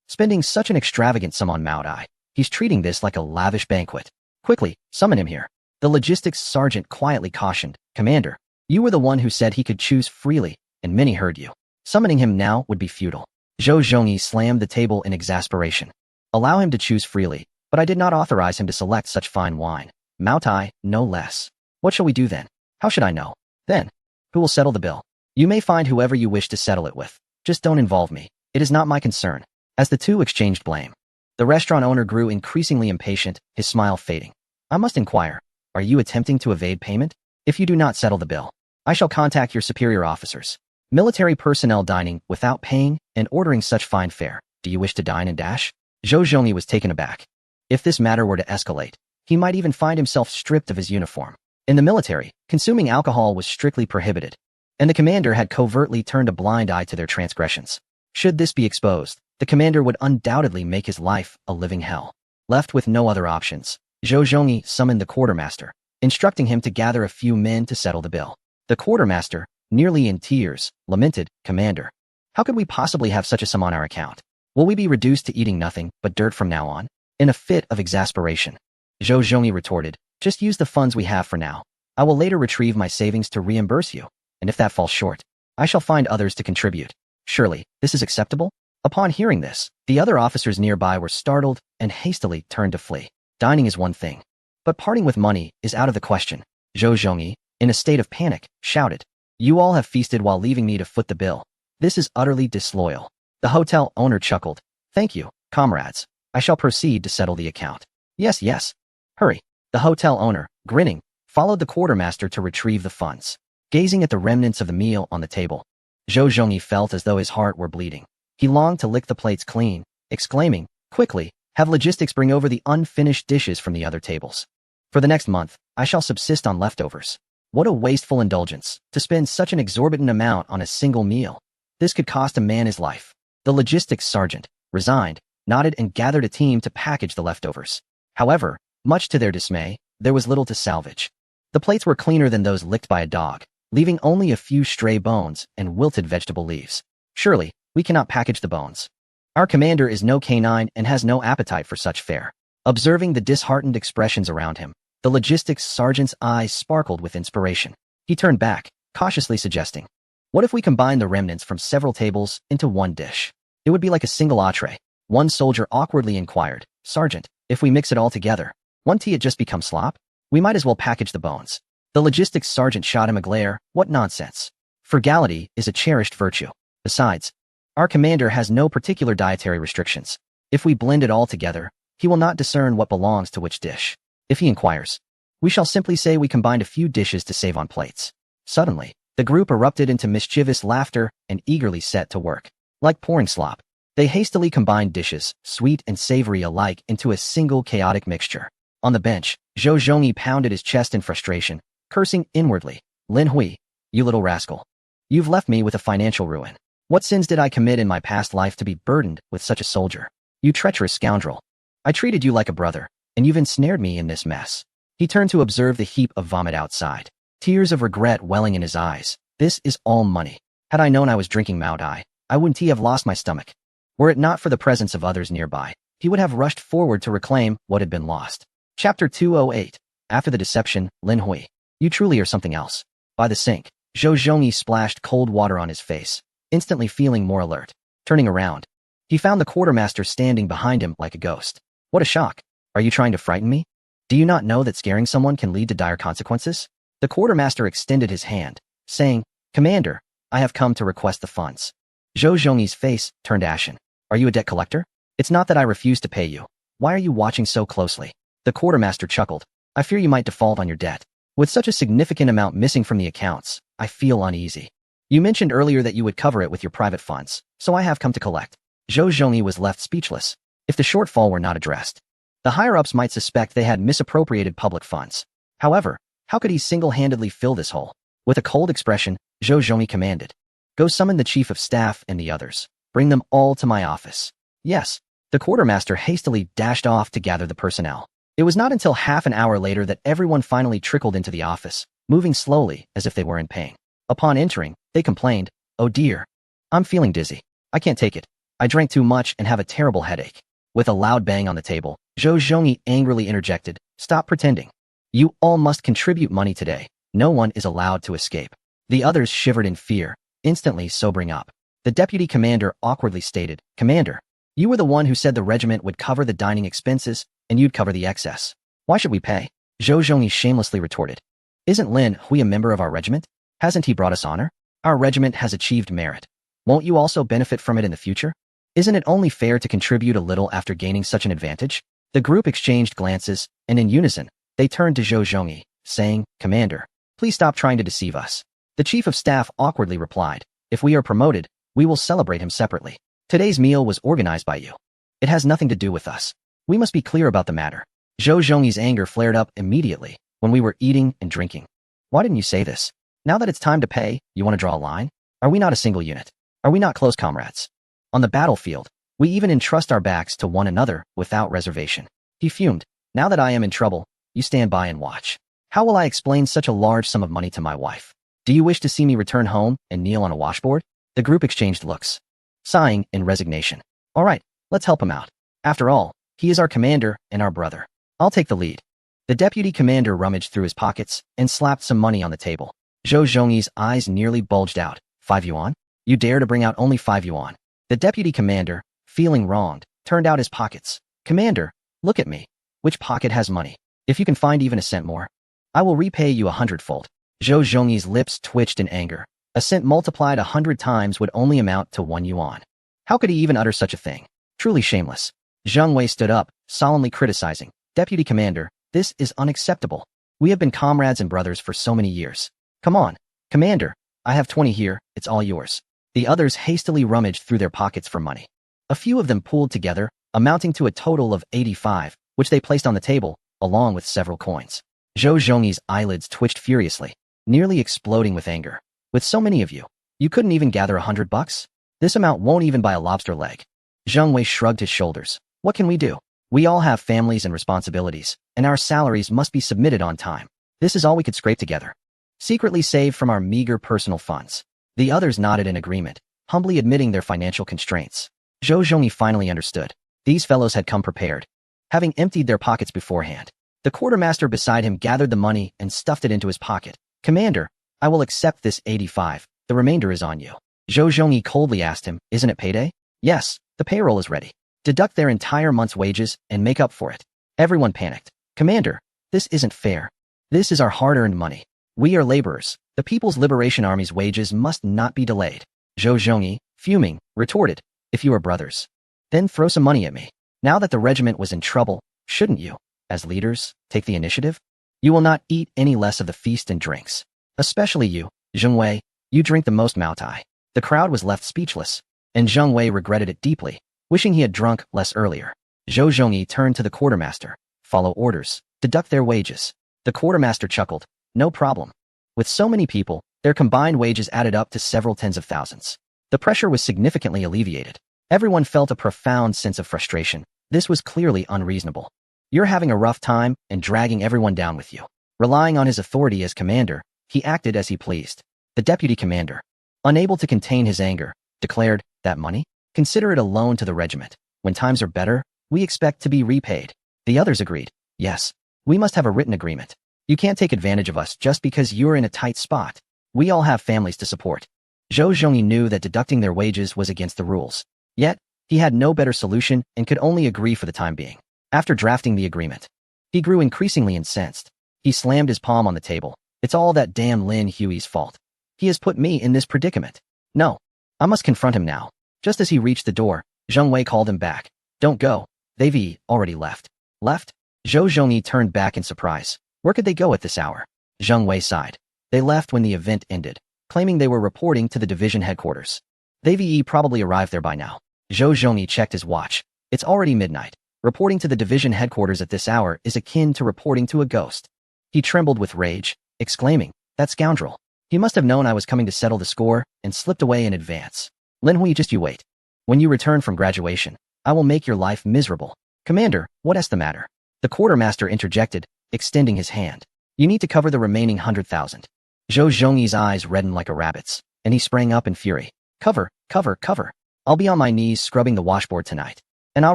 Spending such an extravagant sum on Mao Tai. He's treating this like a lavish banquet. Quickly, summon him here. The logistics sergeant quietly cautioned. Commander, you were the one who said he could choose freely, and many heard you. Summoning him now would be futile. Zhou Zhongyi slammed the table in exasperation. Allow him to choose freely, but I did not authorize him to select such fine wine. Mao Tai, no less. What shall we do then? How should I know? Then, who will settle the bill? You may find whoever you wish to settle it with. Just don't involve me. It is not my concern. As the two exchanged blame, the restaurant owner grew increasingly impatient, his smile fading. I must inquire, are you attempting to evade payment? If you do not settle the bill, I shall contact your superior officers. Military personnel dining without paying and ordering such fine fare. Do you wish to dine and dash? Zhou Zhongyi was taken aback. If this matter were to escalate, he might even find himself stripped of his uniform. In the military, consuming alcohol was strictly prohibited, and the commander had covertly turned a blind eye to their transgressions. Should this be exposed, the commander would undoubtedly make his life a living hell. Left with no other options, Zhou Zhongyi summoned the quartermaster, instructing him to gather a few men to settle the bill. The quartermaster, nearly in tears, lamented, Commander, how could we possibly have such a sum on our account? Will we be reduced to eating nothing but dirt from now on? In a fit of exasperation, Zhou Zhongyi retorted, just use the funds we have for now. I will later retrieve my savings to reimburse you, and if that falls short, I shall find others to contribute. Surely, this is acceptable? Upon hearing this, the other officers nearby were startled and hastily turned to flee. Dining is one thing, but parting with money is out of the question. Zhou Zhongyi, in a state of panic, shouted, You all have feasted while leaving me to foot the bill. This is utterly disloyal. The hotel owner chuckled. Thank you, comrades. I shall proceed to settle the account. Yes, yes. Hurry. The hotel owner, grinning, followed the quartermaster to retrieve the funds. Gazing at the remnants of the meal on the table, Zhou Zhongyi felt as though his heart were bleeding. He longed to lick the plates clean, exclaiming, Quickly, have logistics bring over the unfinished dishes from the other tables. For the next month, I shall subsist on leftovers. What a wasteful indulgence, to spend such an exorbitant amount on a single meal. This could cost a man his life. The logistics sergeant, resigned, nodded and gathered a team to package the leftovers. However, much to their dismay, there was little to salvage. The plates were cleaner than those licked by a dog, leaving only a few stray bones and wilted vegetable leaves. Surely, we cannot package the bones. Our commander is no canine and has no appetite for such fare. Observing the disheartened expressions around him, the logistics sergeant's eyes sparkled with inspiration. He turned back, cautiously suggesting, What if we combine the remnants from several tables into one dish? It would be like a single entree. One soldier awkwardly inquired, Sergeant, if we mix it all together, won't it just become slop? We might as well package the bones. The logistics sergeant shot him a glare. What nonsense. Frugality is a cherished virtue. Besides, our commander has no particular dietary restrictions. If we blend it all together, he will not discern what belongs to which dish. If he inquires, We shall simply say we combined a few dishes to save on plates. Suddenly, the group erupted into mischievous laughter and eagerly set to work. Like pouring slop, they hastily combined dishes, sweet and savory alike, into a single chaotic mixture. On the bench, Zhou Zhongyi pounded his chest in frustration, cursing inwardly. Lin Hui, you little rascal. You've left me with a financial ruin. What sins did I commit in my past life to be burdened with such a soldier? You treacherous scoundrel. I treated you like a brother, and you've ensnared me in this mess. He turned to observe the heap of vomit outside, tears of regret welling in his eyes. This is all money. Had I known I was drinking Mao Dai, I wouldn't have lost my stomach. Were it not for the presence of others nearby, he would have rushed forward to reclaim what had been lost. Chapter 208. After the deception, Lin Hui. You truly are something else. By the sink, Zhou Zhongyi splashed cold water on his face, instantly feeling more alert. Turning around, he found the quartermaster standing behind him like a ghost. What a shock. Are you trying to frighten me? Do you not know that scaring someone can lead to dire consequences? The quartermaster extended his hand, saying, Commander, I have come to request the funds. Zhou Zhongyi's face turned ashen. Are you a debt collector? It's not that I refuse to pay you. Why are you watching so closely? The quartermaster chuckled. I fear you might default on your debt. With such a significant amount missing from the accounts, I feel uneasy. You mentioned earlier that you would cover it with your private funds, so I have come to collect. Zhou Zhongyi was left speechless. If the shortfall were not addressed, the higher-ups might suspect they had misappropriated public funds. However, how could he single-handedly fill this hole? With a cold expression, Zhou Zhongyi commanded, Go summon the chief of staff and the others. Bring them all to my office. Yes. The quartermaster hastily dashed off to gather the personnel. It was not until half an hour later that everyone finally trickled into the office, moving slowly as if they were in pain. Upon entering, they complained, Oh dear. I'm feeling dizzy. I can't take it. I drank too much and have a terrible headache. With a loud bang on the table, Zhou Zhongyi angrily interjected, Stop pretending. You all must contribute money today. No one is allowed to escape. The others shivered in fear, instantly sobering up. The deputy commander awkwardly stated, Commander, you were the one who said the regiment would cover the dining expenses, and you'd cover the excess. Why should we pay? Zhou Zhongyi shamelessly retorted. Isn't Lin Hui a member of our regiment? Hasn't he brought us honor? Our regiment has achieved merit. Won't you also benefit from it in the future? Isn't it only fair to contribute a little after gaining such an advantage? The group exchanged glances, and in unison, they turned to Zhou Zhongyi, saying, Commander, please stop trying to deceive us. The chief of staff awkwardly replied, If we are promoted, we will celebrate him separately. Today's meal was organized by you. It has nothing to do with us. We must be clear about the matter. Zhou Zhongyi's anger flared up immediately when we were eating and drinking. Why didn't you say this? Now that it's time to pay, you want to draw a line? Are we not a single unit? Are we not close comrades? On the battlefield, we even entrust our backs to one another without reservation. He fumed. Now that I am in trouble, you stand by and watch. How will I explain such a large sum of money to my wife? Do you wish to see me return home and kneel on a washboard? The group exchanged looks, sighing in resignation. All right, let's help him out. After all, he is our commander and our brother. I'll take the lead. The deputy commander rummaged through his pockets and slapped some money on the table. Zhou Zhongyi's eyes nearly bulged out. 5 yuan? You dare to bring out only 5 yuan. The deputy commander, feeling wronged, turned out his pockets. Commander, look at me. Which pocket has money? If you can find even a cent more, I will repay you 100-fold. Zhou Zhongyi's lips twitched in anger. A cent multiplied 100 times would only amount to 1 yuan. How could he even utter such a thing? Truly shameless. Zheng Wei stood up, solemnly criticizing. Deputy Commander, this is unacceptable. We have been comrades and brothers for so many years. Come on. Commander, I have 20 here, it's all yours. The others hastily rummaged through their pockets for money. A few of them pooled together, amounting to a total of 85, which they placed on the table, along with several coins. Zhou Zhongyi's eyelids twitched furiously, nearly exploding with anger. With so many of you, you couldn't even gather $100? This amount won't even buy a lobster leg. Zheng Wei shrugged his shoulders. What can we do? We all have families and responsibilities, and our salaries must be submitted on time. This is all we could scrape together. Secretly saved from our meager personal funds. The others nodded in agreement, humbly admitting their financial constraints. Zhou Zhongyi finally understood. These fellows had come prepared, having emptied their pockets beforehand. The quartermaster beside him gathered the money and stuffed it into his pocket. Commander, I will accept this 85. The remainder is on you. Zhou Zhongyi coldly asked him, Isn't it payday? Yes, the payroll is ready. Deduct their entire month's wages and make up for it. Everyone panicked. Commander, this isn't fair. This is our hard-earned money. We are laborers. The People's Liberation Army's wages must not be delayed. Zhou Zhongyi, fuming, retorted, If you are brothers, then throw some money at me. Now that the regiment was in trouble, shouldn't you, as leaders, take the initiative? You will not eat any less of the feast and drinks. Especially you, Zheng Wei, you drink the most Maotai. The crowd was left speechless, and Zheng Wei regretted it deeply, wishing he had drunk less earlier. Zhou Zhongyi turned to the quartermaster. Follow orders. Deduct their wages. The quartermaster chuckled. No problem. With so many people, their combined wages added up to several tens of thousands. The pressure was significantly alleviated. Everyone felt a profound sense of frustration. This was clearly unreasonable. You're having a rough time and dragging everyone down with you. Relying on his authority as commander, he acted as he pleased. The deputy commander, unable to contain his anger, declared, that money? Consider it a loan to the regiment. When times are better, we expect to be repaid. The others agreed. Yes, we must have a written agreement. You can't take advantage of us just because you're in a tight spot. We all have families to support. Zhou Zhongyi knew that deducting their wages was against the rules. Yet, he had no better solution and could only agree for the time being. After drafting the agreement, he grew increasingly incensed. He slammed his palm on the table. It's all that damn Lin Hui's fault. He has put me in this predicament. No, I must confront him now. Just as he reached the door, Zheng Wei called him back. Don't go. They've already left. Left? Zhou Zhongyi turned back in surprise. Where could they go at this hour? Zheng Wei sighed. They left when the event ended, claiming they were reporting to the division headquarters. They've probably arrived there by now. Zhou Zhongyi checked his watch. It's already midnight. Reporting to the division headquarters at this hour is akin to reporting to a ghost. He trembled with rage, exclaiming, that scoundrel. He must have known I was coming to settle the score and slipped away in advance. Lin Hui, just you wait. When you return from graduation, I will make your life miserable. Commander, what's the matter? The quartermaster interjected, extending his hand. You need to cover the remaining 100,000. Zhou Zhongyi's eyes reddened like a rabbit's, and he sprang up in fury. Cover, cover, cover. I'll be on my knees scrubbing the washboard tonight, and I'll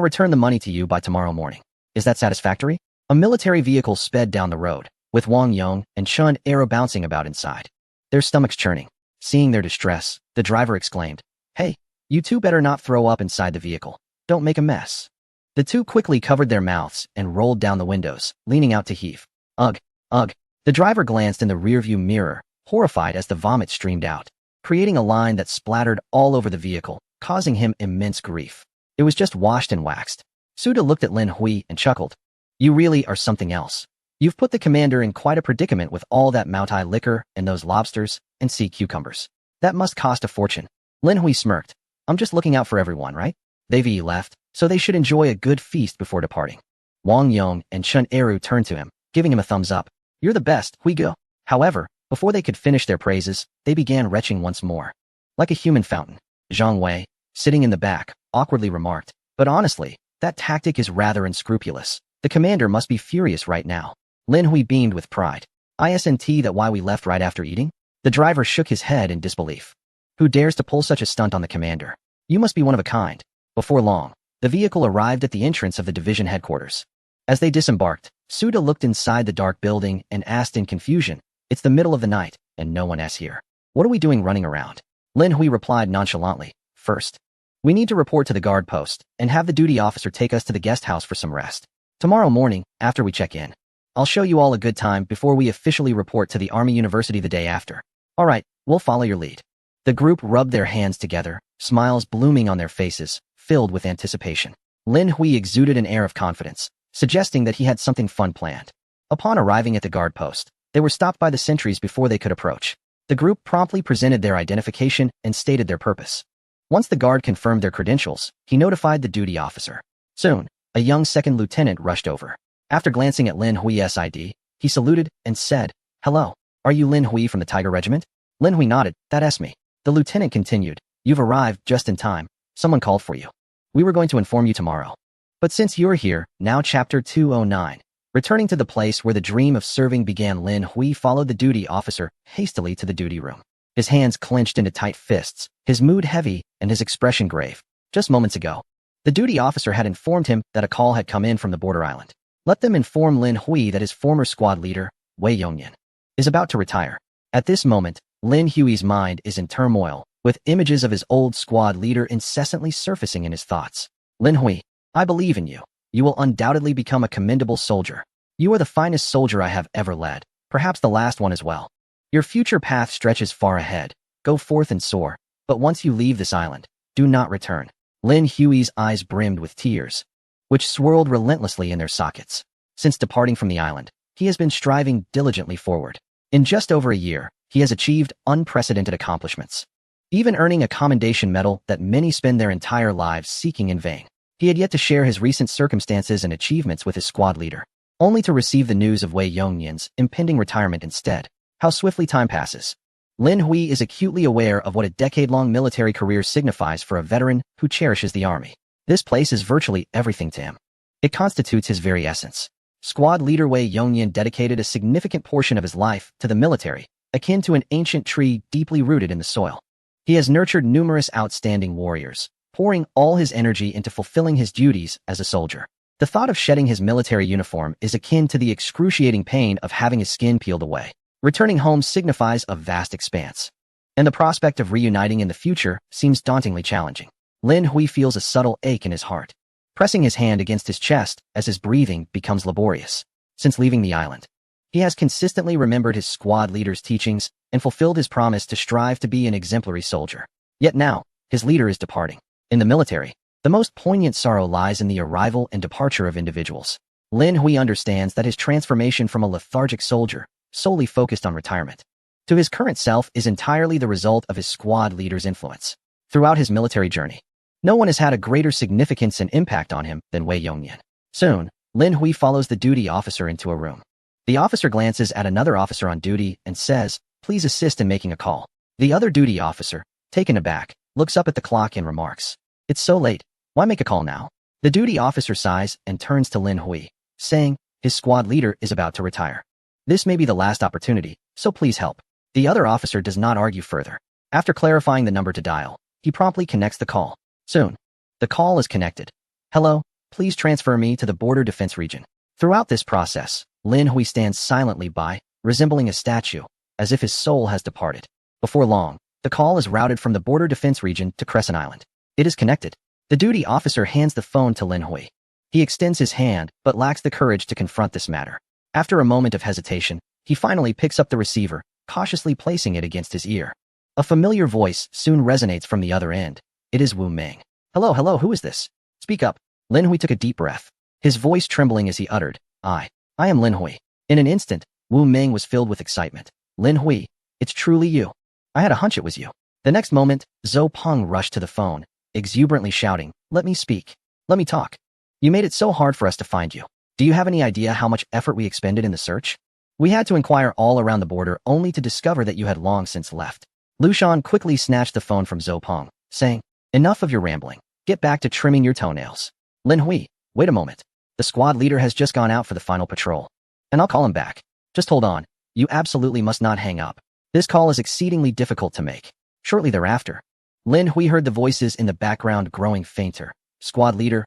return the money to you by tomorrow morning. Is that satisfactory? A military vehicle sped down the road, with Wang Yong and Chun Arrow bouncing about inside, their stomachs churning. Seeing their distress, the driver exclaimed, Hey, you two better not throw up inside the vehicle. Don't make a mess. The two quickly covered their mouths and rolled down the windows, leaning out to heave. Ugh, ugh. The driver glanced in the rearview mirror, horrified as the vomit streamed out, creating a line that splattered all over the vehicle, causing him immense grief. It was just washed and waxed. Suda looked at Lin Hui and chuckled. You really are something else. You've put the commander in quite a predicament with all that Maotai liquor and those lobsters and sea cucumbers. That must cost a fortune. Lin Hui smirked. I'm just looking out for everyone, right? They've left, so they should enjoy a good feast before departing. Wang Yong and Chun Eru turned to him, giving him a thumbs up. You're the best, Hui Go. However, before they could finish their praises, they began retching once more. Like a human fountain. Zhang Wei, sitting in the back, awkwardly remarked. But honestly, that tactic is rather unscrupulous. The commander must be furious right now. Lin Hui beamed with pride. Isn't that why we left right after eating? The driver shook his head in disbelief. Who dares to pull such a stunt on the commander? You must be one of a kind. Before long, the vehicle arrived at the entrance of the division headquarters. As they disembarked, Suda looked inside the dark building and asked in confusion, It's the middle of the night, and no one is here. What are we doing running around? Lin Hui replied nonchalantly, First, we need to report to the guard post and have the duty officer take us to the guest house for some rest. Tomorrow morning, after we check in, I'll show you all a good time before we officially report to the Army University the day after. All right, we'll follow your lead. The group rubbed their hands together, smiles blooming on their faces, filled with anticipation. Lin Hui exuded an air of confidence, suggesting that he had something fun planned. Upon arriving at the guard post, they were stopped by the sentries before they could approach. The group promptly presented their identification and stated their purpose. Once the guard confirmed their credentials, he notified the duty officer. Soon, a young second lieutenant rushed over. After glancing at Lin Hui's ID, he saluted and said, Hello, are you Lin Hui from the Tiger Regiment? Lin Hui nodded, That's me. The lieutenant continued, You've arrived just in time. Someone called for you. We were going to inform you tomorrow. But since you're here, now Chapter 209. Returning to the place where the dream of serving began, Lin Hui followed the duty officer hastily to the duty room. His hands clenched into tight fists, his mood heavy, and his expression grave. Just moments ago, the duty officer had informed him that a call had come in from the border island. Let them inform Lin Hui that his former squad leader, Wei Yongyan, is about to retire. At this moment, Lin Hui's mind is in turmoil, with images of his old squad leader incessantly surfacing in his thoughts. Lin Hui, I believe in you. You will undoubtedly become a commendable soldier. You are the finest soldier I have ever led, perhaps the last one as well. Your future path stretches far ahead. Go forth and soar, but once you leave this island, do not return. Lin Hui's eyes brimmed with tears, which swirled relentlessly in their sockets. Since departing from the island, he has been striving diligently forward. In just over a year, he has achieved unprecedented accomplishments, even earning a commendation medal that many spend their entire lives seeking in vain. He had yet to share his recent circumstances and achievements with his squad leader, only to receive the news of Wei Yongyan's impending retirement instead. How swiftly time passes. Lin Hui is acutely aware of what a decade-long military career signifies for a veteran who cherishes the army. This place is virtually everything to him. It constitutes his very essence. Squad leader Wei Yongyan dedicated a significant portion of his life to the military, akin to an ancient tree deeply rooted in the soil. He has nurtured numerous outstanding warriors, pouring all his energy into fulfilling his duties as a soldier. The thought of shedding his military uniform is akin to the excruciating pain of having his skin peeled away. Returning home signifies a vast expanse, and the prospect of reuniting in the future seems dauntingly challenging. Lin Hui feels a subtle ache in his heart, pressing his hand against his chest as his breathing becomes laborious. Since leaving the island, he has consistently remembered his squad leader's teachings and fulfilled his promise to strive to be an exemplary soldier. Yet now, his leader is departing. In the military, the most poignant sorrow lies in the arrival and departure of individuals. Lin Hui understands that his transformation from a lethargic soldier, solely focused on retirement, to his current self is entirely the result of his squad leader's influence. Throughout his military journey, no one has had a greater significance and impact on him than Wei Yongyan. Soon, Lin Hui follows the duty officer into a room. The officer glances at another officer on duty and says, "Please assist in making a call." The other duty officer, taken aback, looks up at the clock and remarks, "It's so late. Why make a call now?" The duty officer sighs and turns to Lin Hui, saying, "His squad leader is about to retire. This may be the last opportunity, so please help." The other officer does not argue further. After clarifying the number to dial, he promptly connects the call. Soon, the call is connected. "Hello, please transfer me to the border defense region." Throughout this process, Lin Hui stands silently by, resembling a statue, as if his soul has departed. Before long, the call is routed from the border defense region to Crescent Island. It is connected. The duty officer hands the phone to Lin Hui. He extends his hand, but lacks the courage to confront this matter. After a moment of hesitation, he finally picks up the receiver, cautiously placing it against his ear. A familiar voice soon resonates from the other end. It is Wu Meng. Hello, who is this? Speak up." Lin Hui took a deep breath, his voice trembling as he uttered, I am Lin Hui." In an instant, Wu Meng was filled with excitement. "Lin Hui, it's truly you. I had a hunch it was you." The next moment, Zhou Peng rushed to the phone, exuberantly shouting, "Let me speak. Let me talk. You made it so hard for us to find you. Do you have any idea how much effort we expended in the search? We had to inquire all around the border only to discover that you had long since left." Lu Shan quickly snatched the phone from Zhou Peng, saying, "Enough of your rambling. Get back to trimming your toenails. Lin Hui, wait a moment. The squad leader has just gone out for the final patrol, and I'll call him back. Just hold on. You absolutely must not hang up. This call is exceedingly difficult to make." Shortly thereafter, Lin Hui heard the voices in the background growing fainter. Squad leader,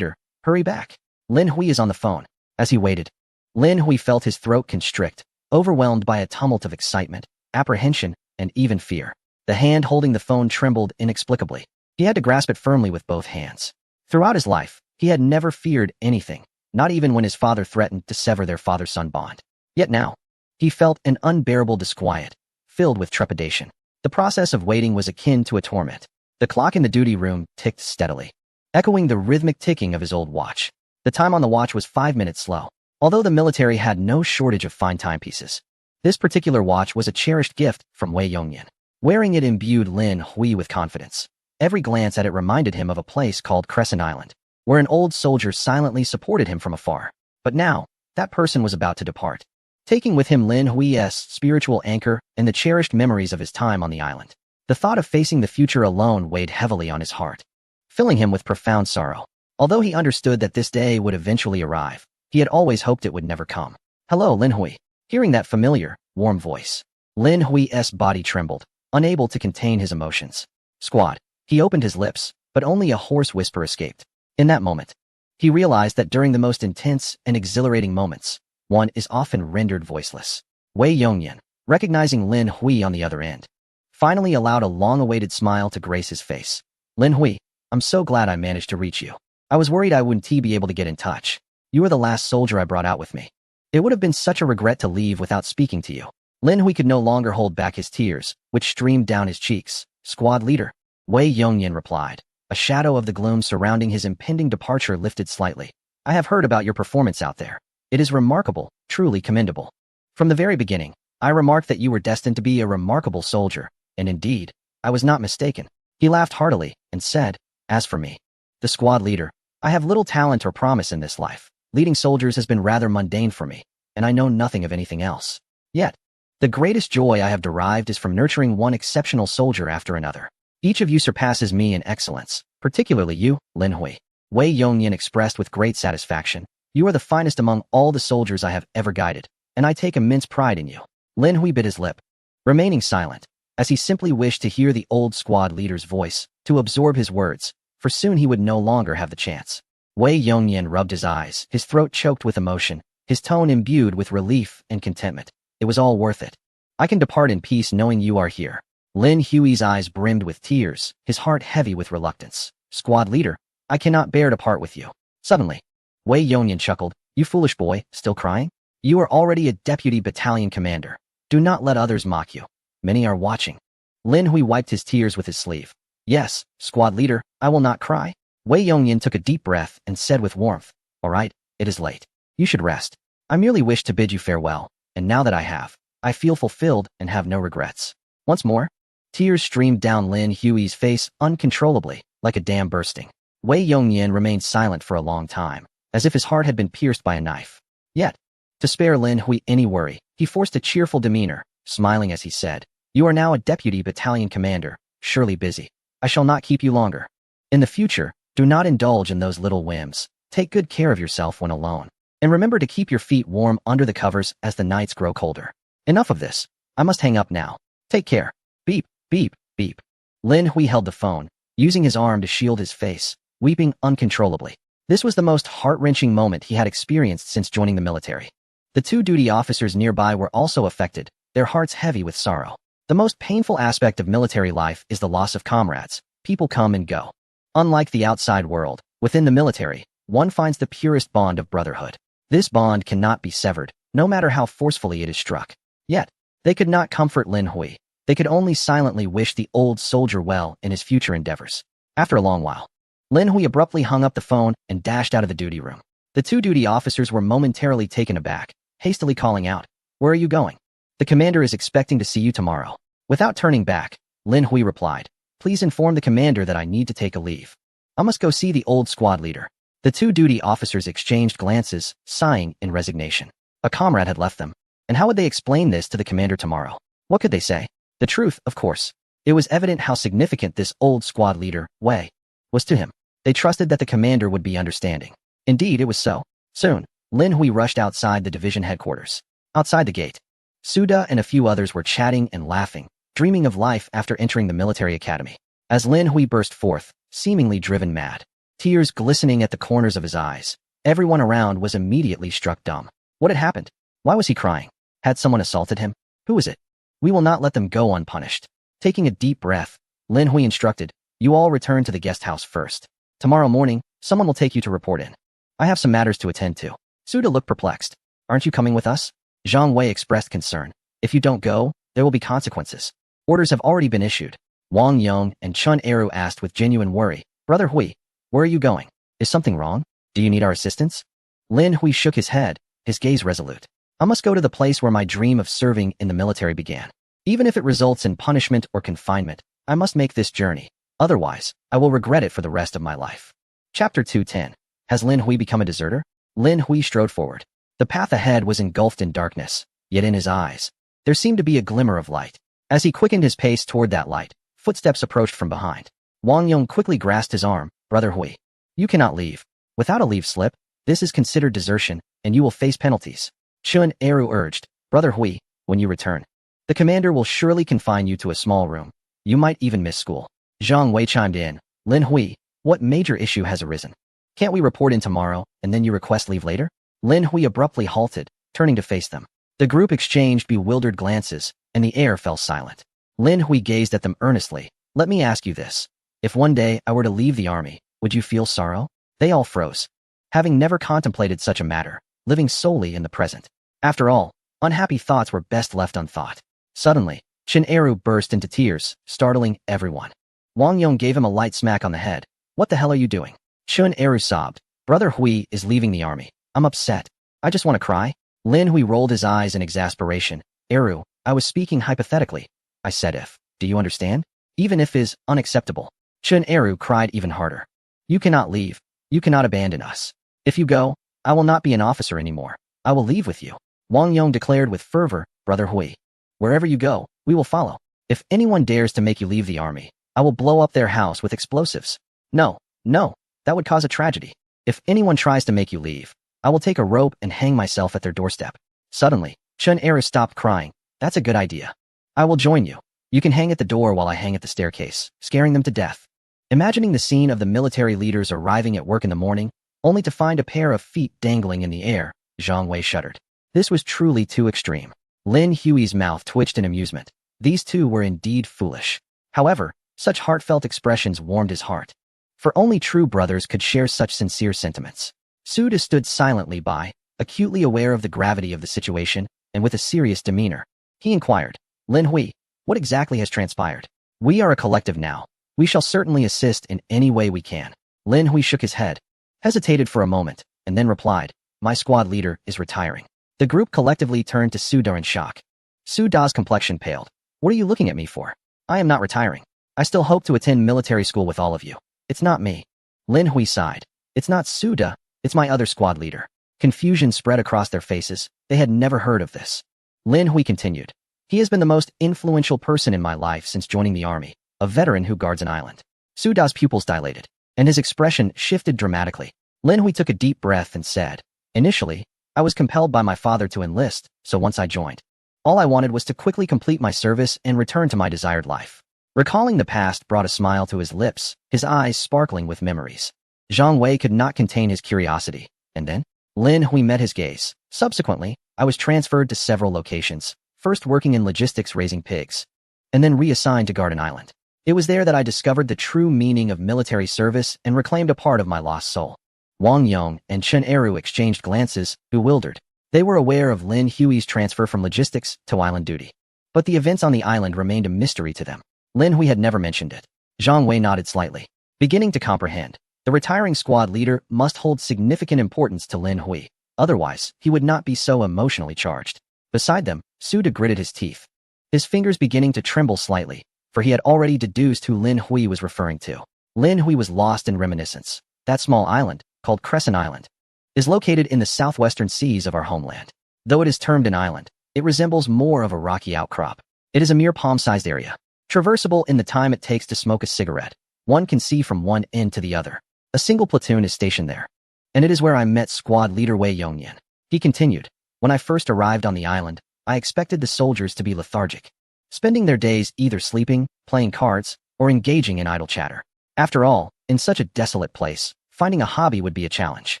hurry back. Lin Hui is on the phone." As he waited, Lin Hui felt his throat constrict, overwhelmed by a tumult of excitement, apprehension, and even fear. The hand holding the phone trembled inexplicably. He had to grasp it firmly with both hands. Throughout his life, he had never feared anything, not even when his father threatened to sever their father-son bond. Yet now, he felt an unbearable disquiet, filled with trepidation. The process of waiting was akin to a torment. The clock in the duty room ticked steadily, echoing the rhythmic ticking of his old watch. The time on the watch was 5 minutes slow. Although the military had no shortage of fine timepieces, this particular watch was a cherished gift from Wei Yongyan. Wearing it imbued Lin Hui with confidence. Every glance at it reminded him of a place called Crescent Island, where an old soldier silently supported him from afar. But now, that person was about to depart, taking with him Lin Hui's spiritual anchor and the cherished memories of his time on the island. The thought of facing the future alone weighed heavily on his heart, filling him with profound sorrow. Although he understood that this day would eventually arrive, he had always hoped it would never come. "Hello, Lin Hui." Hearing that familiar, warm voice, Lin Hui's body trembled, unable to contain his emotions. "Squad." He opened his lips, but only a hoarse whisper escaped. In that moment, he realized that during the most intense and exhilarating moments, one is often rendered voiceless. Wei Yongyan, recognizing Lin Hui on the other end, finally allowed a long-awaited smile to grace his face. "Lin Hui, I'm so glad I managed to reach you. I was worried I wouldn't be able to get in touch. You were the last soldier I brought out with me. It would have been such a regret to leave without speaking to you." Lin Hui could no longer hold back his tears, which streamed down his cheeks. "Squad leader," Wei Yongyan replied. A shadow of the gloom surrounding his impending departure lifted slightly. "I have heard about your performance out there. It is remarkable, truly commendable. From the very beginning, I remarked that you were destined to be a remarkable soldier, and indeed, I was not mistaken. He laughed heartily and said, as for me, the squad leader, I have little talent or promise in this life. Leading soldiers has been rather mundane for me, and I know nothing of anything else. Yet, the greatest joy I have derived is from nurturing one exceptional soldier after another. Each of you surpasses me in excellence, particularly you, Lin Hui. Wei Yongyan expressed with great satisfaction. You are the finest among all the soldiers I have ever guided, and I take immense pride in you. Lin Hui bit his lip, remaining silent, as he simply wished to hear the old squad leader's voice, to absorb his words, for soon he would no longer have the chance. Wei Yongyan rubbed his eyes, his throat choked with emotion, his tone imbued with relief and contentment. It was all worth it. I can depart in peace knowing you are here. Lin Hui's eyes brimmed with tears, his heart heavy with reluctance. Squad leader, I cannot bear to part with you. Suddenly, Wei Yongyan chuckled. You foolish boy, still crying? You are already a deputy battalion commander. Do not let others mock you. Many are watching. Lin Hui wiped his tears with his sleeve. Yes, squad leader, I will not cry. Wei Yongyan took a deep breath and said with warmth, all right, it is late. You should rest. I merely wished to bid you farewell, and now that I have, I feel fulfilled and have no regrets. Once more, tears streamed down Lin Hui's face uncontrollably, like a dam bursting. Wei Yongyan remained silent for a long time, as if his heart had been pierced by a knife. Yet, to spare Lin Hui any worry, he forced a cheerful demeanor, smiling as he said, You are now a deputy battalion commander, surely busy. I shall not keep you longer. In the future, do not indulge in those little whims. Take good care of yourself when alone. And remember to keep your feet warm under the covers as the nights grow colder. Enough of this. I must hang up now. Take care. Beep, beep, beep. Lin Hui held the phone, using his arm to shield his face, weeping uncontrollably. This was the most heart-wrenching moment he had experienced since joining the military. The two duty officers nearby were also affected, their hearts heavy with sorrow. The most painful aspect of military life is the loss of comrades. People come and go. Unlike the outside world, within the military, one finds the purest bond of brotherhood. This bond cannot be severed, no matter how forcefully it is struck. Yet, they could not comfort Lin Hui. They could only silently wish the old soldier well in his future endeavors. After a long while, Lin Hui abruptly hung up the phone and dashed out of the duty room. The two duty officers were momentarily taken aback, hastily calling out, Where are you going? The commander is expecting to see you tomorrow. Without turning back, Lin Hui replied, Please inform the commander that I need to take a leave. I must go see the old squad leader. The two duty officers exchanged glances, sighing in resignation. A comrade had left them. And how would they explain this to the commander tomorrow? What could they say? The truth, of course. It was evident how significant this old squad leader, Wei, was to him. They trusted that the commander would be understanding. Indeed, it was so. Soon, Lin Hui rushed outside the division headquarters. Outside the gate, Suda and a few others were chatting and laughing, dreaming of life after entering the military academy. As Lin Hui burst forth, seemingly driven mad, tears glistening at the corners of his eyes, everyone around was immediately struck dumb. What had happened? Why was he crying? Had someone assaulted him? Who was it? We will not let them go unpunished. Taking a deep breath, Lin Hui instructed, You all return to the guest house first. Tomorrow morning, someone will take you to report in. I have some matters to attend to. Suda looked perplexed. Aren't you coming with us? Zhang Wei expressed concern. If you don't go, there will be consequences. Orders have already been issued. Wang Yong and Chun Eru asked with genuine worry, Brother Hui, where are you going? Is something wrong? Do you need our assistance? Lin Hui shook his head, his gaze resolute. I must go to the place where my dream of serving in the military began. Even if it results in punishment or confinement, I must make this journey. Otherwise, I will regret it for the rest of my life. Chapter 210. Has Lin Hui become a deserter? Lin Hui strode forward. The path ahead was engulfed in darkness, yet in his eyes, there seemed to be a glimmer of light. As he quickened his pace toward that light, footsteps approached from behind. Wang Yong quickly grasped his arm. Brother Hui, you cannot leave. Without a leave slip, this is considered desertion, and you will face penalties. Chun Eru urged, Brother Hui, when you return, the commander will surely confine you to a small room. You might even miss school. Zhang Wei chimed in, Lin Hui, what major issue has arisen? Can't we report in tomorrow, and then you request leave later? Lin Hui abruptly halted, turning to face them. The group exchanged bewildered glances, and the air fell silent. Lin Hui gazed at them earnestly. Let me ask you this. If one day I were to leave the army, would you feel sorrow? They all froze, having never contemplated such a matter, living solely in the present. After all, unhappy thoughts were best left unthought. Suddenly, Chun Eru burst into tears, startling everyone. Wang Yong gave him a light smack on the head. What the hell are you doing? Chun Eru sobbed. Brother Hui is leaving the army. I'm upset. I just want to cry. Lin Hui rolled his eyes in exasperation. Eru, I was speaking hypothetically. I said if. Do you understand? Even if is unacceptable. Chen Eru cried even harder. You cannot leave. You cannot abandon us. If you go, I will not be an officer anymore. I will leave with you. Wang Yong declared with fervor, Brother Hui. Wherever you go, we will follow. If anyone dares to make you leave the army, I will blow up their house with explosives. No, no, that would cause a tragedy. If anyone tries to make you leave, I will take a rope and hang myself at their doorstep. Suddenly, Chen Eru stopped crying. That's a good idea. I will join you. You can hang at the door while I hang at the staircase, scaring them to death. Imagining the scene of the military leaders arriving at work in the morning, only to find a pair of feet dangling in the air, Zhang Wei shuddered. This was truly too extreme. Lin Hui's mouth twitched in amusement. These two were indeed foolish. However, such heartfelt expressions warmed his heart. For only true brothers could share such sincere sentiments. Suda stood silently by, acutely aware of the gravity of the situation, and with a serious demeanor. He inquired, Lin Hui, what exactly has transpired? We are a collective now. We shall certainly assist in any way we can. Lin Hui shook his head, hesitated for a moment, and then replied, my squad leader is retiring. The group collectively turned to Suda in shock. Suda's complexion paled. What are you looking at me for? I am not retiring. I still hope to attend military school with all of you. It's not me. Lin Hui sighed. It's not Suda, it's my other squad leader. Confusion spread across their faces. They had never heard of this. Lin Hui continued. He has been the most influential person in my life since joining the army, a veteran who guards an island. Suda's pupils dilated, and his expression shifted dramatically. Lin Hui took a deep breath and said, initially, I was compelled by my father to enlist, so once I joined, all I wanted was to quickly complete my service and return to my desired life. Recalling the past brought a smile to his lips, his eyes sparkling with memories. Zhang Wei could not contain his curiosity, and then? Lin Hui met his gaze. Subsequently, I was transferred to several locations, first working in logistics raising pigs, and then reassigned to Garden Island. It was there that I discovered the true meaning of military service and reclaimed a part of my lost soul. Wang Yong and Chen Eru exchanged glances, bewildered. They were aware of Lin Hui's transfer from logistics to island duty. But the events on the island remained a mystery to them. Lin Hui had never mentioned it. Zhang Wei nodded slightly, beginning to comprehend. The retiring squad leader must hold significant importance to Lin Hui. Otherwise, he would not be so emotionally charged. Beside them, Suda gritted his teeth, his fingers beginning to tremble slightly, for he had already deduced who Lin Hui was referring to. Lin Hui was lost in reminiscence. That small island, called Crescent Island, is located in the southwestern seas of our homeland. Though it is termed an island, it resembles more of a rocky outcrop. It is a mere palm-sized area, traversable in the time it takes to smoke a cigarette. One can see from one end to the other. A single platoon is stationed there, and it is where I met squad leader Wei Yongyan. He continued, when I first arrived on the island, I expected the soldiers to be lethargic, spending their days either sleeping, playing cards, or engaging in idle chatter. After all, in such a desolate place, finding a hobby would be a challenge.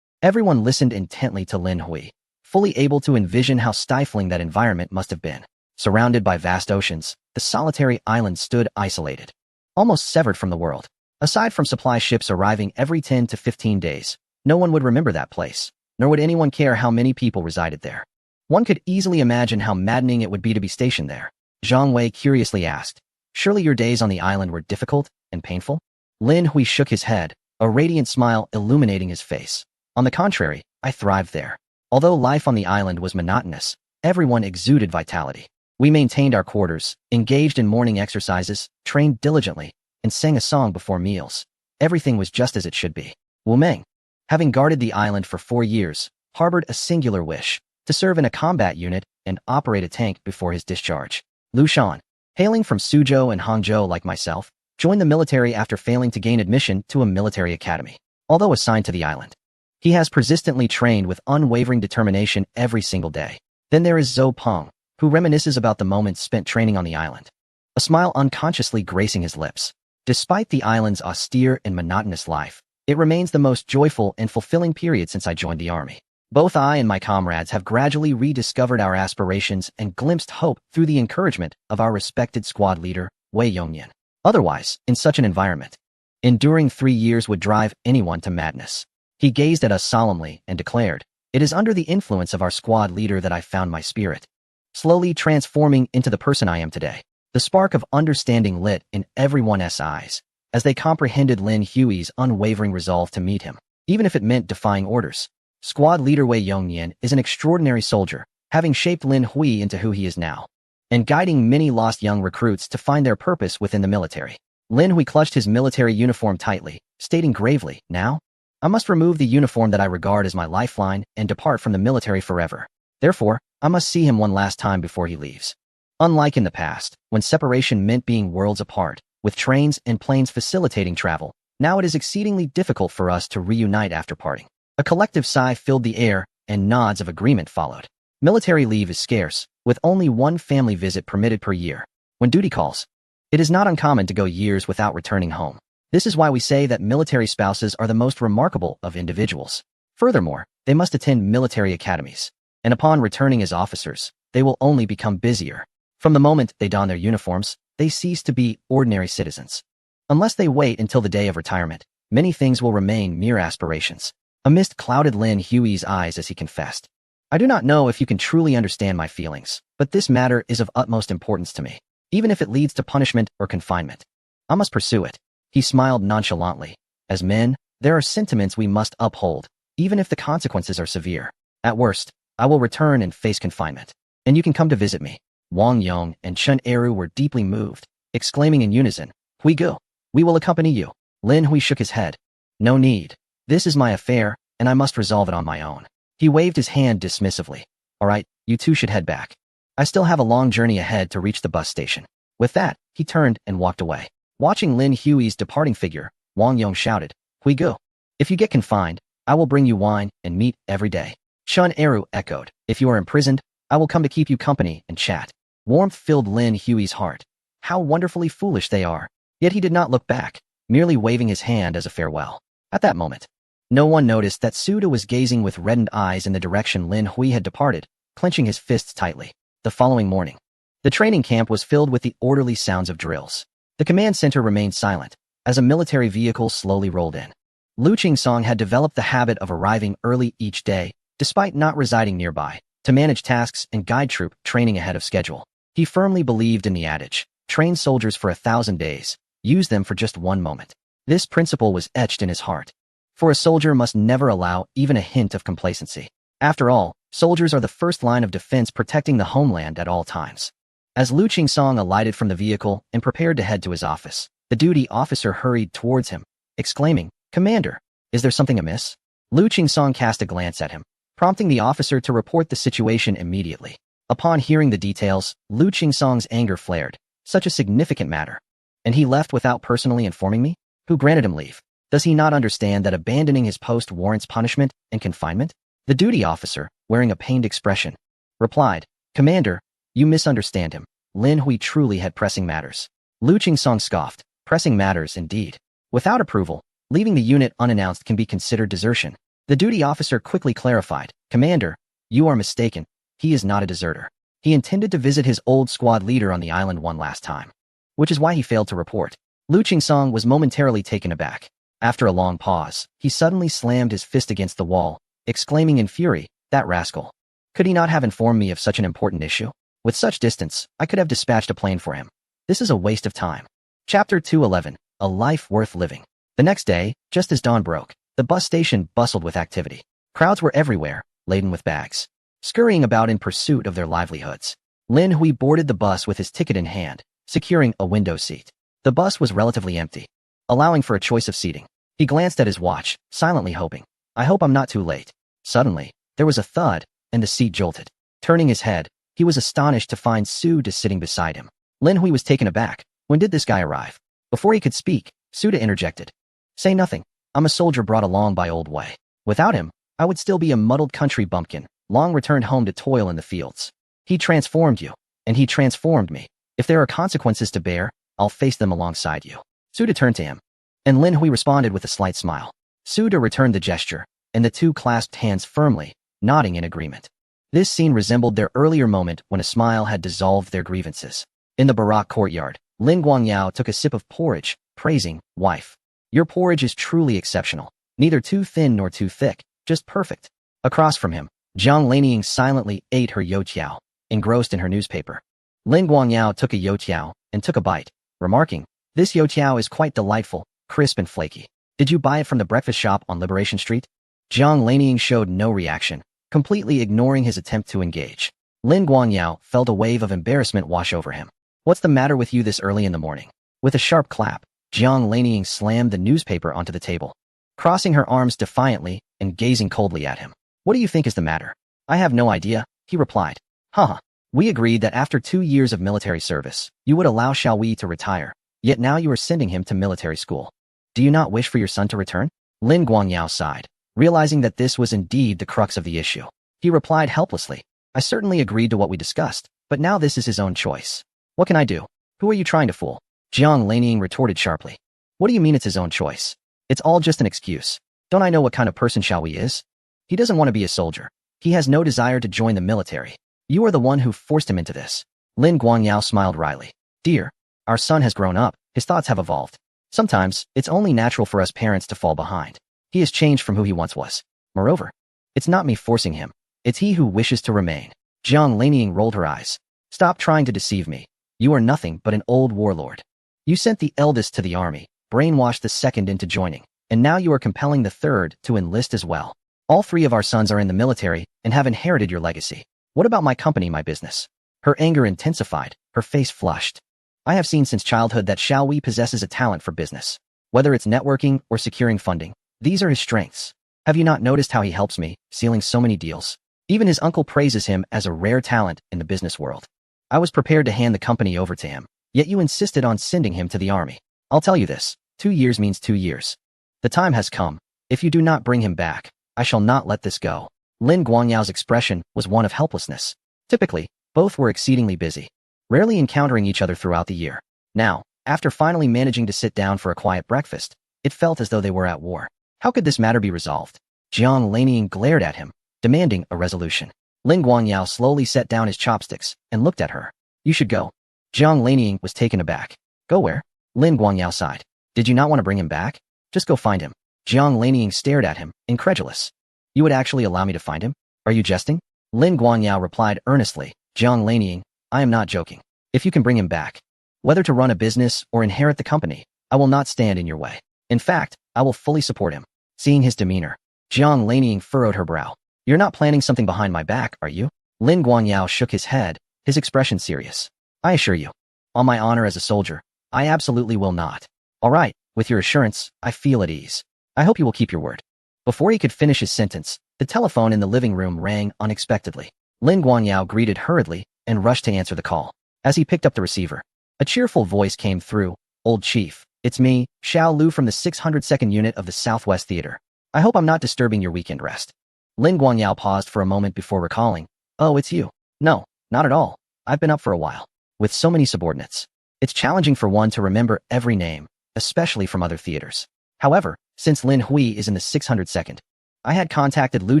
Everyone listened intently to Lin Hui, fully able to envision how stifling that environment must have been. Surrounded by vast oceans, the solitary island stood isolated, almost severed from the world. Aside from supply ships arriving every 10 to 15 days, no one would remember that place, nor would anyone care how many people resided there. One could easily imagine how maddening it would be to be stationed there. Zhang Wei curiously asked, surely your days on the island were difficult and painful? Lin Hui shook his head, a radiant smile illuminating his face. On the contrary, I thrived there. Although life on the island was monotonous, everyone exuded vitality. We maintained our quarters, engaged in morning exercises, trained diligently, and sang a song before meals. Everything was just as it should be. Wu Meng, having guarded the island for 4 years, harbored a singular wish, to serve in a combat unit and operate a tank before his discharge. Lu Shan, hailing from Suzhou and Hangzhou like myself, joined the military after failing to gain admission to a military academy. Although assigned to the island, he has persistently trained with unwavering determination every single day. Then there is Zhou Peng, who reminisces about the moments spent training on the island, a smile unconsciously gracing his lips. Despite the island's austere and monotonous life, it remains the most joyful and fulfilling period since I joined the army. Both I and my comrades have gradually rediscovered our aspirations and glimpsed hope through the encouragement of our respected squad leader, Wei Yongyan. Otherwise, in such an environment, enduring 3 years would drive anyone to madness. He gazed at us solemnly and declared, it is under the influence of our squad leader that I found my spirit, slowly transforming into the person I am today. The spark of understanding lit in everyone's eyes as they comprehended Lin Hui's unwavering resolve to meet him, even if it meant defying orders. Squad leader Wei Yongnian is an extraordinary soldier, having shaped Lin Hui into who he is now, and guiding many lost young recruits to find their purpose within the military. Lin Hui clutched his military uniform tightly, stating gravely, "Now, I must remove the uniform that I regard as my lifeline and depart from the military forever. Therefore, I must see him one last time before he leaves." Unlike in the past, when separation meant being worlds apart, with trains and planes facilitating travel, now it is exceedingly difficult for us to reunite after parting. A collective sigh filled the air, and nods of agreement followed. Military leave is scarce, with only one family visit permitted per year. When duty calls, it is not uncommon to go years without returning home. This is why we say that military spouses are the most remarkable of individuals. Furthermore, they must attend military academies, and upon returning as officers, they will only become busier. From the moment they don their uniforms, they cease to be ordinary citizens. Unless they wait until the day of retirement, many things will remain mere aspirations. A mist clouded Lin Hui's eyes as he confessed, "I do not know if you can truly understand my feelings, but this matter is of utmost importance to me. Even if it leads to punishment or confinement, I must pursue it." He smiled nonchalantly. As men, there are sentiments we must uphold, even if the consequences are severe. At worst, I will return and face confinement, and you can come to visit me. Wang Yong and Chen Eru were deeply moved, exclaiming in unison, "Hui Gu, we will accompany you." Lin Hui shook his head. "No need. This is my affair, and I must resolve it on my own." He waved his hand dismissively. "All right, you two should head back. I still have a long journey ahead to reach the bus station." With that, he turned and walked away. Watching Lin Hui's departing figure, Wang Yong shouted, "Hui Gu, if you get confined, I will bring you wine and meat every day." Chen Eru echoed, "If you are imprisoned, I will come to keep you company and chat." Warmth filled Lin Hui's heart. How wonderfully foolish they are. Yet he did not look back, merely waving his hand as a farewell. At that moment, no one noticed that Suda was gazing with reddened eyes in the direction Lin Hui had departed, clenching his fists tightly. The following morning, the training camp was filled with the orderly sounds of drills. The command center remained silent, as a military vehicle slowly rolled in. Lu Qingsong had developed the habit of arriving early each day, despite not residing nearby, to manage tasks and guide troop training ahead of schedule. He firmly believed in the adage, "Train soldiers for 1,000 days, use them for just one moment." This principle was etched in his heart. For a soldier must never allow even a hint of complacency. After all, soldiers are the first line of defense protecting the homeland at all times. As Lu Qingsong alighted from the vehicle and prepared to head to his office, the duty officer hurried towards him, exclaiming, "Commander, is there something amiss?" Lu Qingsong cast a glance at him, prompting the officer to report the situation immediately. Upon hearing the details, Lu Qingsong's anger flared. Such a significant matter. And he left without personally informing me? Who granted him leave? Does he not understand that abandoning his post warrants punishment and confinement? The duty officer, wearing a pained expression, replied, "Commander, you misunderstand him. Lin Hui truly had pressing matters." Lu Qingsong scoffed. "Pressing matters, indeed. Without approval, leaving the unit unannounced can be considered desertion." The duty officer quickly clarified, "Commander, you are mistaken. He is not a deserter. He intended to visit his old squad leader on the island one last time, which is why he failed to report." Lu Qingsong was momentarily taken aback. After a long pause, he suddenly slammed his fist against the wall, exclaiming in fury, "That rascal! Could he not have informed me of such an important issue? With such distance, I could have dispatched a plane for him. This is a waste of time." Chapter 211, A Life Worth Living. The next day, just as dawn broke, the bus station bustled with activity. Crowds were everywhere, laden with bags, scurrying about in pursuit of their livelihoods. Lin Hui boarded the bus with his ticket in hand, securing a window seat. The bus was relatively empty, allowing for a choice of seating. He glanced at his watch, silently hoping, "I hope I'm not too late." Suddenly, there was a thud, and the seat jolted. Turning his head, he was astonished to find Suda sitting beside him. Lin Hui was taken aback. When did this guy arrive? Before he could speak, Suda interjected, "Say nothing. I'm a soldier brought along by old Wei. Without him, I would still be a muddled country bumpkin, long returned home to toil in the fields. He transformed you, and he transformed me. If there are consequences to bear, I'll face them alongside you." Suda turned to him, and Lin Hui responded with a slight smile. Suda returned the gesture, and the two clasped hands firmly, nodding in agreement. This scene resembled their earlier moment when a smile had dissolved their grievances. In the barak courtyard, Lin Guangyao took a sip of porridge, praising, "Wife, your porridge is truly exceptional. Neither too thin nor too thick, just perfect." Across from him, Zhang Lanying silently ate her youtiao, engrossed in her newspaper. Lin Guangyao took a youtiao and took a bite, remarking, "This youtiao is quite delightful, crisp and flaky. Did you buy it from the breakfast shop on Liberation Street?" Jiang Lanying showed no reaction, completely ignoring his attempt to engage. Lin Guangyao felt a wave of embarrassment wash over him. What's the matter with you this early in the morning? With a sharp clap, Jiang Lanying slammed the newspaper onto the table, crossing her arms defiantly and gazing coldly at him. What do you think is the matter? I have no idea, he replied. Haha. We agreed that after 2 years of military service, you would allow Xiao Wei to retire, yet now you are sending him to military school. Do you not wish for your son to return? Lin Guangyao sighed, realizing that this was indeed the crux of the issue. He replied helplessly, I certainly agreed to what we discussed, but now this is his own choice. What can I do? Who are you trying to fool? Jiang Lanying retorted sharply. What do you mean it's his own choice? It's all just an excuse. Don't I know what kind of person Xiao Wei is? He doesn't want to be a soldier. He has no desire to join the military. You are the one who forced him into this. Lin Guangyao smiled wryly. Dear, our son has grown up, his thoughts have evolved. Sometimes, it's only natural for us parents to fall behind. He has changed from who he once was. Moreover, it's not me forcing him. It's he who wishes to remain. Jiang Lanying rolled her eyes. Stop trying to deceive me. You are nothing but an old warlord. You sent the eldest to the army, brainwashed the second into joining, and now you are compelling the third to enlist as well. All 3 of our sons are in the military and have inherited your legacy. What about my company, my business? Her anger intensified, her face flushed. I have seen since childhood that Xiao Wei possesses a talent for business. Whether it's networking or securing funding, these are his strengths. Have you not noticed how he helps me, sealing so many deals? Even his uncle praises him as a rare talent in the business world. I was prepared to hand the company over to him, yet you insisted on sending him to the army. I'll tell you this, 2 years means 2 years. The time has come. If you do not bring him back, I shall not let this go. Lin Guangyao's expression was one of helplessness. Typically, both were exceedingly busy, rarely encountering each other throughout the year. Now, after finally managing to sit down for a quiet breakfast, it felt as though they were at war. How could this matter be resolved? Jiang Lanying glared at him, demanding a resolution. Lin Guangyao slowly set down his chopsticks and looked at her. You should go. Jiang Lanying was taken aback. Go where? Lin Guangyao sighed. Did you not want to bring him back? Just go find him. Jiang Lanying stared at him, incredulous. You would actually allow me to find him? Are you jesting? Lin Guangyao replied earnestly. Jiang Lanying, I am not joking. If you can bring him back, whether to run a business or inherit the company, I will not stand in your way. In fact, I will fully support him. Seeing his demeanor, Jiang Lanying furrowed her brow. You're not planning something behind my back, are you? Lin Guangyao shook his head, his expression serious. I assure you, on my honor as a soldier, I absolutely will not. All right, with your assurance, I feel at ease. I hope you will keep your word. Before he could finish his sentence, the telephone in the living room rang unexpectedly. Lin Guangyao greeted hurriedly and rushed to answer the call. As he picked up the receiver, a cheerful voice came through. Old Chief, it's me, Xiao Lu from the 602nd Unit of the Southwest Theater. I hope I'm not disturbing your weekend rest. Lin Guangyao paused for a moment before recalling. Oh, it's you. No, not at all. I've been up for a while. With so many subordinates, it's challenging for one to remember every name, especially from other theaters. However, since Lin Hui is in the 602nd, I had contacted Lu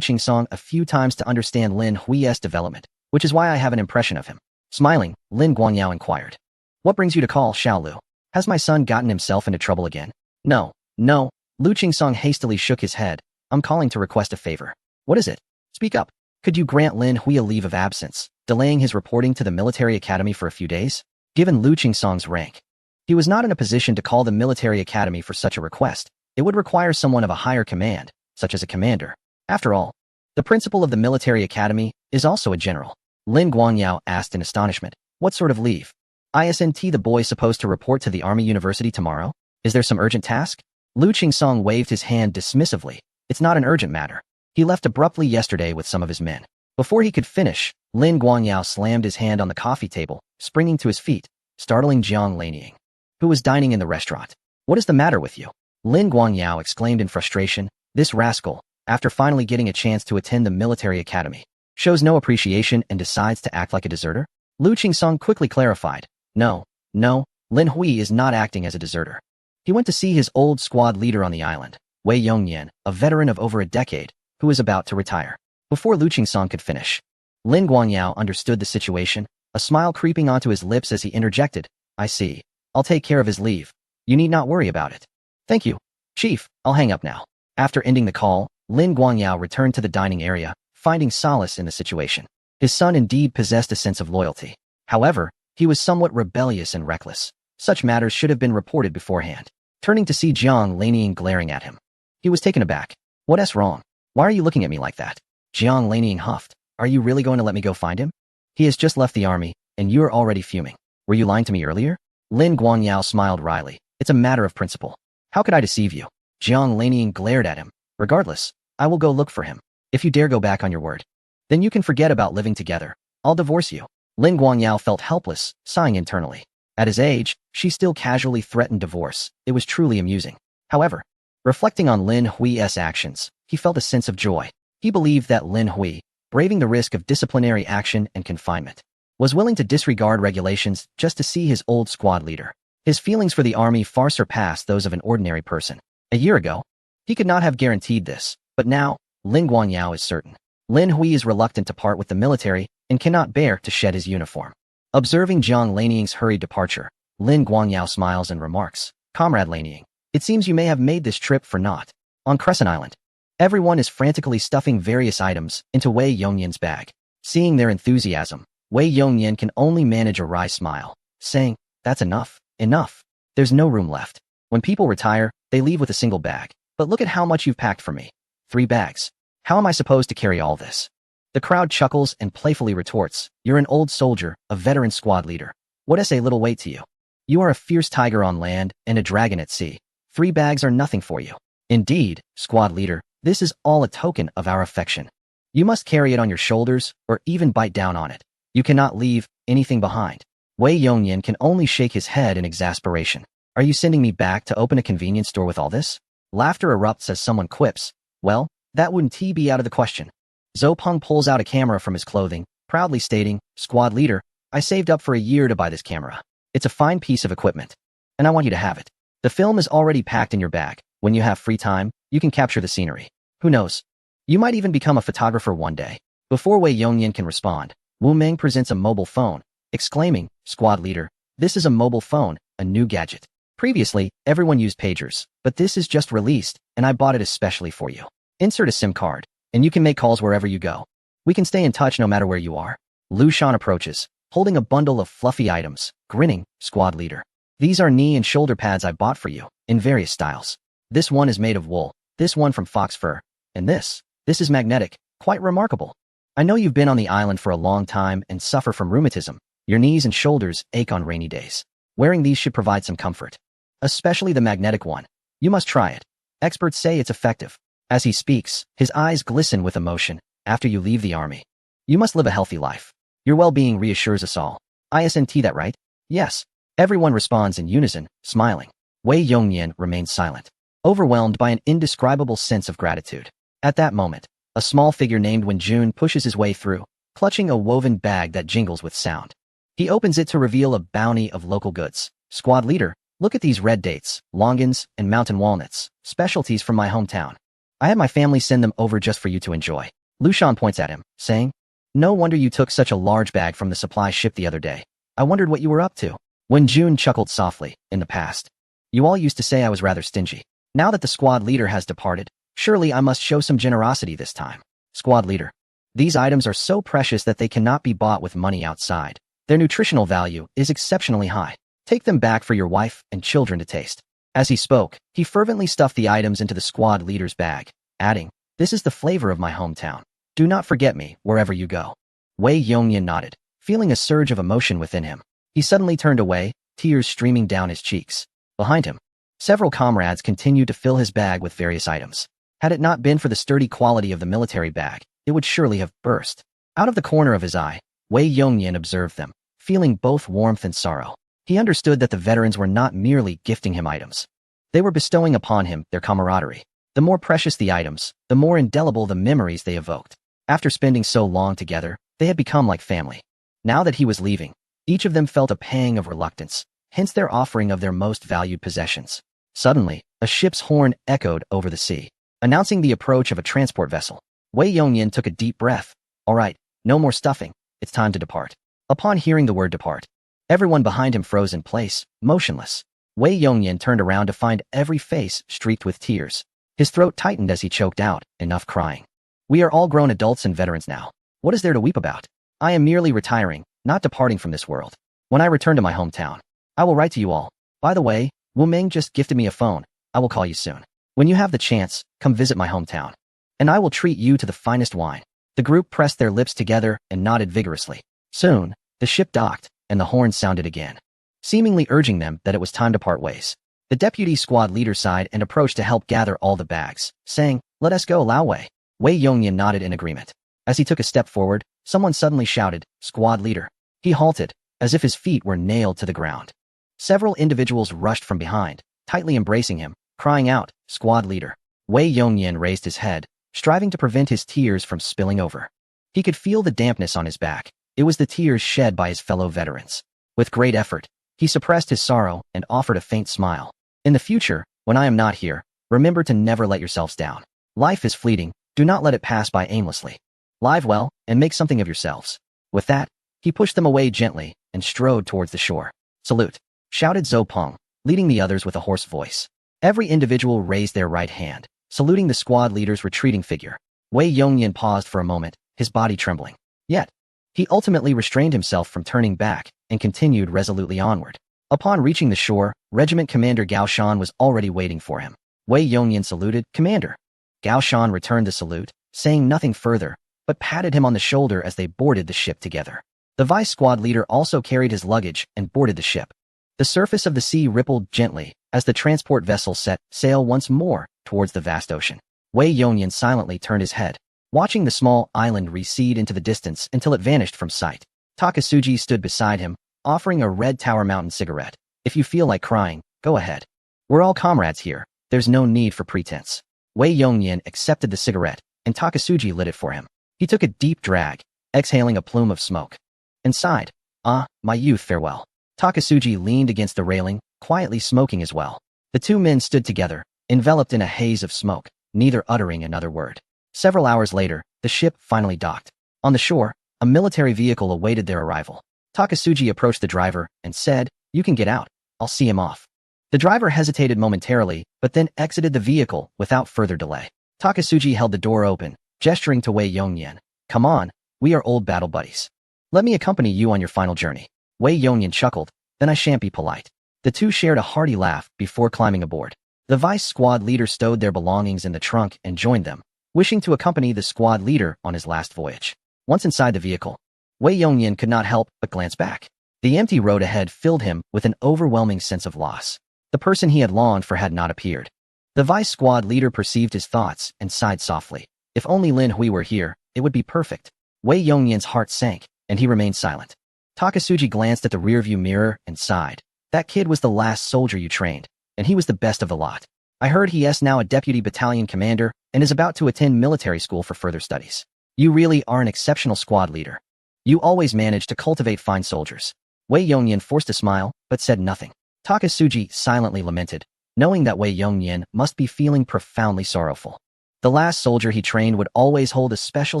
Qingsong a few times to understand Lin Hui's development, which is why I have an impression of him. Smiling, Lin Guangyao inquired. What brings you to call Xiao Lu? Has my son gotten himself into trouble again? No. Lu Qingsong hastily shook his head. I'm calling to request a favor. What is it? Speak up. Could you grant Lin Hui a leave of absence, delaying his reporting to the military academy for a few days? Given Lu Qingsong's rank, he was not in a position to call the military academy for such a request. It would require someone of a higher command, such as a commander. After all, the principal of the military academy is also a general. Lin Guangyao asked in astonishment. What sort of leave? Isn't the boy supposed to report to the Army University tomorrow? Is there some urgent task? Lu Qingsong waved his hand dismissively. It's not an urgent matter. He left abruptly yesterday with some of his men. Before he could finish, Lin Guangyao slammed his hand on the coffee table, springing to his feet, startling Jiang Lanying, who was dining in the restaurant. What is the matter with you? Lin Guangyao exclaimed in frustration. This rascal, after finally getting a chance to attend the military academy, shows no appreciation and decides to act like a deserter? Lu Qingsong quickly clarified. No, Lin Hui is not acting as a deserter. He went to see his old squad leader on the island, Wei Yongnian, a veteran of over a decade, who is about to retire. Before Lu Qingsong could finish, Lin Guangyao understood the situation, a smile creeping onto his lips as he interjected. I see. I'll take care of his leave. You need not worry about it. Thank you, Chief. I'll hang up now. After ending the call, Lin Guangyao returned to the dining area, finding solace in the situation. His son indeed possessed a sense of loyalty. However, he was somewhat rebellious and reckless. Such matters should have been reported beforehand. Turning to see Jiang Lanying glaring at him, he was taken aback. What's wrong? Why are you looking at me like that? Jiang Laniying huffed. Are you really going to let me go find him? He has just left the army, and you are already fuming. Were you lying to me earlier? Lin Guangyao smiled wryly. It's a matter of principle. How could I deceive you? Jiang Laniying glared at him. Regardless, I will go look for him. If you dare go back on your word, then you can forget about living together. I'll divorce you. Lin Guangyao felt helpless, sighing internally. At his age, she still casually threatened divorce. It was truly amusing. However, reflecting on Lin Hui's actions, he felt a sense of joy. He believed that Lin Hui, braving the risk of disciplinary action and confinement, was willing to disregard regulations just to see his old squad leader. His feelings for the army far surpassed those of an ordinary person. A year ago, he could not have guaranteed this, but now, Lin Guangyao is certain. Lin Hui is reluctant to part with the military and cannot bear to shed his uniform. Observing Jiang Laniying's hurried departure, Lin Guangyao smiles and remarks, Comrade Laniying, it seems you may have made this trip for naught. On Crescent Island, everyone is frantically stuffing various items into Wei Yongyan's bag. Seeing their enthusiasm, Wei Yongyan can only manage a wry smile, saying, that's enough, enough. There's no room left. When people retire, they leave with a single bag. But look at how much you've packed for me. 3 bags. How am I supposed to carry all this? The crowd chuckles and playfully retorts, you're an old soldier, a veteran squad leader. What is a little weight to you? You are a fierce tiger on land and a dragon at sea. 3 bags are nothing for you. Indeed, squad leader, this is all a token of our affection. You must carry it on your shoulders or even bite down on it. You cannot leave anything behind. Wei Yongyan can only shake his head in exasperation. Are you sending me back to open a convenience store with all this? Laughter erupts as someone quips, well, that wouldn't be out of the question. Zhou Peng pulls out a camera from his clothing, proudly stating, squad leader, I saved up for a year to buy this camera. It's a fine piece of equipment, and I want you to have it. The film is already packed in your bag. When you have free time, you can capture the scenery. Who knows? You might even become a photographer one day. Before Wei Yongyan can respond, Wu Meng presents a mobile phone, exclaiming, squad leader, this is a mobile phone, a new gadget. Previously, everyone used pagers, but this is just released, and I bought it especially for you. Insert a SIM card, and you can make calls wherever you go. We can stay in touch no matter where you are. Lu Shan approaches, holding a bundle of fluffy items, grinning, squad leader. These are knee and shoulder pads I bought for you, in various styles. This one is made of wool, this one from fox fur, and this is magnetic, quite remarkable. I know you've been on the island for a long time and suffer from rheumatism. Your knees and shoulders ache on rainy days. Wearing these should provide some comfort. Especially the magnetic one. You must try it. Experts say it's effective. As he speaks, his eyes glisten with emotion. After you leave the army, you must live a healthy life. Your well-being reassures us all. Isn't that right? Yes. Everyone responds in unison, smiling. Wei Yongyan remains silent, overwhelmed by an indescribable sense of gratitude. At that moment, a small figure named Wenjun pushes his way through, clutching a woven bag that jingles with sound. He opens it to reveal a bounty of local goods. Squad leader, look at these red dates, longans, and mountain walnuts, specialties from my hometown. I had my family send them over just for you to enjoy. Lu Shan points at him, saying, no wonder you took such a large bag from the supply ship the other day. I wondered what you were up to. Wenjun chuckled softly. In the past, you all used to say I was rather stingy. Now that the squad leader has departed, surely I must show some generosity this time. Squad leader, these items are so precious that they cannot be bought with money outside. Their nutritional value is exceptionally high. Take them back for your wife and children to taste. As he spoke, he fervently stuffed the items into the squad leader's bag, adding, this is the flavor of my hometown. Do not forget me wherever you go. Wei Yongyan nodded, feeling a surge of emotion within him. He suddenly turned away, tears streaming down his cheeks. Behind him, several comrades continued to fill his bag with various items. Had it not been for the sturdy quality of the military bag, it would surely have burst. Out of the corner of his eye, Wei Yongyan observed them, feeling both warmth and sorrow. He understood that the veterans were not merely gifting him items. They were bestowing upon him their camaraderie. The more precious the items, the more indelible the memories they evoked. After spending so long together, they had become like family. Now that he was leaving, each of them felt a pang of reluctance, hence their offering of their most valued possessions. Suddenly, a ship's horn echoed over the sea, announcing the approach of a transport vessel. Wei Yongyan took a deep breath. All right, no more stuffing. It's time to depart. Upon hearing the word depart, everyone behind him froze in place, motionless. Wei Yongyan turned around to find every face streaked with tears. His throat tightened as he choked out, enough crying. We are all grown adults and veterans now. What is there to weep about? I am merely retiring, not departing from this world. When I return to my hometown, I will write to you all. By the way, Wu Meng just gifted me a phone. I will call you soon. When you have the chance, come visit my hometown. and I will treat you to the finest wine. The group pressed their lips together and nodded vigorously. Soon, the ship docked, and the horn sounded again, seemingly urging them that it was time to part ways. The deputy squad leader sighed and approached to help gather all the bags, saying, "Let us go, Lao Wei." Wei Yongyan nodded in agreement. As he took a step forward, someone suddenly shouted, "Squad leader." He halted, as if his feet were nailed to the ground. Several individuals rushed from behind, tightly embracing him, crying out, "Squad leader." Wei Yongyan raised his head, striving to prevent his tears from spilling over. He could feel the dampness on his back. It was the tears shed by his fellow veterans. With great effort, he suppressed his sorrow and offered a faint smile. "In the future, when I am not here, remember to never let yourselves down. Life is fleeting, do not let it pass by aimlessly. Live well, and make something of yourselves." With that, he pushed them away gently and strode towards the shore. "Salute," shouted Zhou Peng, leading the others with a hoarse voice. Every individual raised their right hand, saluting the squad leader's retreating figure. Wei Yongyan paused for a moment, his body trembling. Yet, he ultimately restrained himself from turning back and continued resolutely onward. Upon reaching the shore, Regiment Commander Gao Shan was already waiting for him. Wei Yongyan saluted, "Commander." Gao Shan returned the salute, saying nothing further, but patted him on the shoulder as they boarded the ship together. The vice squad leader also carried his luggage and boarded the ship. The surface of the sea rippled gently as the transport vessel set sail once more towards the vast ocean. Wei Yongyan silently turned his head, watching the small island recede into the distance until it vanished from sight. Takasuji stood beside him, offering a Red Tower Mountain cigarette. "If you feel like crying, go ahead. We're all comrades here. There's no need for pretense." Wei Yongyan accepted the cigarette, and Takasuji lit it for him. He took a deep drag, exhaling a plume of smoke, and sighed, "Ah, my youth, farewell." Takasuji leaned against the railing, quietly smoking as well. The two men stood together, enveloped in a haze of smoke, neither uttering another word. Several hours later, the ship finally docked. On the shore, a military vehicle awaited their arrival. Takasuji approached the driver and said, "You can get out. I'll see him off." The driver hesitated momentarily, but then exited the vehicle without further delay. Takasuji held the door open, gesturing to Wei Yongyan. "Come on, we are old battle buddies. Let me accompany you on your final journey." Wei Yongyan chuckled, "Then I shan't be polite." The two shared a hearty laugh before climbing aboard. The vice squad leader stowed their belongings in the trunk and joined them, wishing to accompany the squad leader on his last voyage. Once inside the vehicle, Wei Yongyan could not help but glance back. The empty road ahead filled him with an overwhelming sense of loss. The person he had longed for had not appeared. The vice squad leader perceived his thoughts and sighed softly. If only Lin Hui were here, it would be perfect. Wei Yongyan's heart sank, and he remained silent. Takasuji glanced at the rearview mirror and sighed. "That kid was the last soldier you trained, and he was the best of the lot. I heard he is now a deputy battalion commander and is about to attend military school for further studies. You really are an exceptional squad leader. You always manage to cultivate fine soldiers." Wei Yongyan forced a smile, but said nothing. Takasuji silently lamented, knowing that Wei Yongyan must be feeling profoundly sorrowful. The last soldier he trained would always hold a special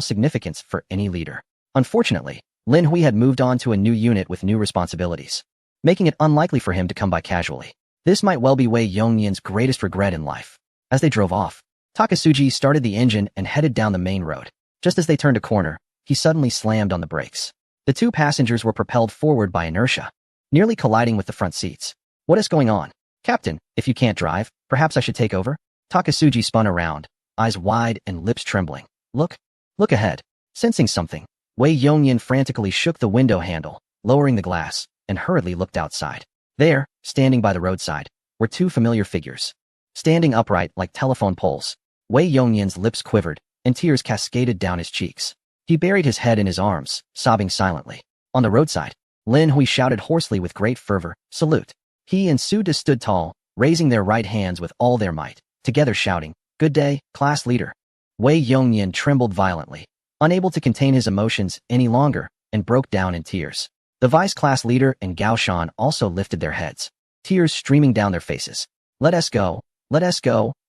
significance for any leader. Unfortunately, Lin Hui had moved on to a new unit with new responsibilities, making it unlikely for him to come by casually. This might well be Wei Yongyan's greatest regret in life. As they drove off, Takasuji started the engine and headed down the main road. Just as they turned a corner, he suddenly slammed on the brakes. The two passengers were propelled forward by inertia, nearly colliding with the front seats. "What is going on? Captain, if you can't drive, perhaps I should take over?" Takasuji spun around, eyes wide and lips trembling. Look ahead." Sensing something, Wei Yongyan frantically shook the window handle, lowering the glass, and hurriedly looked outside. There, standing by the roadside, were two familiar figures. Standing upright like telephone poles, Wei Yongyan's lips quivered, and tears cascaded down his cheeks. He buried his head in his arms, sobbing silently. On the roadside, Lin Hui shouted hoarsely with great fervor, "Salute." He and Suda stood tall, raising their right hands with all their might, together shouting, "Good day, class leader." Wei Yongyan trembled violently, unable to contain his emotions any longer, and broke down in tears. The vice class leader and Gao Shan also lifted their heads, tears streaming down their faces. Let us go,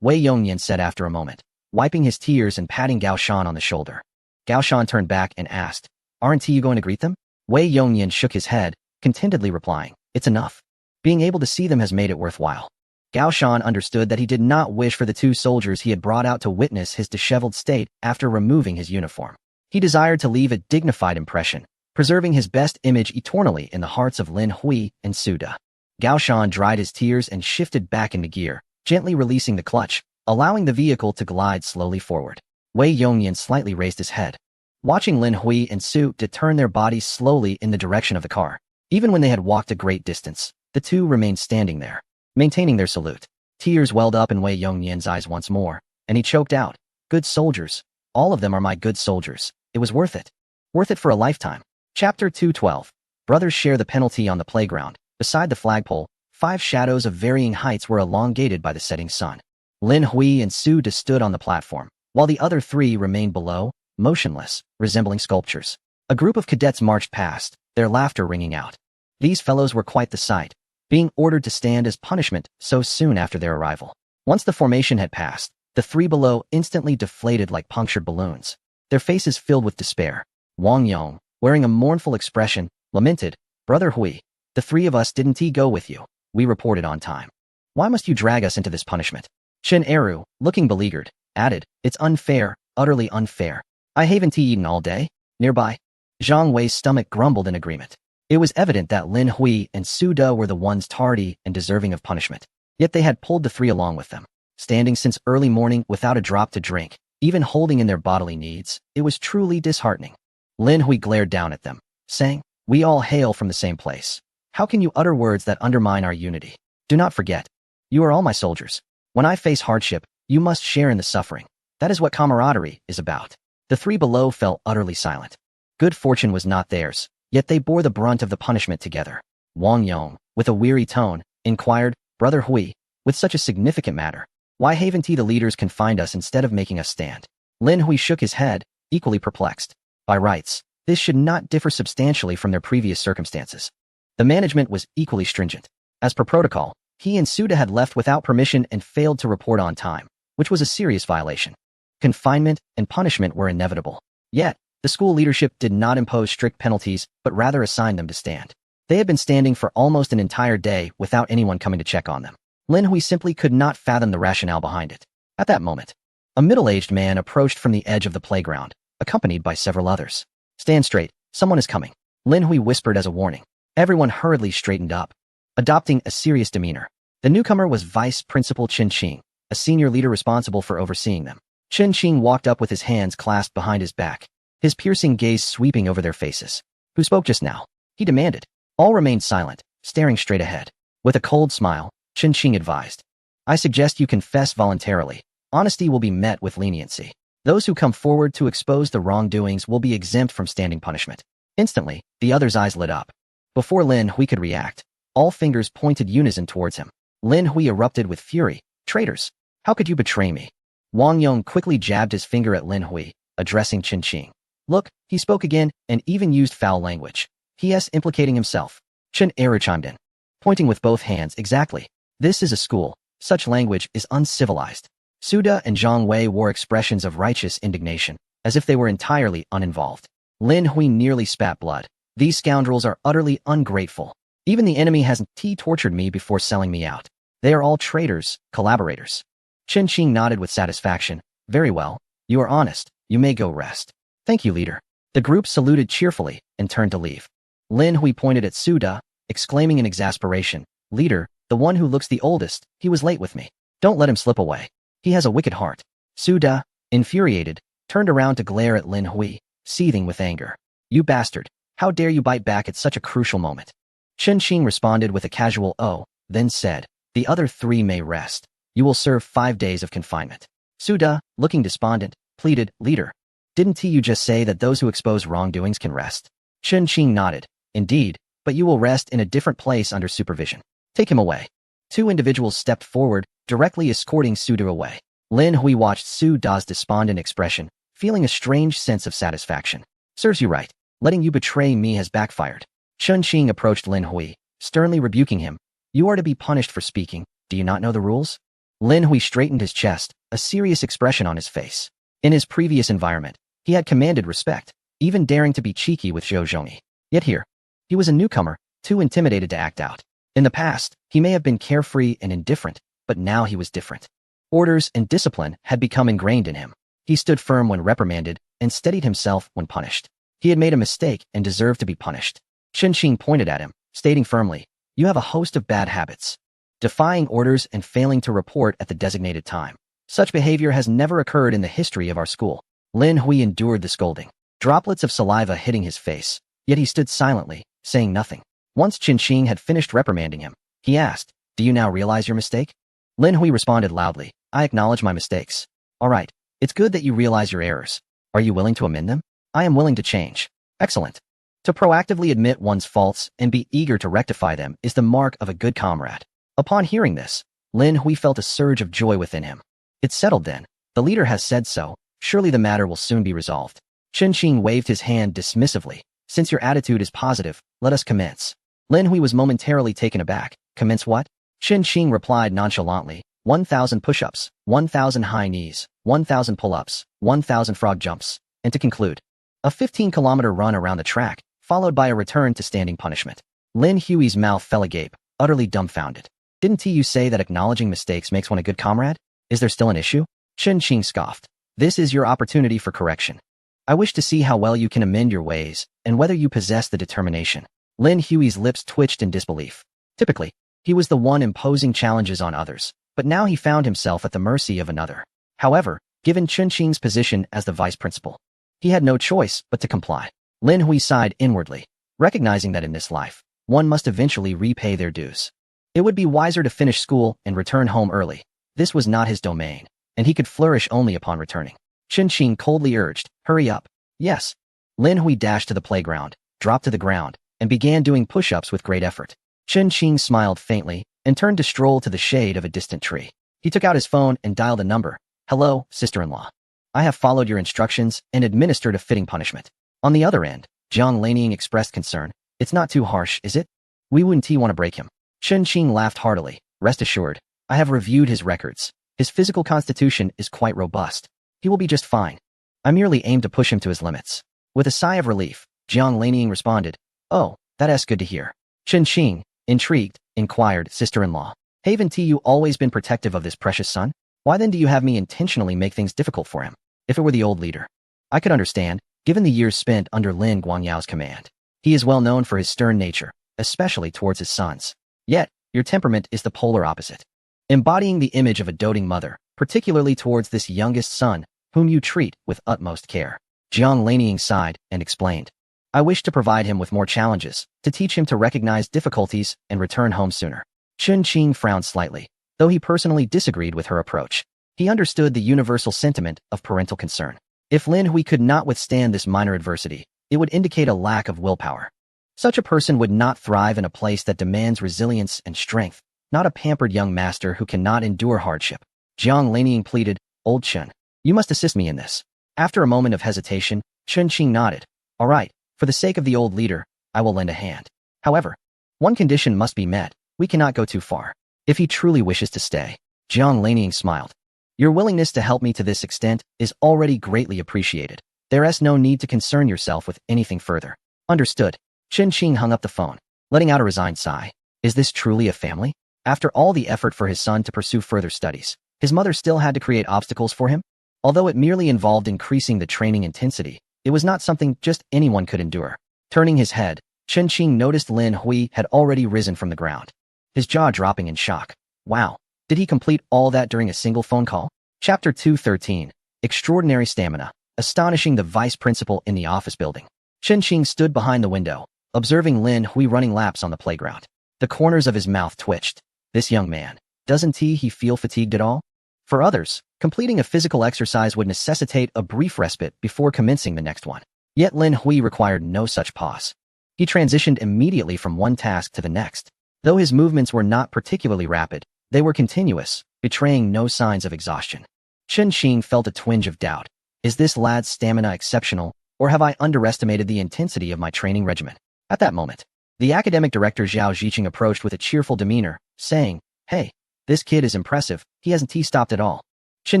Wei Yongyan said after a moment, wiping his tears and patting Gao Shan on the shoulder. Gao Shan turned back and asked, "Aren't you going to greet them?" Wei Yongyan shook his head, contentedly replying, "It's enough. Being able to see them has made it worthwhile." Gao Shan understood that he did not wish for the two soldiers he had brought out to witness his disheveled state after removing his uniform. He desired to leave a dignified impression, preserving his best image eternally in the hearts of Lin Hui and Suda. Gao Shan dried his tears and shifted back into gear, gently releasing the clutch, allowing the vehicle to glide slowly forward. Wei Yongyan slightly raised his head, watching Lin Hui and Su to turn their bodies slowly in the direction of the car. Even when they had walked a great distance, the two remained standing there, maintaining their salute. Tears welled up in Wei Yongyan's eyes once more, and he choked out, "Good soldiers. All of them are my good soldiers. It was worth it. Worth it for a lifetime." Chapter 212. Brothers share the penalty on the playground. Beside the flagpole, 5 shadows of varying heights were elongated by the setting sun. Lin Hui and Su De stood on the platform, while the other 3 remained below, motionless, resembling sculptures. A group of cadets marched past, their laughter ringing out. These fellows were quite the sight, being ordered to stand as punishment so soon after their arrival. Once the formation had passed, the 3 below instantly deflated like punctured balloons, their faces filled with despair. Wang Yong, wearing a mournful expression, lamented, "Brother Hui, the 3 of us didn't go with you. We reported on time. Why must you drag us into this punishment?" Chen Eru, looking beleaguered, added, "It's unfair, utterly unfair. I haven't eaten all day." Nearby, Zhang Wei's stomach grumbled in agreement. It was evident that Lin Hui and Su De were the ones tardy and deserving of punishment. Yet they had pulled the 3 along with them, standing since early morning without a drop to drink, even holding in their bodily needs. It was truly disheartening. Lin Hui glared down at them, saying, "We all hail from the same place. How can you utter words that undermine our unity? Do not forget, you are all my soldiers. When I face hardship, you must share in the suffering. That is what camaraderie is about." The 3 below fell utterly silent. Good fortune was not theirs, yet they bore the brunt of the punishment together. Wang Yong, with a weary tone, inquired, "Brother Hui, with such a significant matter, why haven't the leaders confined us instead of making us stand?" Lin Hui shook his head, equally perplexed. By rights, this should not differ substantially from their previous circumstances. The management was equally stringent. As per protocol, he and Su De had left without permission and failed to report on time, which was a serious violation. Confinement and punishment were inevitable. Yet, the school leadership did not impose strict penalties, but rather assigned them to stand. They had been standing for almost an entire day without anyone coming to check on them. Lin Hui simply could not fathom the rationale behind it. At that moment, a middle-aged man approached from the edge of the playground, accompanied by several others. "Stand straight, someone is coming," Lin Hui whispered as a warning. Everyone hurriedly straightened up, adopting a serious demeanor. The newcomer was Vice Principal Chen Qing, a senior leader responsible for overseeing them. Chen Qing walked up with his hands clasped behind his back, his piercing gaze sweeping over their faces. "Who spoke just now?" he demanded. All remained silent, staring straight ahead. With a cold smile, Chen Qing advised, "I suggest you confess voluntarily. Honesty will be met with leniency. Those who come forward to expose the wrongdoings will be exempt from standing punishment." Instantly, the other's eyes lit up. Before Lin Hui could react, all fingers pointed unison towards him. Lin Hui erupted with fury. "Traitors! How could you betray me?" Wang Yong quickly jabbed his finger at Lin Hui, addressing Chen Qing. "Look," he spoke again, and even used foul language. P.S. implicating himself. Chen Eru chimed in, pointing with both hands. "Exactly. This is a school. Such language is uncivilized." Su De and Zhang Wei wore expressions of righteous indignation, as if they were entirely uninvolved. Lin Hui nearly spat blood. "These scoundrels are utterly ungrateful. Even the enemy hasn't tortured me before selling me out. They are all traitors, collaborators." Chen Qing nodded with satisfaction. "Very well. You are honest. You may go rest." "Thank you, leader." The group saluted cheerfully and turned to leave. Lin Hui pointed at Su De, exclaiming in exasperation, "Leader, the one who looks the oldest, he was late with me. Don't let him slip away. He has a wicked heart." Su De, infuriated, turned around to glare at Lin Hui, seething with anger. "You bastard! How dare you bite back at such a crucial moment?" Chen Qing responded with a casual "oh," then said, "The other 3 may rest. You will serve 5 days of confinement." Su De, looking despondent, pleaded, "Leader, didn't you just say that those who expose wrongdoings can rest?" Chen Qing nodded. "Indeed, but you will rest in a different place under supervision. Take him away." 2 individuals stepped forward, directly escorting Su De away. Lin Hui watched Su De's despondent expression, feeling a strange sense of satisfaction. "Serves you right. Letting you betray me has backfired." Chen Qing approached Lin Hui, sternly rebuking him. "You are to be punished for speaking. Do you not know the rules?" Lin Hui straightened his chest, a serious expression on his face. In his previous environment, he had commanded respect, even daring to be cheeky with Zhou Zhongyi. Yet here, he was a newcomer, too intimidated to act out. In the past, he may have been carefree and indifferent, but now he was different. Orders and discipline had become ingrained in him. He stood firm when reprimanded and steadied himself when punished. He had made a mistake and deserved to be punished. Chen Qing pointed at him, stating firmly, "You have a host of bad habits. Defying orders and failing to report at the designated time. Such behavior has never occurred in the history of our school. Lin Hui endured the scolding, droplets of saliva hitting his face, yet he stood silently, saying nothing. Once Qin Xing had finished reprimanding him, he asked, "Do you now realize your mistake?" Lin Hui responded loudly, "I acknowledge my mistakes." "All right, it's good that you realize your errors. Are you willing to amend them?" "I am willing to change." "Excellent." To proactively admit one's faults and be eager to rectify them is the mark of a good comrade. Upon hearing this, Lin Hui felt a surge of joy within him. It's settled then. The leader has said so. Surely the matter will soon be resolved. Qin Xing waved his hand dismissively. "Since your attitude is positive, let us commence." Lin Hui was momentarily taken aback. "Commence what?" Qin Xing replied nonchalantly. 1,000 push-ups, 1,000 high knees, 1,000 pull-ups, 1,000 frog jumps, and to conclude, a 15-kilometer run around the track, followed by a return to standing punishment. Lin Hui's mouth fell agape, utterly dumbfounded. "Didn't you say that acknowledging mistakes makes one a good comrade? Is there still an issue?" Qin Xing scoffed. "This is your opportunity for correction. I wish to see how well you can amend your ways, and whether you possess the determination." Lin Hui's lips twitched in disbelief. Typically, he was the one imposing challenges on others, but now he found himself at the mercy of another. However, given Qin Xing's position as the vice principal, he had no choice but to comply. Lin Hui sighed inwardly, recognizing that in this life, one must eventually repay their dues. It would be wiser to finish school and return home early. This was not his domain, and he could flourish only upon returning. Qin Xing coldly urged, "Hurry up." "Yes." Lin Hui dashed to the playground, dropped to the ground, and began doing push-ups with great effort. Qin Xing smiled faintly and turned to stroll to the shade of a distant tree. He took out his phone and dialed a number. "Hello, sister-in-law. I have followed your instructions and administered a fitting punishment." On the other end, Jiang Lanying expressed concern. "It's not too harsh, is it? We wouldn't want to break him." Qin Xing laughed heartily. "Rest assured, I have reviewed his records. His physical constitution is quite robust. He will be just fine. I merely aim to push him to his limits." With a sigh of relief, Jiang Lanying responded, "Oh, that's good to hear." Qin Xing, intrigued, inquired, "Sister-in-law, haven't you always been protective of this precious son? Why then do you have me intentionally make things difficult for him? If it were the old leader, I could understand, given the years spent under Lin Guangyao's command. He is well known for his stern nature, especially towards his sons. Yet, your temperament is the polar opposite, embodying the image of a doting mother, particularly towards this youngest son, whom you treat with utmost care." Jiang Lanying sighed and explained, "I wish to provide him with more challenges, to teach him to recognize difficulties and return home sooner." Qin Xing frowned slightly, though he personally disagreed with her approach. He understood the universal sentiment of parental concern. If Lin Hui could not withstand this minor adversity, it would indicate a lack of willpower. Such a person would not thrive in a place that demands resilience and strength, not a pampered young master who cannot endure hardship. Jiang Lanying pleaded, "Old Chen, you must assist me in this." After a moment of hesitation, Qin Xing nodded. "All right, for the sake of the old leader, I will lend a hand. However, one condition must be met. We cannot go too far. If he truly wishes to stay." Jiang Lanying smiled. "Your willingness to help me to this extent is already greatly appreciated. There is no need to concern yourself with anything further." "Understood." Qin Xing hung up the phone, letting out a resigned sigh. Is this truly a family? After all the effort for his son to pursue further studies, his mother still had to create obstacles for him? Although it merely involved increasing the training intensity, it was not something just anyone could endure. Turning his head, Qin Xing noticed Lin Hui had already risen from the ground, his jaw dropping in shock. Wow, did he complete all that during a single phone call? Chapter 213, Extraordinary Stamina, astonishing the vice principal in the office building. Qin Xing stood behind the window, observing Lin Hui running laps on the playground. The corners of his mouth twitched. This young man, doesn't he feel fatigued at all? For others, completing a physical exercise would necessitate a brief respite before commencing the next one. Yet Lin Hui required no such pause. He transitioned immediately from one task to the next. Though his movements were not particularly rapid, they were continuous, betraying no signs of exhaustion. Qin Xing felt a twinge of doubt. Is this lad's stamina exceptional, or have I underestimated the intensity of my training regimen? At that moment, the academic director Zhao Ziqing approached with a cheerful demeanor, saying, "Hey, this kid is impressive, he hasn't stopped at all." Qin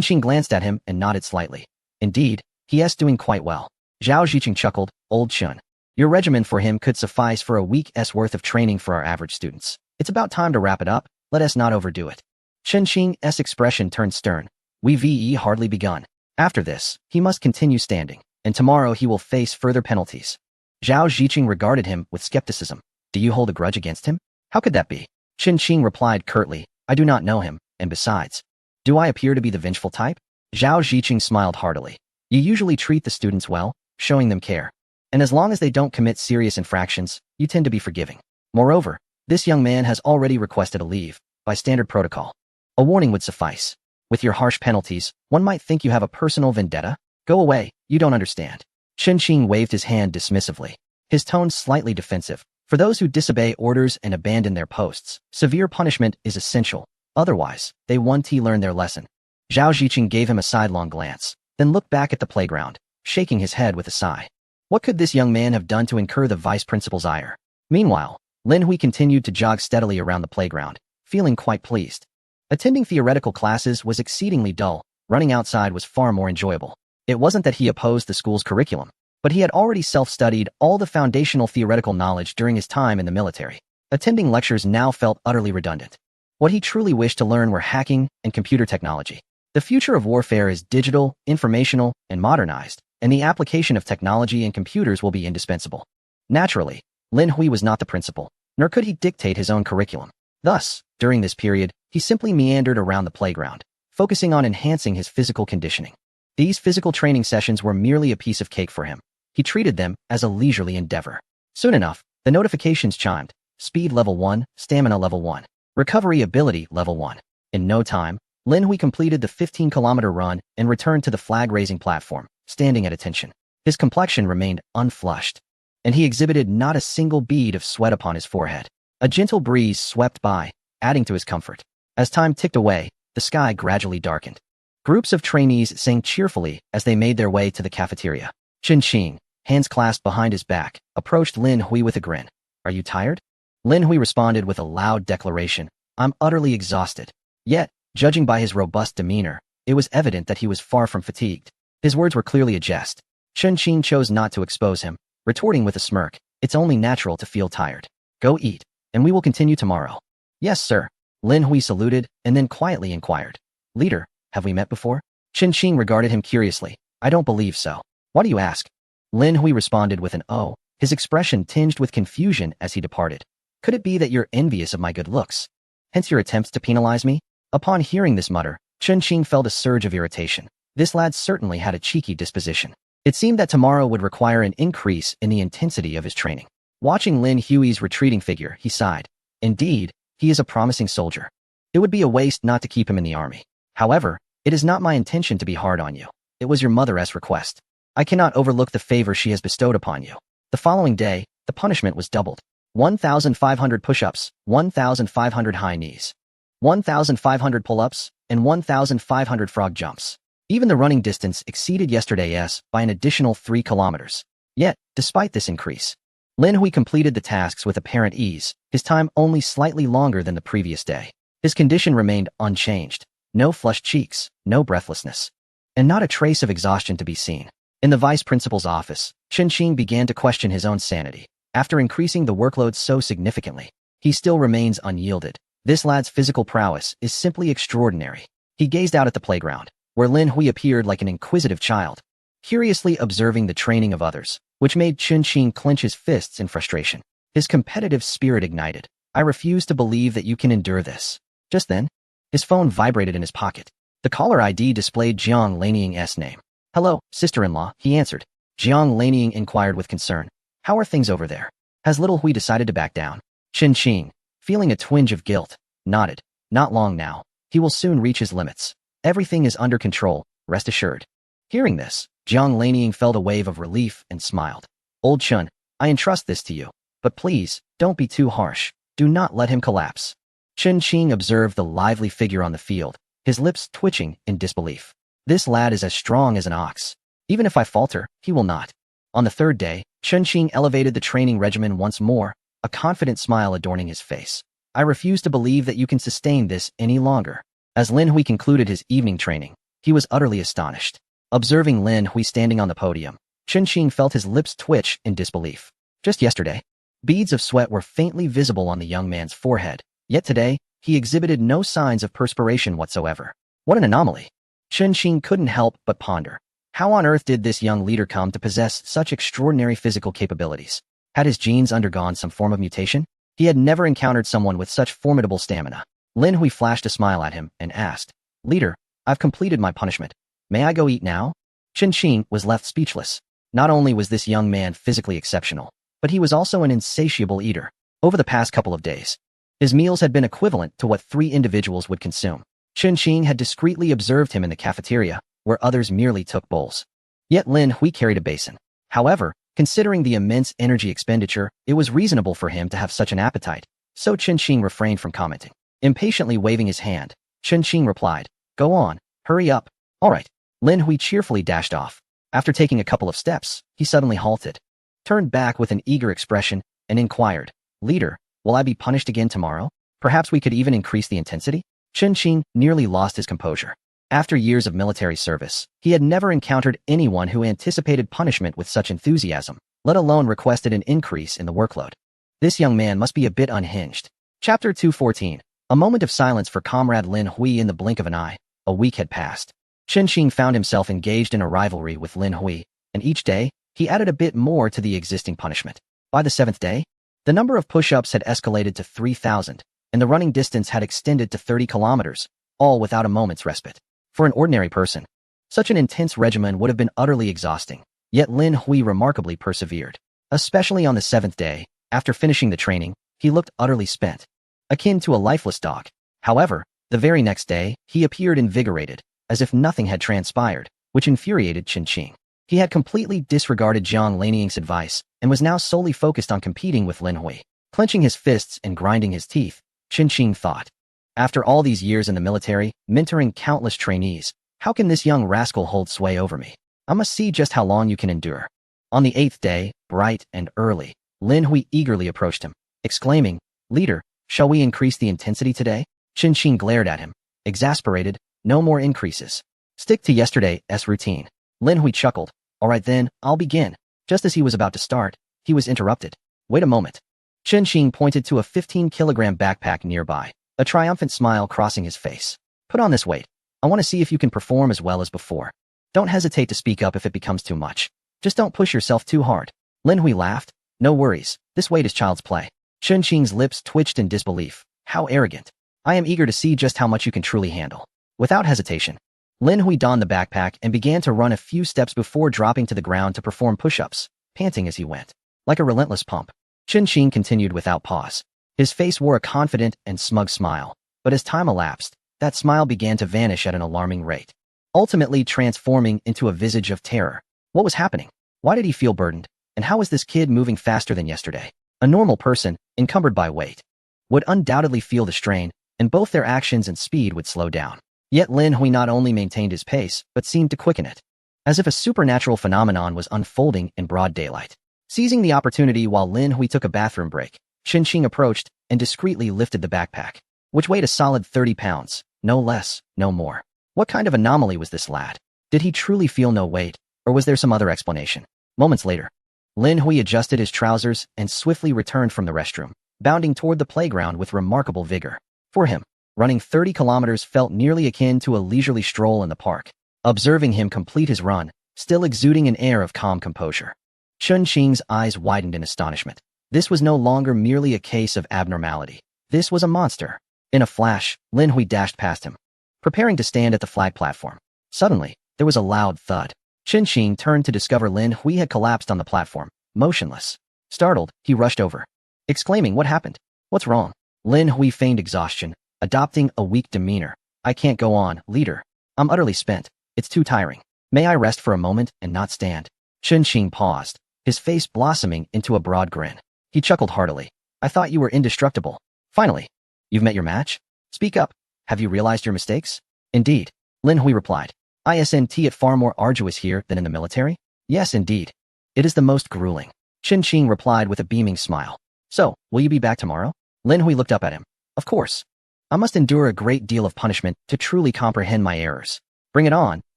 Xing glanced at him and nodded slightly. Indeed, he is doing quite well. Zhao Ziqing chuckled, "Old Chun, your regimen for him could suffice for a week's worth of training for our average students. It's about time to wrap it up, let us not overdo it." Qin Xing's expression turned stern. We've hardly begun. After this, he must continue standing, and tomorrow he will face further penalties. Zhao Ziqing regarded him with skepticism. Do you hold a grudge against him? How could that be? Qin Xing replied curtly, I do not know him, and besides, Do I appear to be the vengeful type? Zhao Ziqing smiled heartily. You usually treat the students well, showing them care. And as long as they don't commit serious infractions, you tend to be forgiving. Moreover, this young man has already requested a leave, by standard protocol. A warning would suffice. With your harsh penalties, one might think you have a personal vendetta. Go away, you don't understand. Chen Qing waved his hand dismissively. His tone slightly defensive. For those who disobey orders and abandon their posts, severe punishment is essential. Otherwise, they won't learn their lesson. Zhao Ziqing gave him a sidelong glance, then looked back at the playground, shaking his head with a sigh. What could this young man have done to incur the vice principal's ire? Meanwhile, Lin Hui continued to jog steadily around the playground, feeling quite pleased. Attending theoretical classes was exceedingly dull. Running outside was far more enjoyable. It wasn't that he opposed the school's curriculum, but he had already self-studied all the foundational theoretical knowledge during his time in the military. Attending lectures now felt utterly redundant. What he truly wished to learn were hacking and computer technology. The future of warfare is digital, informational, and modernized, and the application of technology and computers will be indispensable. Naturally, Lin Hui was not the principal, nor could he dictate his own curriculum. Thus, during this period, he simply meandered around the playground, focusing on enhancing his physical conditioning. These physical training sessions were merely a piece of cake for him. He treated them as a leisurely endeavor. Soon enough, the notifications chimed. Speed level 1, stamina level 1, recovery ability level 1. In no time, Lin Hui completed the 15-kilometer run and returned to the flag-raising platform, standing at attention. His complexion remained unflushed, and he exhibited not a single bead of sweat upon his forehead. A gentle breeze swept by, adding to his comfort. As time ticked away, the sky gradually darkened. Groups of trainees sang cheerfully as they made their way to the cafeteria. Chen Qing, hands clasped behind his back, approached Lin Hui with a grin. Are you tired? Lin Hui responded with a loud declaration. I'm utterly exhausted. Yet, judging by his robust demeanor, it was evident that he was far from fatigued. His words were clearly a jest. Chen Qing chose not to expose him, retorting with a smirk. It's only natural to feel tired. Go eat, and we will continue tomorrow. Yes, sir. Lin Hui saluted, and then quietly inquired. Leader, have we met before? Chen Qing regarded him curiously. I don't believe so. Why do you ask? Lin Hui responded with an "oh," his expression tinged with confusion as he departed. Could it be that you're envious of my good looks? Hence your attempts to penalize me? Upon hearing this mutter, Chen Qing felt a surge of irritation. This lad certainly had a cheeky disposition. It seemed that tomorrow would require an increase in the intensity of his training. Watching Lin Hui's retreating figure, he sighed. Indeed, he is a promising soldier. It would be a waste not to keep him in the army. However, it is not my intention to be hard on you. It was your mother's request. I cannot overlook the favor she has bestowed upon you. The following day, the punishment was doubled. 1,500 push-ups, 1,500 high knees, 1,500 pull-ups, and 1,500 frog jumps. Even the running distance exceeded yesterday's by an additional 3 kilometers. Yet, despite this increase, Lin Hui completed the tasks with apparent ease, his time only slightly longer than the previous day. His condition remained unchanged. No flushed cheeks, no breathlessness, and not a trace of exhaustion to be seen. In the vice principal's office, Chen Qing began to question his own sanity. After increasing the workload so significantly, he still remains unyielded. This lad's physical prowess is simply extraordinary. He gazed out at the playground, where Lin Hui appeared like an inquisitive child, curiously observing the training of others, which made Chen Qing clench his fists in frustration. His competitive spirit ignited. I refuse to believe that you can endure this. Just then, his phone vibrated in his pocket. The caller ID displayed Jiang Lanying's name. Hello, sister-in-law, he answered. Jiang Lanying inquired with concern. How are things over there? Has little Hui decided to back down? Chen Qing, feeling a twinge of guilt, nodded. Not long now. He will soon reach his limits. Everything is under control, rest assured. Hearing this, Jiang Lanying felt a wave of relief and smiled. Old Chun, I entrust this to you. But please, don't be too harsh. Do not let him collapse. Chen Qing observed the lively figure on the field, his lips twitching in disbelief. This lad is as strong as an ox. Even if I falter, he will not. On the third day, Chen Qing elevated the training regimen once more, a confident smile adorning his face. I refuse to believe that you can sustain this any longer. As Lin Hui concluded his evening training, he was utterly astonished. Observing Lin Hui standing on the podium, Chen Qing felt his lips twitch in disbelief. Just yesterday, beads of sweat were faintly visible on the young man's forehead, yet today, he exhibited no signs of perspiration whatsoever. What an anomaly! Chen Qing couldn't help but ponder. How on earth did this young leader come to possess such extraordinary physical capabilities? Had his genes undergone some form of mutation? He had never encountered someone with such formidable stamina. Lin Hui flashed a smile at him and asked, Leader, I've completed my punishment. May I go eat now? Chen Qing was left speechless. Not only was this young man physically exceptional, but he was also an insatiable eater. Over the past couple of days, his meals had been equivalent to what 3 individuals would consume. Chen Qing had discreetly observed him in the cafeteria, where others merely took bowls. Yet Lin Hui carried a basin. However, considering the immense energy expenditure, it was reasonable for him to have such an appetite, so Chen Qing refrained from commenting. Impatiently waving his hand, Chen Qing replied, "Go on, hurry up." "All right." Lin Hui cheerfully dashed off. After taking a couple of steps, he suddenly halted, turned back with an eager expression, and inquired, "Leader, will I be punished again tomorrow? Perhaps we could even increase the intensity?" Chen Qing nearly lost his composure. After years of military service, he had never encountered anyone who anticipated punishment with such enthusiasm, let alone requested an increase in the workload. This young man must be a bit unhinged. Chapter 214. A moment of silence for Comrade Lin Hui. In the blink of an eye, a week had passed. Chen Qing found himself engaged in a rivalry with Lin Hui, and each day, he added a bit more to the existing punishment. By the 7th day, the number of push-ups had escalated to 3,000, and the running distance had extended to 30 kilometers, all without a moment's respite. For an ordinary person, such an intense regimen would have been utterly exhausting, yet Lin Hui remarkably persevered. Especially on the 7th day, after finishing the training, he looked utterly spent, akin to a lifeless dog. However, the very next day, he appeared invigorated, as if nothing had transpired, which infuriated Chen Qing. He had completely disregarded Jiang Laniang's advice and was now solely focused on competing with Lin Hui. Clenching his fists and grinding his teeth, Chen Qing thought, after all these years in the military, mentoring countless trainees, how can this young rascal hold sway over me? I must see just how long you can endure. On the 8th day, bright and early, Lin Hui eagerly approached him, exclaiming, "Leader, shall we increase the intensity today?" Chen Qing glared at him, exasperated. "No more increases. Stick to yesterday's routine." Lin Hui chuckled. "All right then, I'll begin." Just as he was about to start, he was interrupted. "Wait a moment." Chen Qing pointed to a 15-kilogram backpack nearby, a triumphant smile crossing his face. "Put on this weight. I want to see if you can perform as well as before. Don't hesitate to speak up if it becomes too much. Just don't push yourself too hard." Lin Hui laughed. "No worries, this weight is child's play." Chen Qing's lips twitched in disbelief. "How arrogant. I am eager to see just how much you can truly handle." Without hesitation, Lin Hui donned the backpack and began to run a few steps before dropping to the ground to perform push-ups, panting as he went. Like a relentless pump, Chen Qing continued without pause. His face wore a confident and smug smile, but as time elapsed, that smile began to vanish at an alarming rate, ultimately transforming into a visage of terror. What was happening? Why did he feel burdened? And how was this kid moving faster than yesterday? A normal person, encumbered by weight, would undoubtedly feel the strain, and both their actions and speed would slow down. Yet Lin Hui not only maintained his pace, but seemed to quicken it, as if a supernatural phenomenon was unfolding in broad daylight. Seizing the opportunity while Lin Hui took a bathroom break, Chen Qing approached and discreetly lifted the backpack, which weighed a solid 30 pounds, no less, no more. What kind of anomaly was this lad? Did he truly feel no weight, or was there some other explanation? Moments later, Lin Hui adjusted his trousers and swiftly returned from the restroom, bounding toward the playground with remarkable vigor. For him, running 30 kilometers felt nearly akin to a leisurely stroll in the park. Observing him complete his run, still exuding an air of calm composure, Chen Qing's eyes widened in astonishment. This was no longer merely a case of abnormality. This was a monster. In a flash, Lin Hui dashed past him, preparing to stand at the flag platform. Suddenly, there was a loud thud. Chen Qing turned to discover Lin Hui had collapsed on the platform, motionless. Startled, he rushed over, exclaiming, "What happened? What's wrong?" Lin Hui feigned exhaustion, adopting a weak demeanor. "I can't go on, leader. I'm utterly spent. It's too tiring. May I rest for a moment and not stand?" Chen Qing paused, his face blossoming into a broad grin. He chuckled heartily. "I thought you were indestructible. Finally, you've met your match? Speak up. Have you realized your mistakes?" "Indeed," Lin Hui replied. "Isn't it far more arduous here than in the military?" "Yes, indeed. It is the most grueling." Chen Qing replied with a beaming smile. "So, will you be back tomorrow?" Lin Hui looked up at him. "Of course. I must endure a great deal of punishment to truly comprehend my errors." "Bring it on,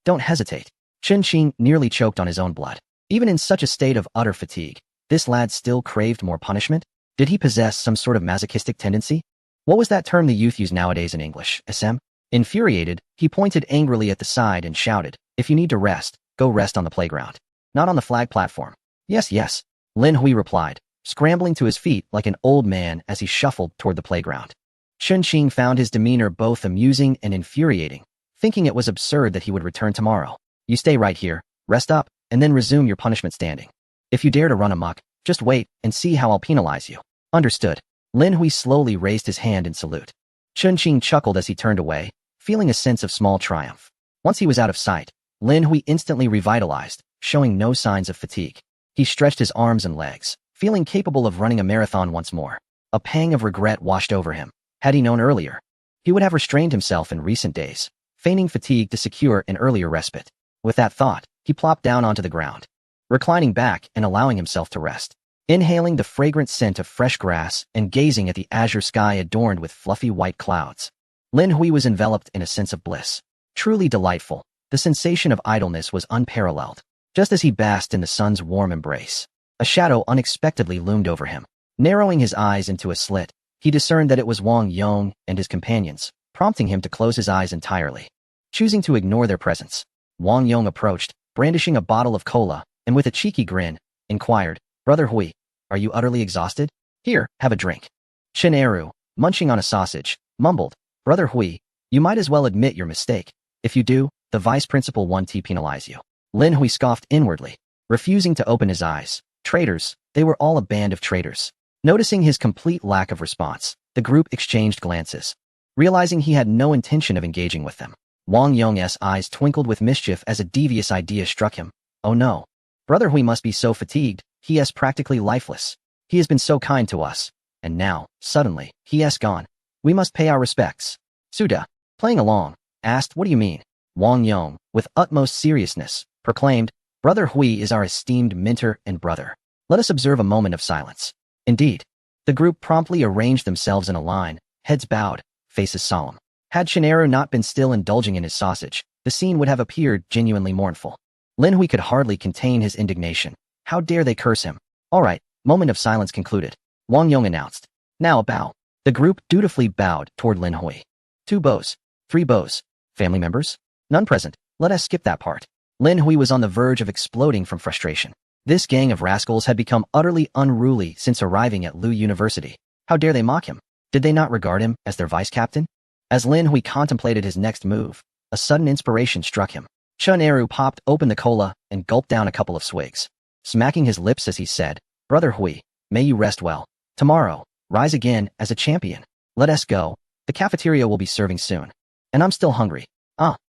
don't hesitate." Chen Qing nearly choked on his own blood. Even in such a state of utter fatigue, this lad still craved more punishment? Did he possess some sort of masochistic tendency? What was that term the youth use nowadays in English, SM? Infuriated, he pointed angrily at the side and shouted, "If you need to rest, go rest on the playground. Not on the flag platform." "Yes, yes," Lin Hui replied, scrambling to his feet like an old man as he shuffled toward the playground. Chen Qing found his demeanor both amusing and infuriating. thinking it was absurd that he would return tomorrow. You stay right here, rest up, and then resume your punishment standing. If you dare to run amok, just wait and see how I'll penalize you. Understood. Lin Hui slowly raised his hand in salute. Chun Qing chuckled as he turned away, feeling a sense of small triumph. Once he was out of sight, Lin Hui instantly revitalized, showing no signs of fatigue. He stretched his arms and legs, feeling capable of running a marathon once more. A pang of regret washed over him. Had he known earlier, he would have restrained himself in recent days, feigning fatigue to secure an earlier respite. With that thought, he plopped down onto the ground, reclining back and allowing himself to rest. Inhaling the fragrant scent of fresh grass and gazing at the azure sky adorned with fluffy white clouds, Lin Hui was enveloped in a sense of bliss. Truly delightful, the sensation of idleness was unparalleled. Just as he basked in the sun's warm embrace, a shadow unexpectedly loomed over him. Narrowing his eyes into a slit, he discerned that it was Wang Yong and his companions, prompting him to close his eyes entirely. Choosing to ignore their presence, Wang Yong approached, brandishing a bottle of cola, and with a cheeky grin, inquired, "Brother Hui, are you utterly exhausted? Here, have a drink." Chen Eru, munching on a sausage, mumbled, "Brother Hui, you might as well admit your mistake. If you do, the vice principal won't penalize you." Lin Hui scoffed inwardly, refusing to open his eyes. Traitors, they were all a band of traitors. Noticing his complete lack of response, the group exchanged glances. Realizing he had no intention of engaging with them, Wang Yong's eyes twinkled with mischief as a devious idea struck him. Oh no. Brother Hui must be so fatigued, he is practically lifeless. He has been so kind to us, and now, suddenly, he has gone. We must pay our respects. Suda, playing along, asked, "What do you mean?" Wang Yong, with utmost seriousness, proclaimed, "Brother Hui is our esteemed mentor and brother. Let us observe a moment of silence." Indeed, the group promptly arranged themselves in a line, heads bowed, faces solemn. Had Shinero not been still indulging in his sausage, the scene would have appeared genuinely mournful. Lin Hui could hardly contain his indignation. How dare they curse him? All right, moment of silence concluded. Wang Yong announced. Now a bow. The group dutifully bowed toward Lin Hui. 2 bows. 3 bows. Family members? None present. Let us skip that part. Lin Hui was on the verge of exploding from frustration. This gang of rascals had become utterly unruly since arriving at Lu University. How dare they mock him? Did they not regard him as their vice captain? As Lin Hui contemplated his next move, a sudden inspiration struck him. Chun Eru popped open the cola and gulped down a couple of swigs, smacking his lips as he said, "Brother Hui, may you rest well. Tomorrow, rise again as a champion. Let us go. The cafeteria will be serving soon. And I'm still hungry."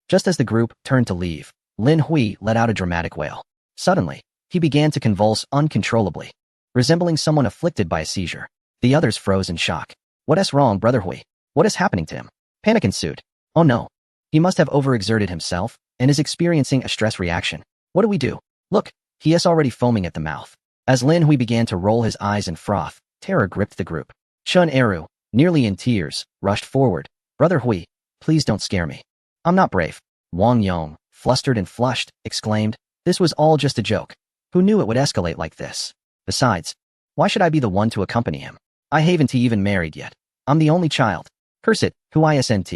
Just as the group turned to leave, Lin Hui let out a dramatic wail. Suddenly, he began to convulse uncontrollably, resembling someone afflicted by a seizure. The others froze in shock. "What is wrong, Brother Hui? What is happening to him?" Panic ensued. "Oh no. He must have overexerted himself and is experiencing a stress reaction. What do we do? Look, he is already foaming at the mouth." As Lin Hui began to roll his eyes in froth, terror gripped the group. Chun Eru, nearly in tears, rushed forward. "Brother Hui, please don't scare me. I'm not brave." Wang Yong, flustered and flushed, exclaimed, "This was all just a joke. Who knew it would escalate like this? Besides, why should I be the one to accompany him? I haven't even married yet. I'm the only child. Curse it, who isn't?"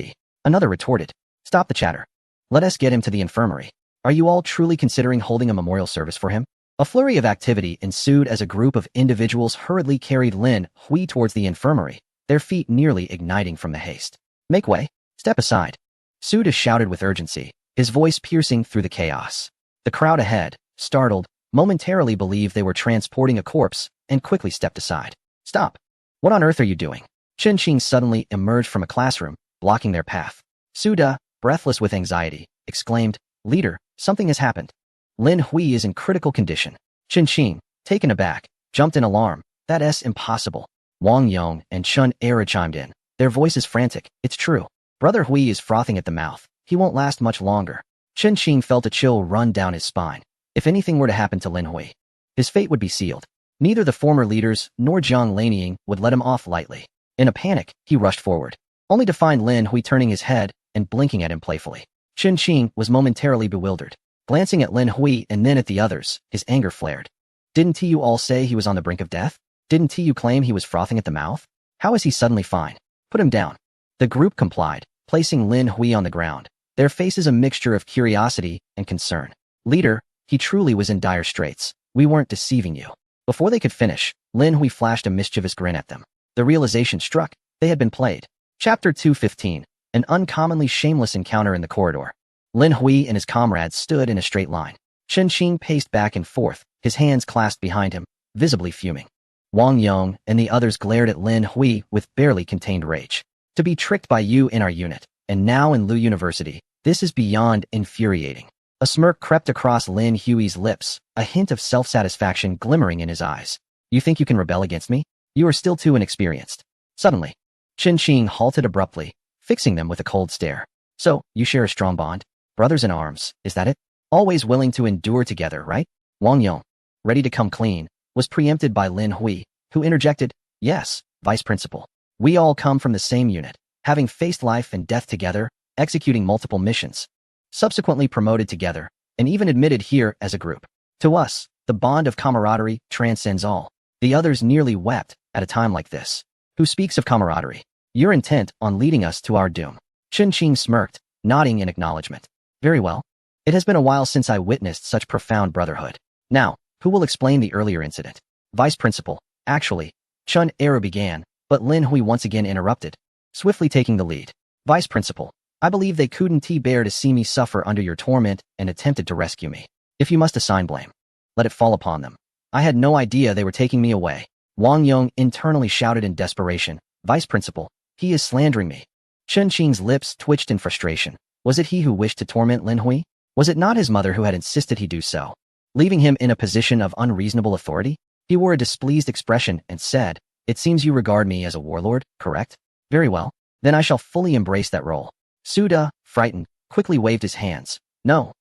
Another retorted. "Stop the chatter. Let us get him to the infirmary. Are you all truly considering holding a memorial service for him?" A flurry of activity ensued as a group of individuals hurriedly carried Lin Hui towards the infirmary, their feet nearly igniting from the haste. "Make way. Step aside." Suda shouted with urgency, his voice piercing through the chaos. The crowd ahead, startled, momentarily believed they were transporting a corpse and quickly stepped aside. "Stop. What on earth are you doing?" Chen Qing suddenly emerged from a classroom, blocking their path. Suda, breathless with anxiety, exclaimed, "Leader, something has happened. Lin Hui is in critical condition." Chen Qing, taken aback, jumped in alarm. "That is impossible." Wang Yong and Chun Eru chimed in, their voices frantic. "It's true. Brother Hui is frothing at the mouth. He won't last much longer." Chen Qing felt a chill run down his spine. If anything were to happen to Lin Hui, his fate would be sealed. Neither the former leaders nor Zhang Lanying would let him off lightly. In a panic, he rushed forward, only to find Lin Hui turning his head and blinking at him playfully. Chen Qing was momentarily bewildered. Glancing at Lin Hui and then at the others, his anger flared. "Didn't you all say he was on the brink of death? Didn't you claim he was frothing at the mouth? How is he suddenly fine? Put him down." The group complied, placing Lin Hui on the ground, their faces a mixture of curiosity and concern. "Leader, he truly was in dire straits. We weren't deceiving you." Before they could finish, Lin Hui flashed a mischievous grin at them. The realization struck, they had been played. Chapter 215, an uncommonly shameless encounter in the corridor. Lin Hui and his comrades stood in a straight line. Chen Qing paced back and forth, his hands clasped behind him, visibly fuming. Wang Yong and the others glared at Lin Hui with barely contained rage. To be tricked by you in our unit, and now in Lu University, this is beyond infuriating. A smirk crept across Lin Hui's lips, a hint of self-satisfaction glimmering in his eyes. You think you can rebel against me? You are still too inexperienced. Suddenly, Chen Qing halted abruptly, fixing them with a cold stare. So, you share a strong bond? Brothers in arms, is that it? Always willing to endure together, right? Wang Yong, ready to come clean, was preempted by Lin Hui, who interjected, yes, Vice Principal. We all come from the same unit, having faced life and death together, executing multiple missions, subsequently promoted together, and even admitted here as a group. To us, the bond of camaraderie transcends all. The others nearly wept at a time like this. Who speaks of camaraderie? You're intent on leading us to our doom. Chen Qing smirked, nodding in acknowledgement. Very well. It has been a while since I witnessed such profound brotherhood. Now, who will explain the earlier incident? Vice Principal. Actually, Chun Eru began, but Lin Hui once again interrupted, swiftly taking the lead. Vice Principal, I believe they couldn't bear to see me suffer under your torment and attempted to rescue me. If you must assign blame, let it fall upon them. I had no idea they were taking me away. Wang Yong internally shouted in desperation, Vice Principal, he is slandering me. Chen Qing's lips twitched in frustration. Was it he who wished to torment Lin Hui? Was it not his mother who had insisted he do so, leaving him in a position of unreasonable authority? He wore a displeased expression and said, It seems you regard me as a warlord, correct? Very well. Then I shall fully embrace that role. Suda, frightened, quickly waved his hands. No,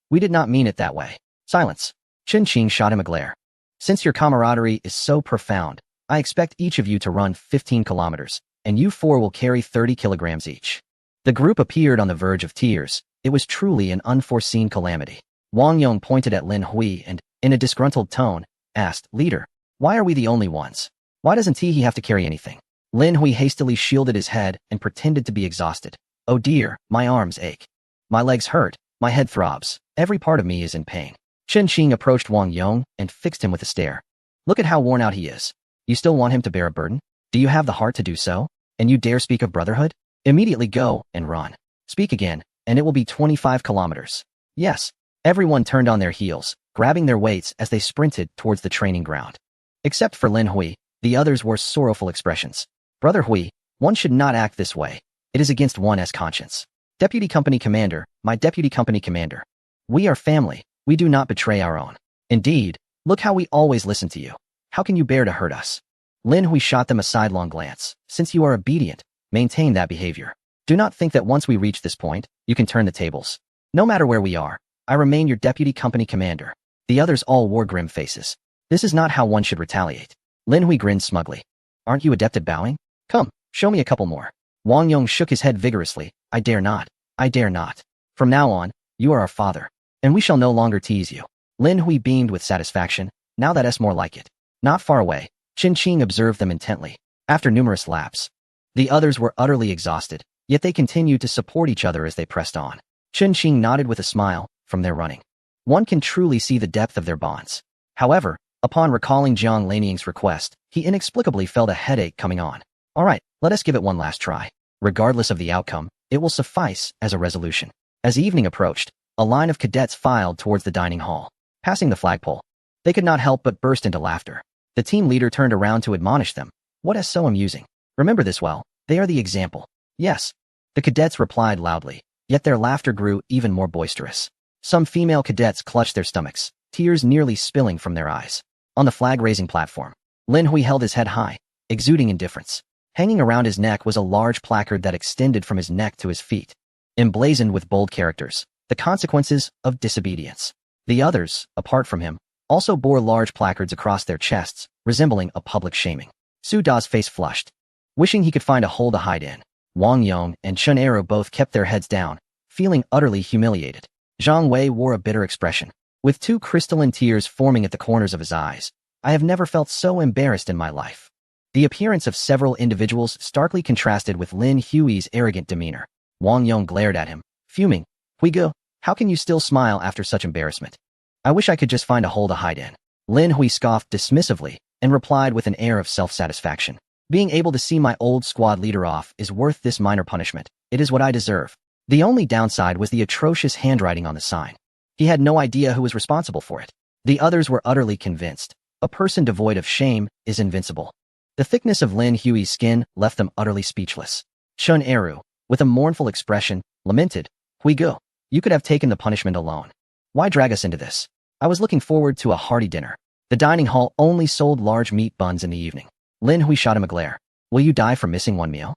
we did not mean it that way. Silence. Chen Qing shot him a glare. Since your camaraderie is so profound, I expect each of you to run 15 kilometers, and you four will carry 30 kilograms each. The group appeared on the verge of tears. It was truly an unforeseen calamity. Wang Yong pointed at Lin Hui and, in a disgruntled tone, asked, Leader, why are we the only ones? Why doesn't he have to carry anything? Lin Hui hastily shielded his head and pretended to be exhausted. Oh dear, my arms ache. My legs hurt, my head throbs, every part of me is in pain. Chen Qing approached Wang Yong and fixed him with a stare. Look at how worn out he is. You still want him to bear a burden? Do you have the heart to do so? And you dare speak of brotherhood? Immediately go and run. Speak again, and it will be 25 kilometers. Yes. Everyone turned on their heels, grabbing their weights as they sprinted towards the training ground. Except for Lin Hui, the others wore sorrowful expressions. Brother Hui, one should not act this way. It is against one's conscience. Deputy Company Commander, my Deputy Company Commander. We are family. We do not betray our own. Indeed, look how we always listen to you. How can you bear to hurt us? Lin Hui shot them a sidelong glance. Since you are obedient, maintain that behavior. Do not think that once we reach this point, you can turn the tables. No matter where we are, I remain your Deputy Company Commander. The others all wore grim faces. This is not how one should retaliate. Lin Hui grinned smugly. Aren't you adept at bowing? Come, show me a couple more. Wang Yong shook his head vigorously. I dare not. I dare not. From now on, you are our father, and we shall no longer tease you. Lin Hui beamed with satisfaction. Now that's more like it. Not far away, Chen Qing observed them intently. After numerous laps, the others were utterly exhausted, yet they continued to support each other as they pressed on. Chen Qing nodded with a smile. From their running, one can truly see the depth of their bonds. However, upon recalling Jiang Laning's request, he inexplicably felt a headache coming on. All right, let us give it one last try. Regardless of the outcome, it will suffice as a resolution. As evening approached, a line of cadets filed towards the dining hall, passing the flagpole. They could not help but burst into laughter. The team leader turned around to admonish them. What is so amusing? Remember this well. They are the example. Yes. The cadets replied loudly, yet their laughter grew even more boisterous. Some female cadets clutched their stomachs, tears nearly spilling from their eyes. On the flag-raising platform, Lin Hui held his head high, exuding indifference. Hanging around his neck was a large placard that extended from his neck to his feet, emblazoned with bold characters, the consequences of disobedience. The others, apart from him, also bore large placards across their chests, resembling a public shaming. Su Da's face flushed, wishing he could find a hole to hide in. Wang Yong and Chun Eru both kept their heads down, feeling utterly humiliated. Zhang Wei wore a bitter expression, with two crystalline tears forming at the corners of his eyes. I have never felt so embarrassed in my life. The appearance of several individuals starkly contrasted with Lin Hui's arrogant demeanor. Wang Yong glared at him, fuming. Huigo, how can you still smile after such embarrassment? I wish I could just find a hole to hide in. Lin Hui scoffed dismissively and replied with an air of self-satisfaction. Being able to see my old squad leader off is worth this minor punishment. It is what I deserve. The only downside was the atrocious handwriting on the sign. He had no idea who was responsible for it. The others were utterly convinced. A person devoid of shame is invincible. The thickness of Lin Hui's skin left them utterly speechless. Shun Eru, with a mournful expression, lamented, Huigu, you could have taken the punishment alone. Why drag us into this? I was looking forward to a hearty dinner. The dining hall only sold large meat buns in the evening. Lin Hui shot him a glare. Will you die for missing one meal?